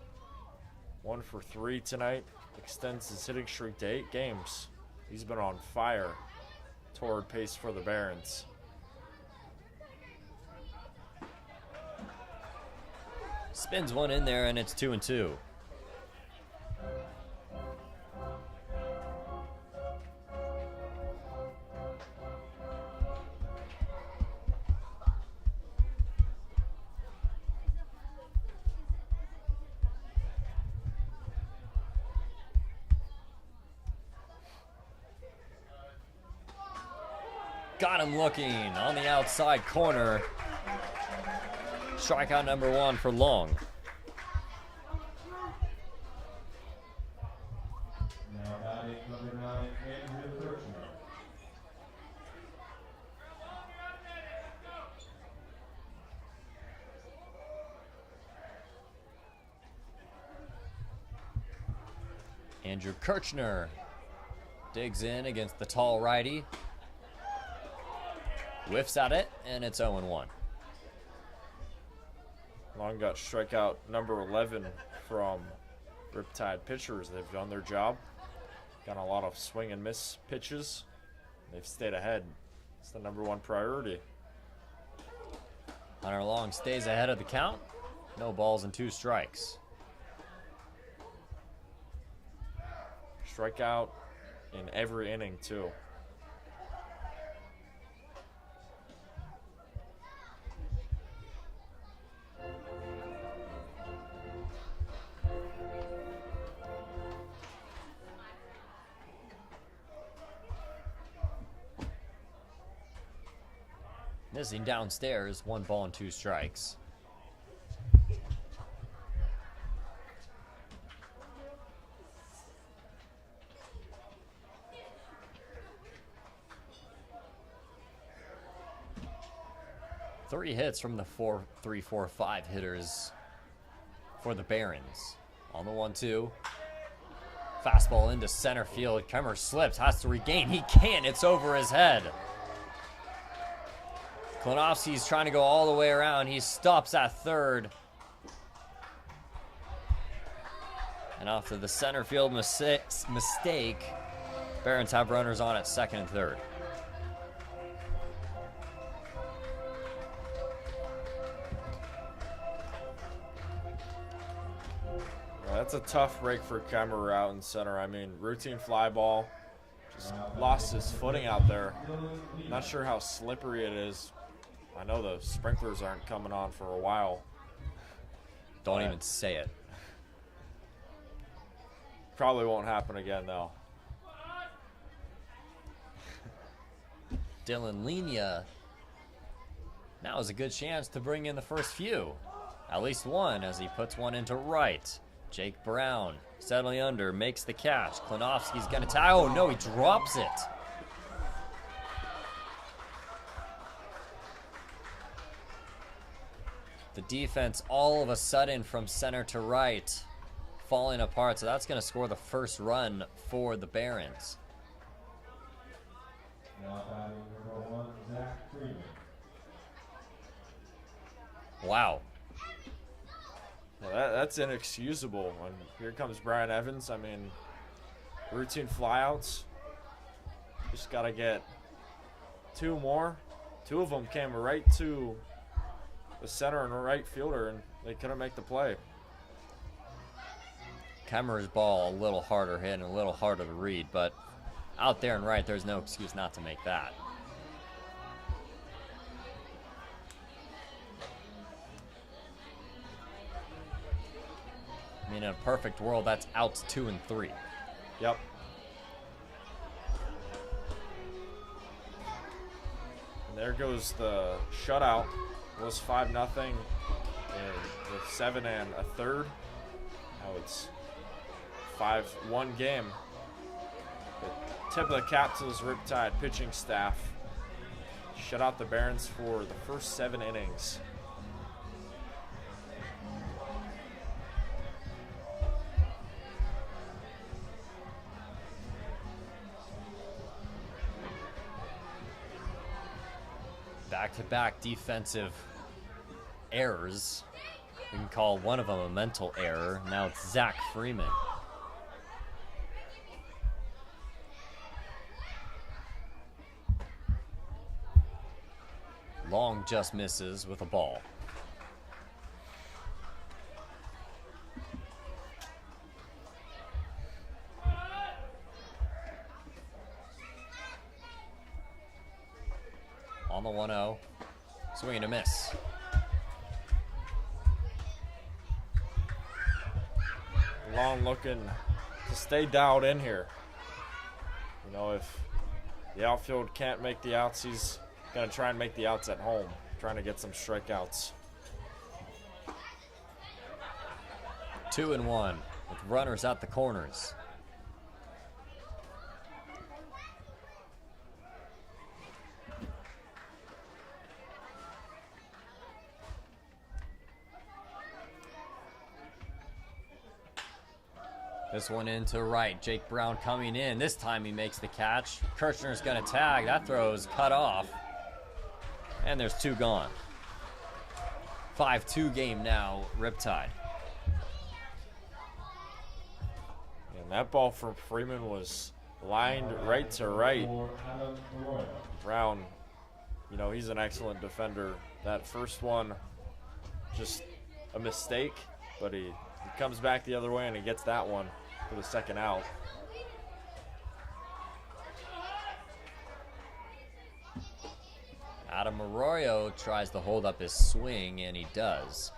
1 for 3 tonight. Extends his hitting streak to 8 games. He's been on fire. Torrid pace for the Barons. Spins one in there, and it's 2-2. Got him looking on the outside corner. Strikeout number 1 for Long. Now batting number 9, Andrew Kirchner. Andrew Kirchner digs in against the tall righty. Whiffs at it, and it's 0-1. Long got strikeout number 11 from Riptide pitchers. They've done their job. Got a lot of swing and miss pitches. They've stayed ahead. It's the number 1 priority. Hunter Long stays ahead of the count. No balls and 2 strikes. Strikeout in every inning, too. Missing downstairs, 1 ball and 2 strikes. Three hits from the 4-3-4-5 hitters for the Barons. On the 1-2. Fastball into center field. Kemmer slips, has to regain. He can't. It's over his head. Klinowski's trying to go all the way around. He stops at third. And after the center field mistake, Barons have runners on at second and third. That's a tough break for Kemmer out in center. I mean, routine fly ball. Just lost his footing out there. Not sure how slippery it is I know the sprinklers aren't coming on for a while. Don't even say it. Probably won't happen again, though. Dylan Lenia. Now is a good chance to bring in the first few. At least one as he puts one into right. Jake Brown settling under, makes the catch. Klinowski's gonna tie. Oh no, he drops it. The defense all of a sudden from center to right falling apart. So that's gonna score the first run for the Barons. Now batting number 1, Zach Freeman. Wow. Yeah, that's inexcusable. And here comes Brian Evans. I mean, routine flyouts. Just got to get 2 more. 2 of them came right to the center and right fielder, and they couldn't make the play. Kemmer's ball a little harder hit and a little harder to read, but out there and right, there's no excuse not to make that. I mean, in a perfect world, that's outs 2 and 3. Yep. And there goes the shutout. It was 5-0 with 7 1/3. Now it's 5-1 game. But tip of the cap to this Riptide pitching staff. Shut out the Barons for the first 7 innings. Back-to-back defensive errors. We can call one of them a mental error. Now it's Zach Freeman. Long just misses with a ball. On the 1-0. Swing and a miss. Long looking to stay dialed in here. You know, if the outfield can't make the outs, he's going to try and make the outs at home, trying to get some strikeouts. 2-1 with runners at the corners. This one into right. Jake Brown coming in. This time he makes the catch. Kirchner's going to tag. That throw is cut off. And there's 2 gone. 5-2 game now, Riptide. And that ball from Freeman was lined right to right. For Adam Arroyo. Brown, you know, he's an excellent defender. That first one, just a mistake, but he comes back the other way and he gets that one for the second out. Adam Arroyo tries to hold up his swing, and he does.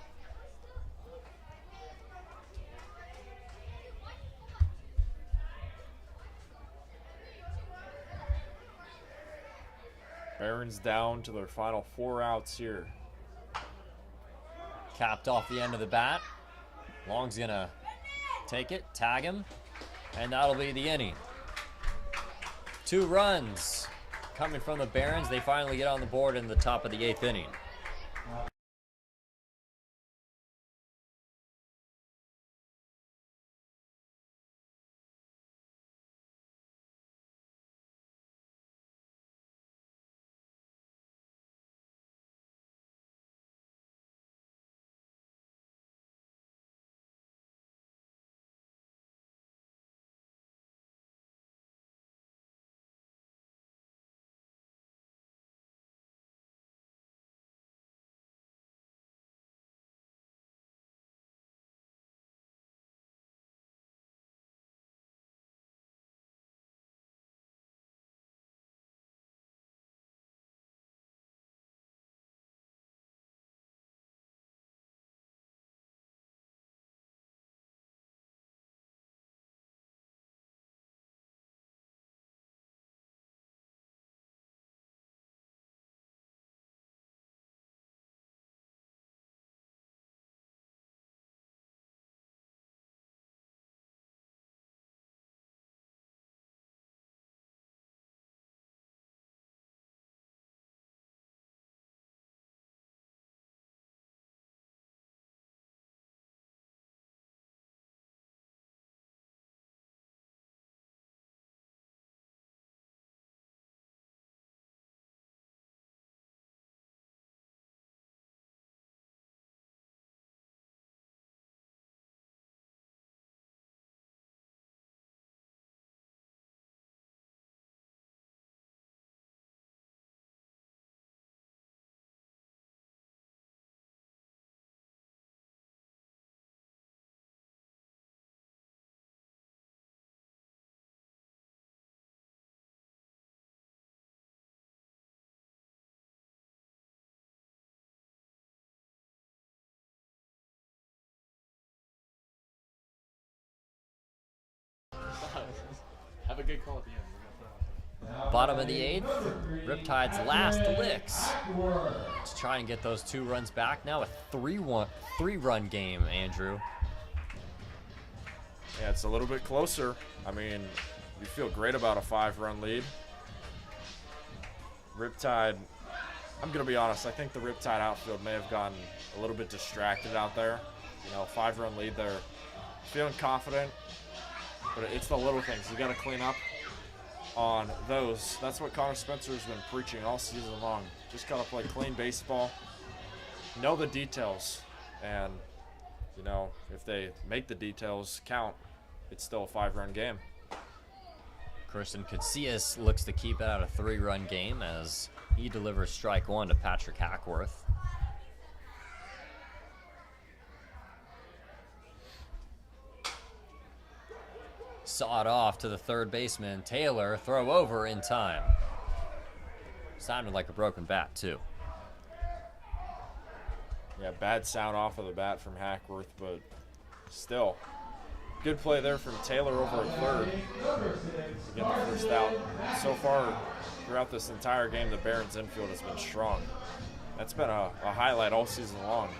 Barons down to their final 4 outs here. Capped off the end of the bat. Long's gonna take it, tag him, and that'll be the inning. 2 runs coming from the Barons. They finally get on the board in the top of the 8th inning. Have a good call at the end. Bottom of the 8th, Riptide's last licks to try and get those 2 runs back. Now a 3-run game, Andrew. Yeah, it's a little bit closer. I mean, you feel great about a 5-run lead. Riptide, I'm going to be honest, I think the Riptide outfield may have gotten a little bit distracted out there. You know, 5-run lead, they're feeling confident, but it's the little things. You got to clean up on those. That's what Connor Spencer has been preaching all season long. Just got to play clean baseball, know the details, and, you know, if they make the details count, it's still a 5-run game. Christian Casillas looks to keep it at a 3-run game as he delivers strike 1 to Patrick Hackworth. Saw it off to the third baseman, Taylor, throw over in time. Sounded like a broken bat, too. Yeah, bad sound off of the bat from Hackworth, but still. Good play there from Taylor over at third to get the first out. So far, throughout this entire game, the Barons infield has been strong. That's been a highlight all season long.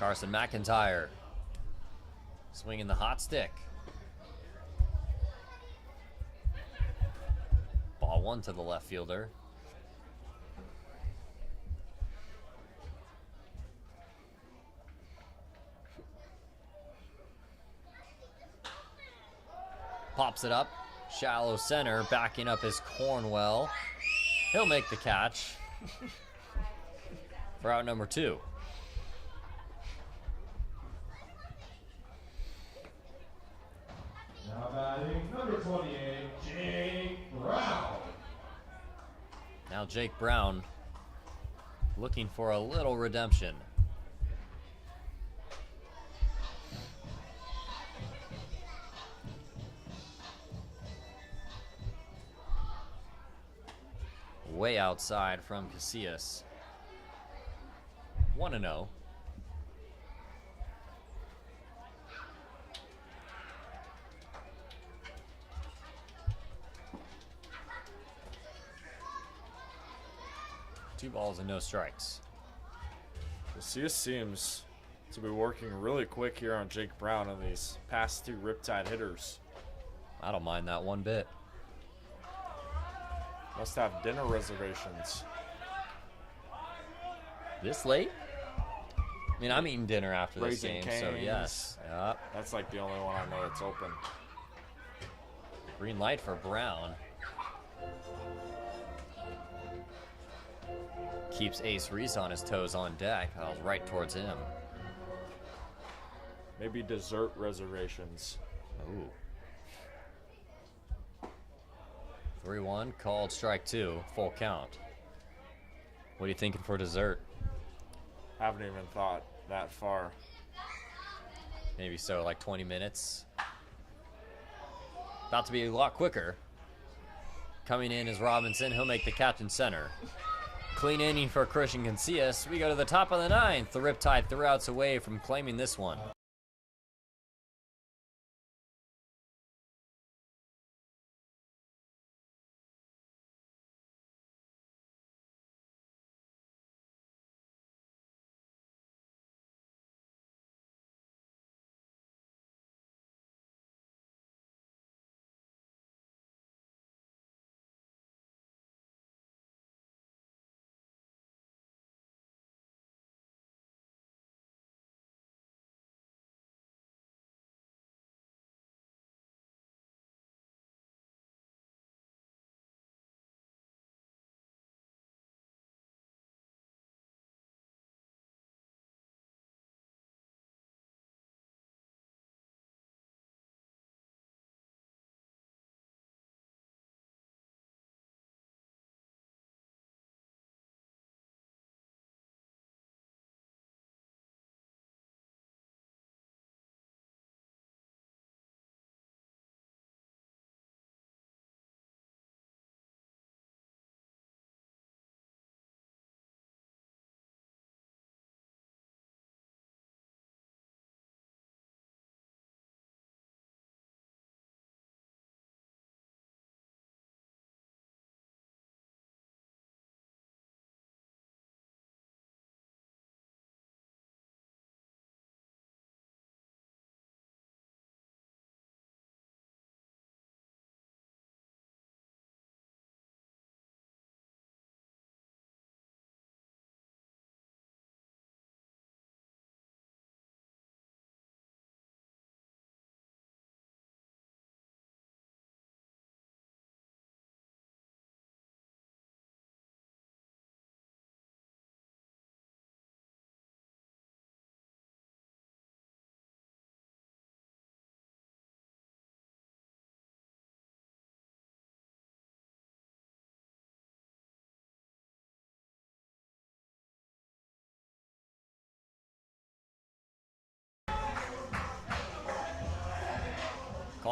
Carson McIntyre swinging the hot stick. Ball 1 to the left fielder. Pops it up, shallow center, backing up his Cornwell. He'll make the catch for out number 2. Now batting number 28, Jake Brown. Now Jake Brown looking for a little redemption. Way outside from Casillas. 1-0. Two balls and no strikes. Casillas seems to be working really quick here on Jake Brown and these past 2 Riptide hitters. I don't mind that one bit. Must have dinner reservations. This late? I mean, I'm eating dinner after this Raising game, so Cane's. yes. Yep. That's like the only one I know that's open. Green light for Brown. Keeps Ace Reese on his toes on deck. That was right towards him. Maybe dessert reservations. Ooh. 3-1, called strike 2, full count. What are you thinking for dessert? Haven't even thought that far. Maybe so, like 20 minutes. About to be a lot quicker. Coming in is Robinson. He'll make the catch in center. Clean inning for Christian Casillas. We go to the top of the 9th. The Riptide 3 outs away from claiming this one.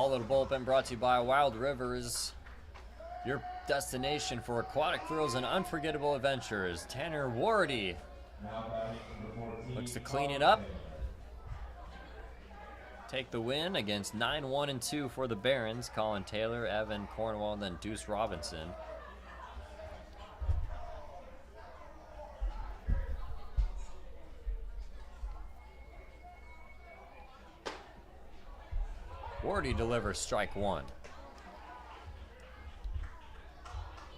Ball of the bullpen brought to you by Wild Rivers, your destination for aquatic thrills and unforgettable adventures. Tanner Wardy looks to clean it up. Take the win against 9-1-2 for the Barons. Colin Taylor, Evan Cornwall, and then Deuce Robinson. Wardy delivers strike one.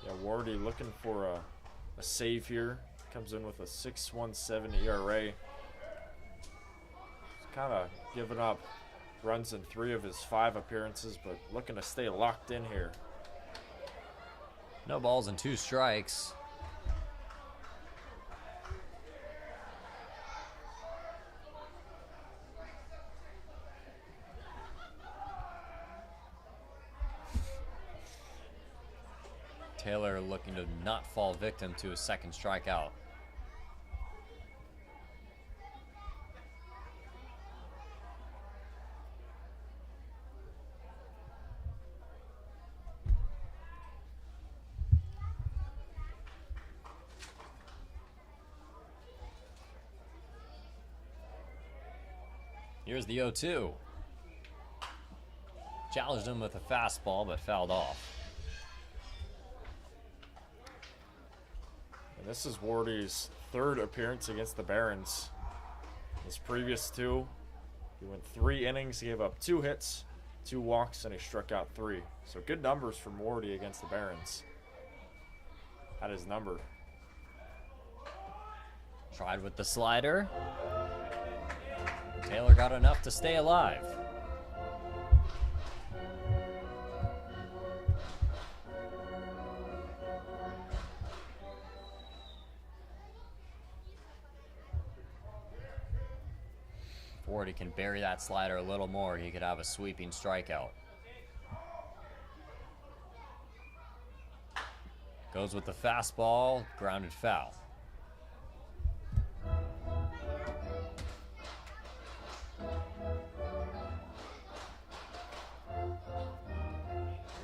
Yeah, Wardy looking for a save here. Comes in with a 6.17 ERA. He's kind of giving up runs in 3 of his 5 appearances, but looking to stay locked in here. No balls and 2 strikes. Taylor looking to not fall victim to a second strikeout. Here's the 0-2. Challenged him with a fastball, but fouled off. And this is Wardy's 3rd appearance against the Barons. His previous 2, he went 3 innings, he gave up 2 hits, 2 walks, and he struck out 3. So good numbers from Wardy against the Barons. At his number. Tried with the slider. Taylor got enough to stay alive. He can bury that slider a little more, he could have a sweeping strikeout. Goes with the fastball, grounded foul.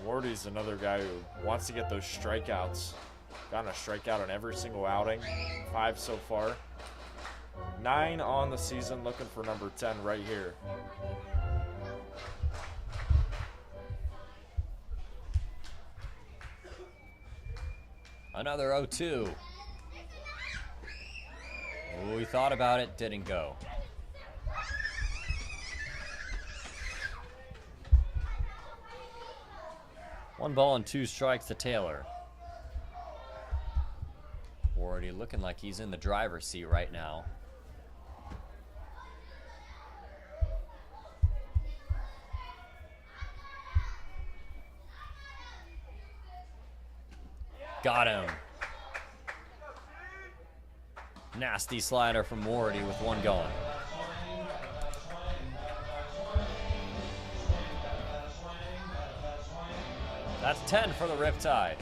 Wardy's another guy who wants to get those strikeouts. Gotten a strikeout in every single outing, 5 so far. 9 on the season, looking for number 10 right here. Another 0-2. Oh, we thought about it, didn't go. One ball and 2 strikes to Taylor. Wardy looking like he's in the driver's seat right now. Got him. Nasty slider from Wardy with 1 going. That's 10 for the Riptide.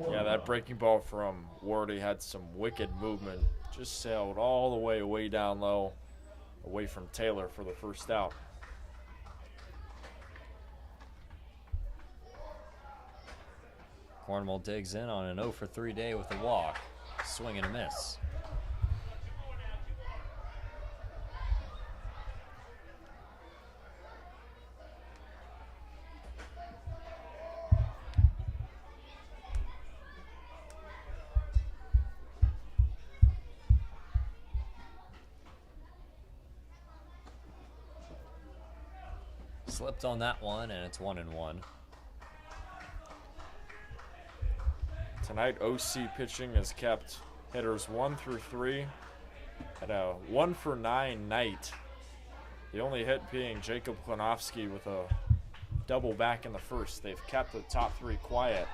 Yeah, that breaking ball from Wardy had some wicked movement. Just sailed all the way down low, away from Taylor for the first out. Cornwall digs in on an 0-for-3 day with a walk. Swing and a miss. Slipped on that one, and it's 1-1. Tonight, OC pitching has kept hitters 1 through 3 at a 1-for-9 night. The only hit being Jacob Klanowski with a double back in the first. They've kept the top 3 quiet.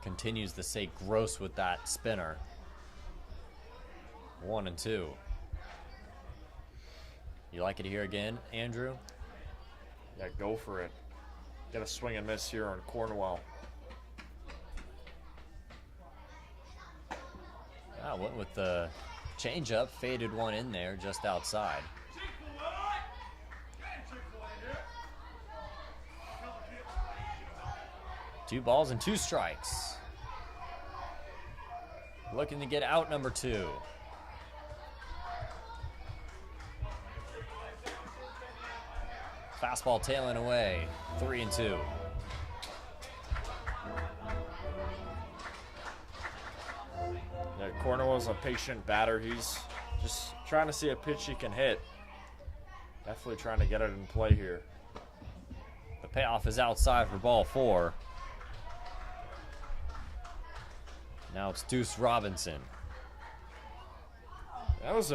Continues to say gross with that spinner. 1-2. You like it here again, Andrew? Yeah, go for it. Got a swing and miss here on Cornwall. I went with the Changeup, faded one in there just outside. 2 balls and 2 strikes. Looking to get out number 2. Fastball tailing away, 3-2. Yeah, Cornwell's a patient batter. He's just trying to see a pitch he can hit. Definitely trying to get it in play here. The payoff is outside for ball 4. Now it's Deuce Robinson. That was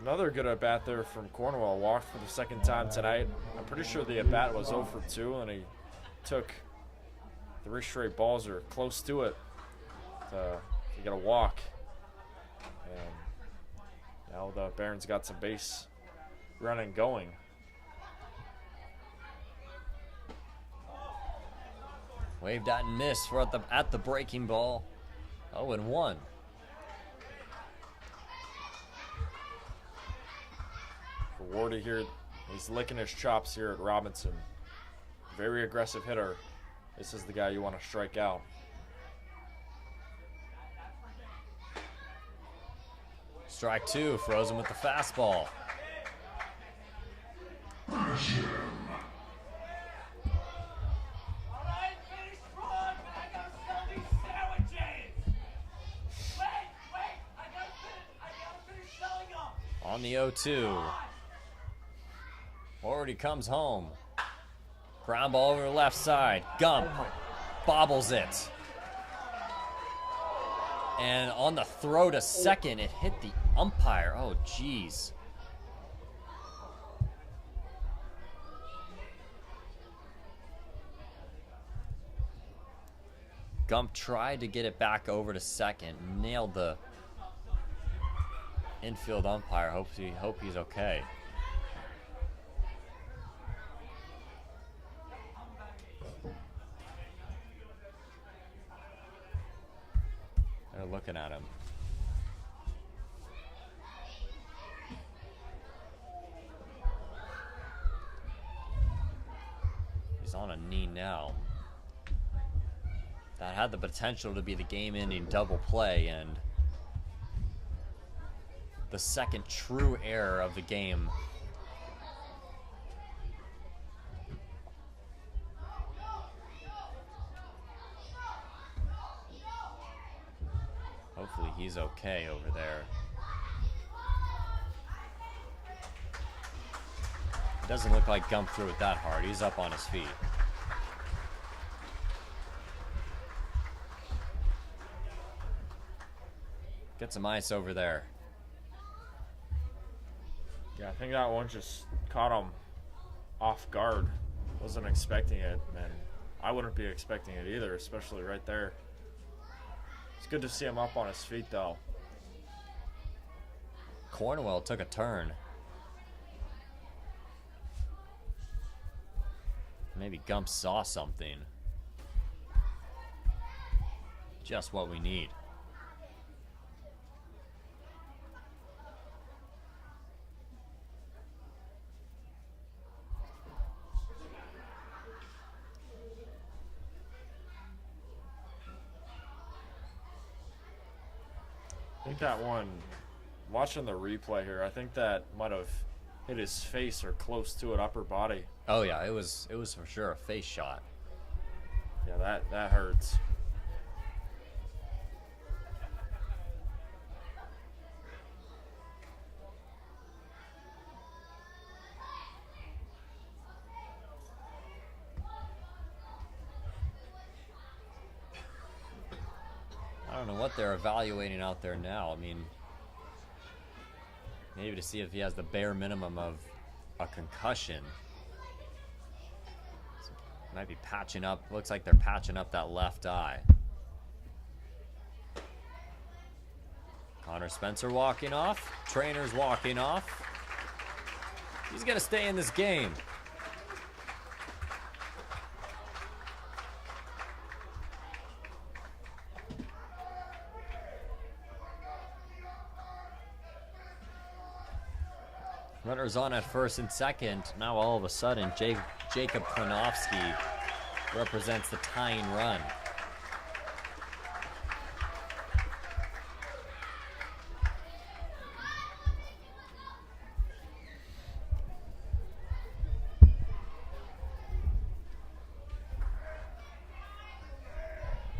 another good at-bat there from Cornwell. Walked for the second time tonight. I'm pretty sure the at-bat was 0 for 2, and he took 3 straight balls or close to it to get a walk. And now the Barons got some base running going. Waved at and missed for at the breaking ball. 0-1. For Wardy here, he's licking his chops here at Robinson. Very aggressive hitter. This is the guy you want to strike out. Strike 2, frozen with the fastball. On the 0-2. Already comes home. Ground ball over the left side. Gump bobbles it. And on the throw to second, it hit the umpire. Oh, jeez. Gump tried to get it back over to second. Nailed the infield umpire. Hope he's okay. They're looking at him. He's on a knee now. That had the potential to be the game-ending double play, and the second true error of the game. Hopefully he's okay over there. It doesn't look like Gump threw it that hard. He's up on his feet. Get some ice over there. Yeah, I think that one just caught him off guard. Wasn't expecting it, and I wouldn't be expecting it either, especially right there. It's good to see him up on his feet, though. Cornwell took a turn. Maybe Gump saw something. Just what we need. I think that one, watching the replay here, I think that might have hit his face or close to it, upper body. Oh yeah, it was for sure a face shot. Yeah, that hurts. I don't know what they're evaluating out there now. I mean, maybe to see if he has the bare minimum of a concussion. Might be patching up. Looks like they're patching up that left eye. Connor Spencer walking off. Trainer's walking off. He's going to stay in this game. Runners on at first and second. Now all of a sudden, Jacob Klinowski represents the tying run.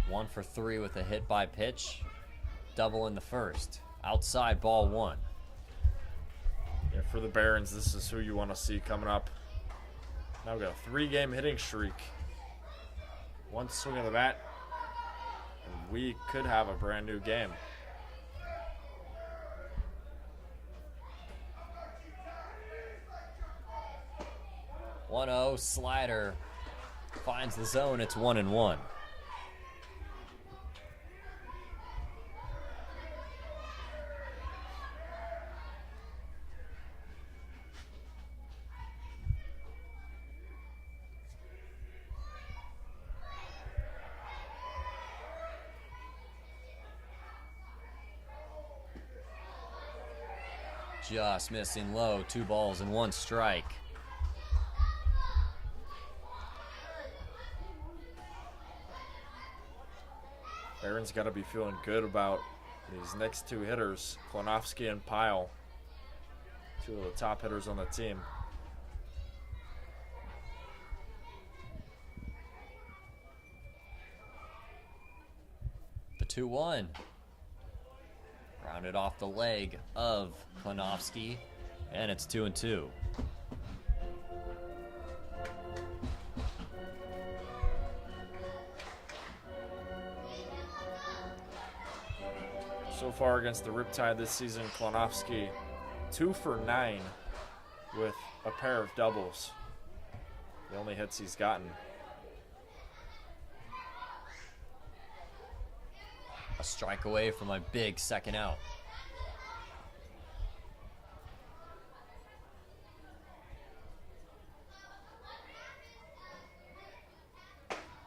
One for three with a hit by pitch. Double in the first. Outside, ball one. Yeah, for the Barons, this is who you want to see coming up. Now we've got a 3-game hitting streak. One swing of the bat, and we could have a brand new game. One 0 slider finds the zone. It's 1-1. Just missing low. 2 balls and 1 strike. Barron's got to be feeling good about these next 2 hitters, Klinowski and Pyle, 2 of the top hitters on the team. The 2-1. Rounded off the leg of Klinowski, and it's 2-2. So far against the Riptide this season, Klinowski 2 for 9 with a pair of doubles. The only hits he's gotten. A strike away from a big second out.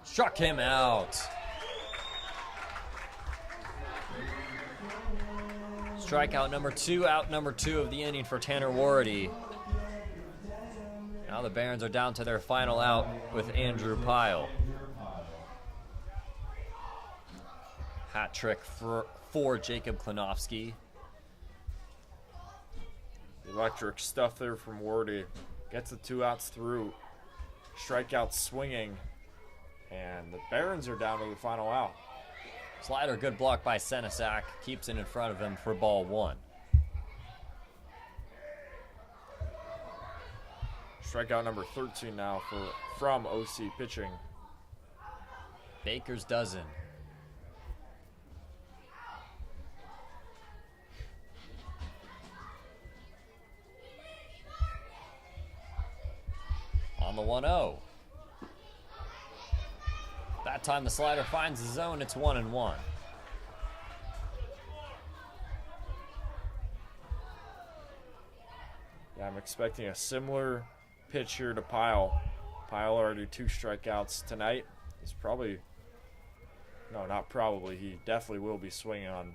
Struck him out. Strikeout number 2, out number 2 of the inning for Tanner Warady. Now the Barons are down to their final out with Andrew Pyle. Hat trick for Jacob Klinowski. Electric stuff there from Wardy. Gets the 2 outs through. Strikeout swinging. And the Barons are down to the final out. Slider, good block by Senesac. Keeps it in front of him for ball 1. Strikeout number 13 now from OC pitching. Baker's dozen. On the 1-0. That time the slider finds the zone. It's 1-1. Yeah, I'm expecting a similar pitch here to Pyle. Pyle already 2 strikeouts tonight. He's probably, no, not probably. He definitely will be swinging on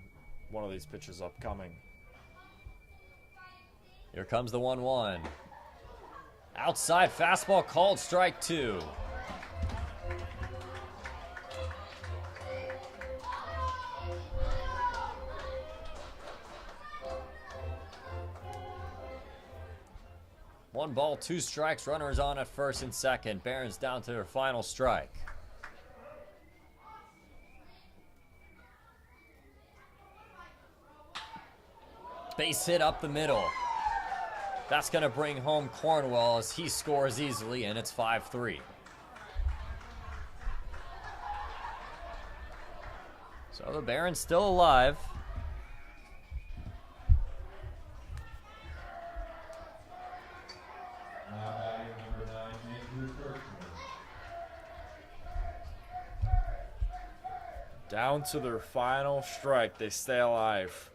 one of these pitches upcoming. Here comes the 1-1. Outside fastball called, strike 2. One ball, 2 strikes, runners on at first and second. Barons down to their final strike. Base hit up the middle. That's going to bring home Cornwell as he scores easily, and it's 5-3. So the Barons still alive. Now batting number 9, Andrew Kirchner. Down to their final strike. They stay alive.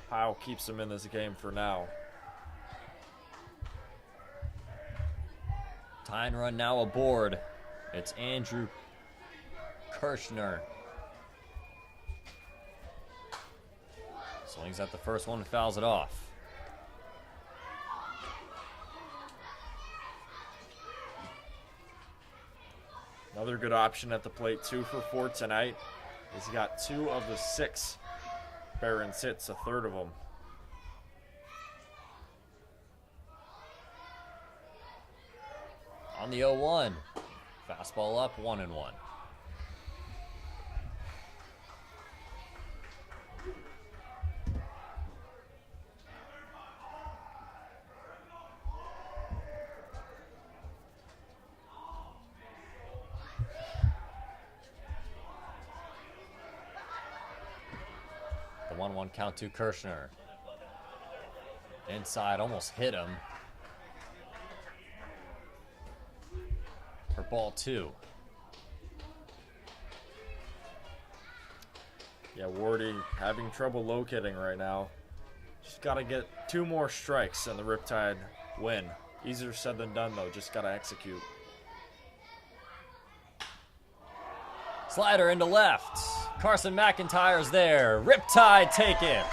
Pyle keeps them in this game for now. Tying run now aboard. It's Andrew Kirchner. Swings at the first one and fouls it off. Another good option at the plate, 2 for 4 tonight. He's got 2 of the 6 Barons hits, a third of them. On the 0-1. Fastball up, 1-1. The 1-1 count to Kirshner. Inside, almost hit him. For ball 2. Yeah, Wardy having trouble locating right now. Just got to get 2 more strikes and the Riptide win. Easier said than done, though. Just got to execute. Slider into left. Carson McIntyre's there. Riptide take it.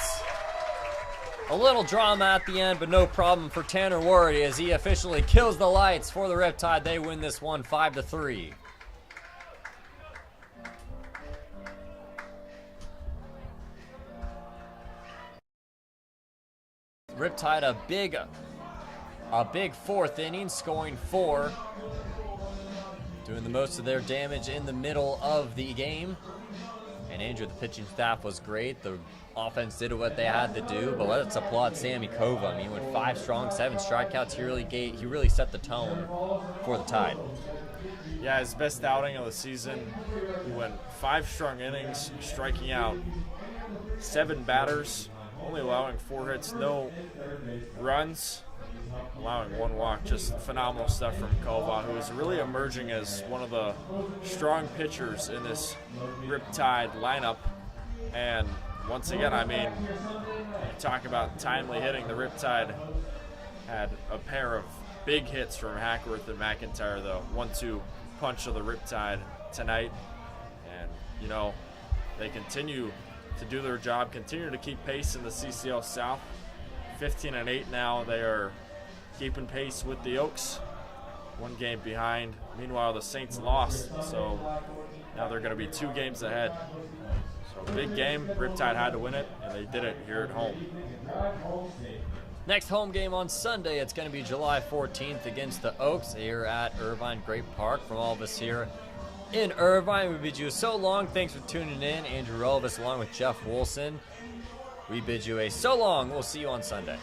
A little drama at the end, but no problem for Tanner Wardy as he officially kills the lights for the Riptide. They win this one 5-3. Riptide a big 4th inning, scoring 4. Doing the most of their damage in the middle of the game. And Andrew, the pitching staff was great. The offense did what they had to do, but let's applaud Sammy Kova. I mean, with 5 strong, 7 strikeouts, he really set the tone for the Tide. Yeah, his best outing of the season. He went 5 strong innings, striking out 7 batters, only allowing 4 hits, no runs, allowing 1 walk. Just phenomenal stuff from Kova, who is really emerging as one of the strong pitchers in this Riptide lineup. And once again, I mean, you talk about timely hitting. The Riptide had a pair of big hits from Hackworth and McIntyre, the 1-2 punch of the Riptide tonight. And, you know, they continue to do their job, continue to keep pace in the CCL South. 15-8 now. They are keeping pace with the Oaks. 1 game behind. Meanwhile, the Saints lost, so now they're going to be 2 games ahead. So big game. Riptide had to win it, and they did it here at home. Next home game on Sunday, it's going to be July 14th against the Oaks here at Irvine Great Park. From all of us here in Irvine, we bid you so long. Thanks for tuning in. Andrew Relvis along with Jeff Wilson. We bid you a so long. We'll see you on Sunday.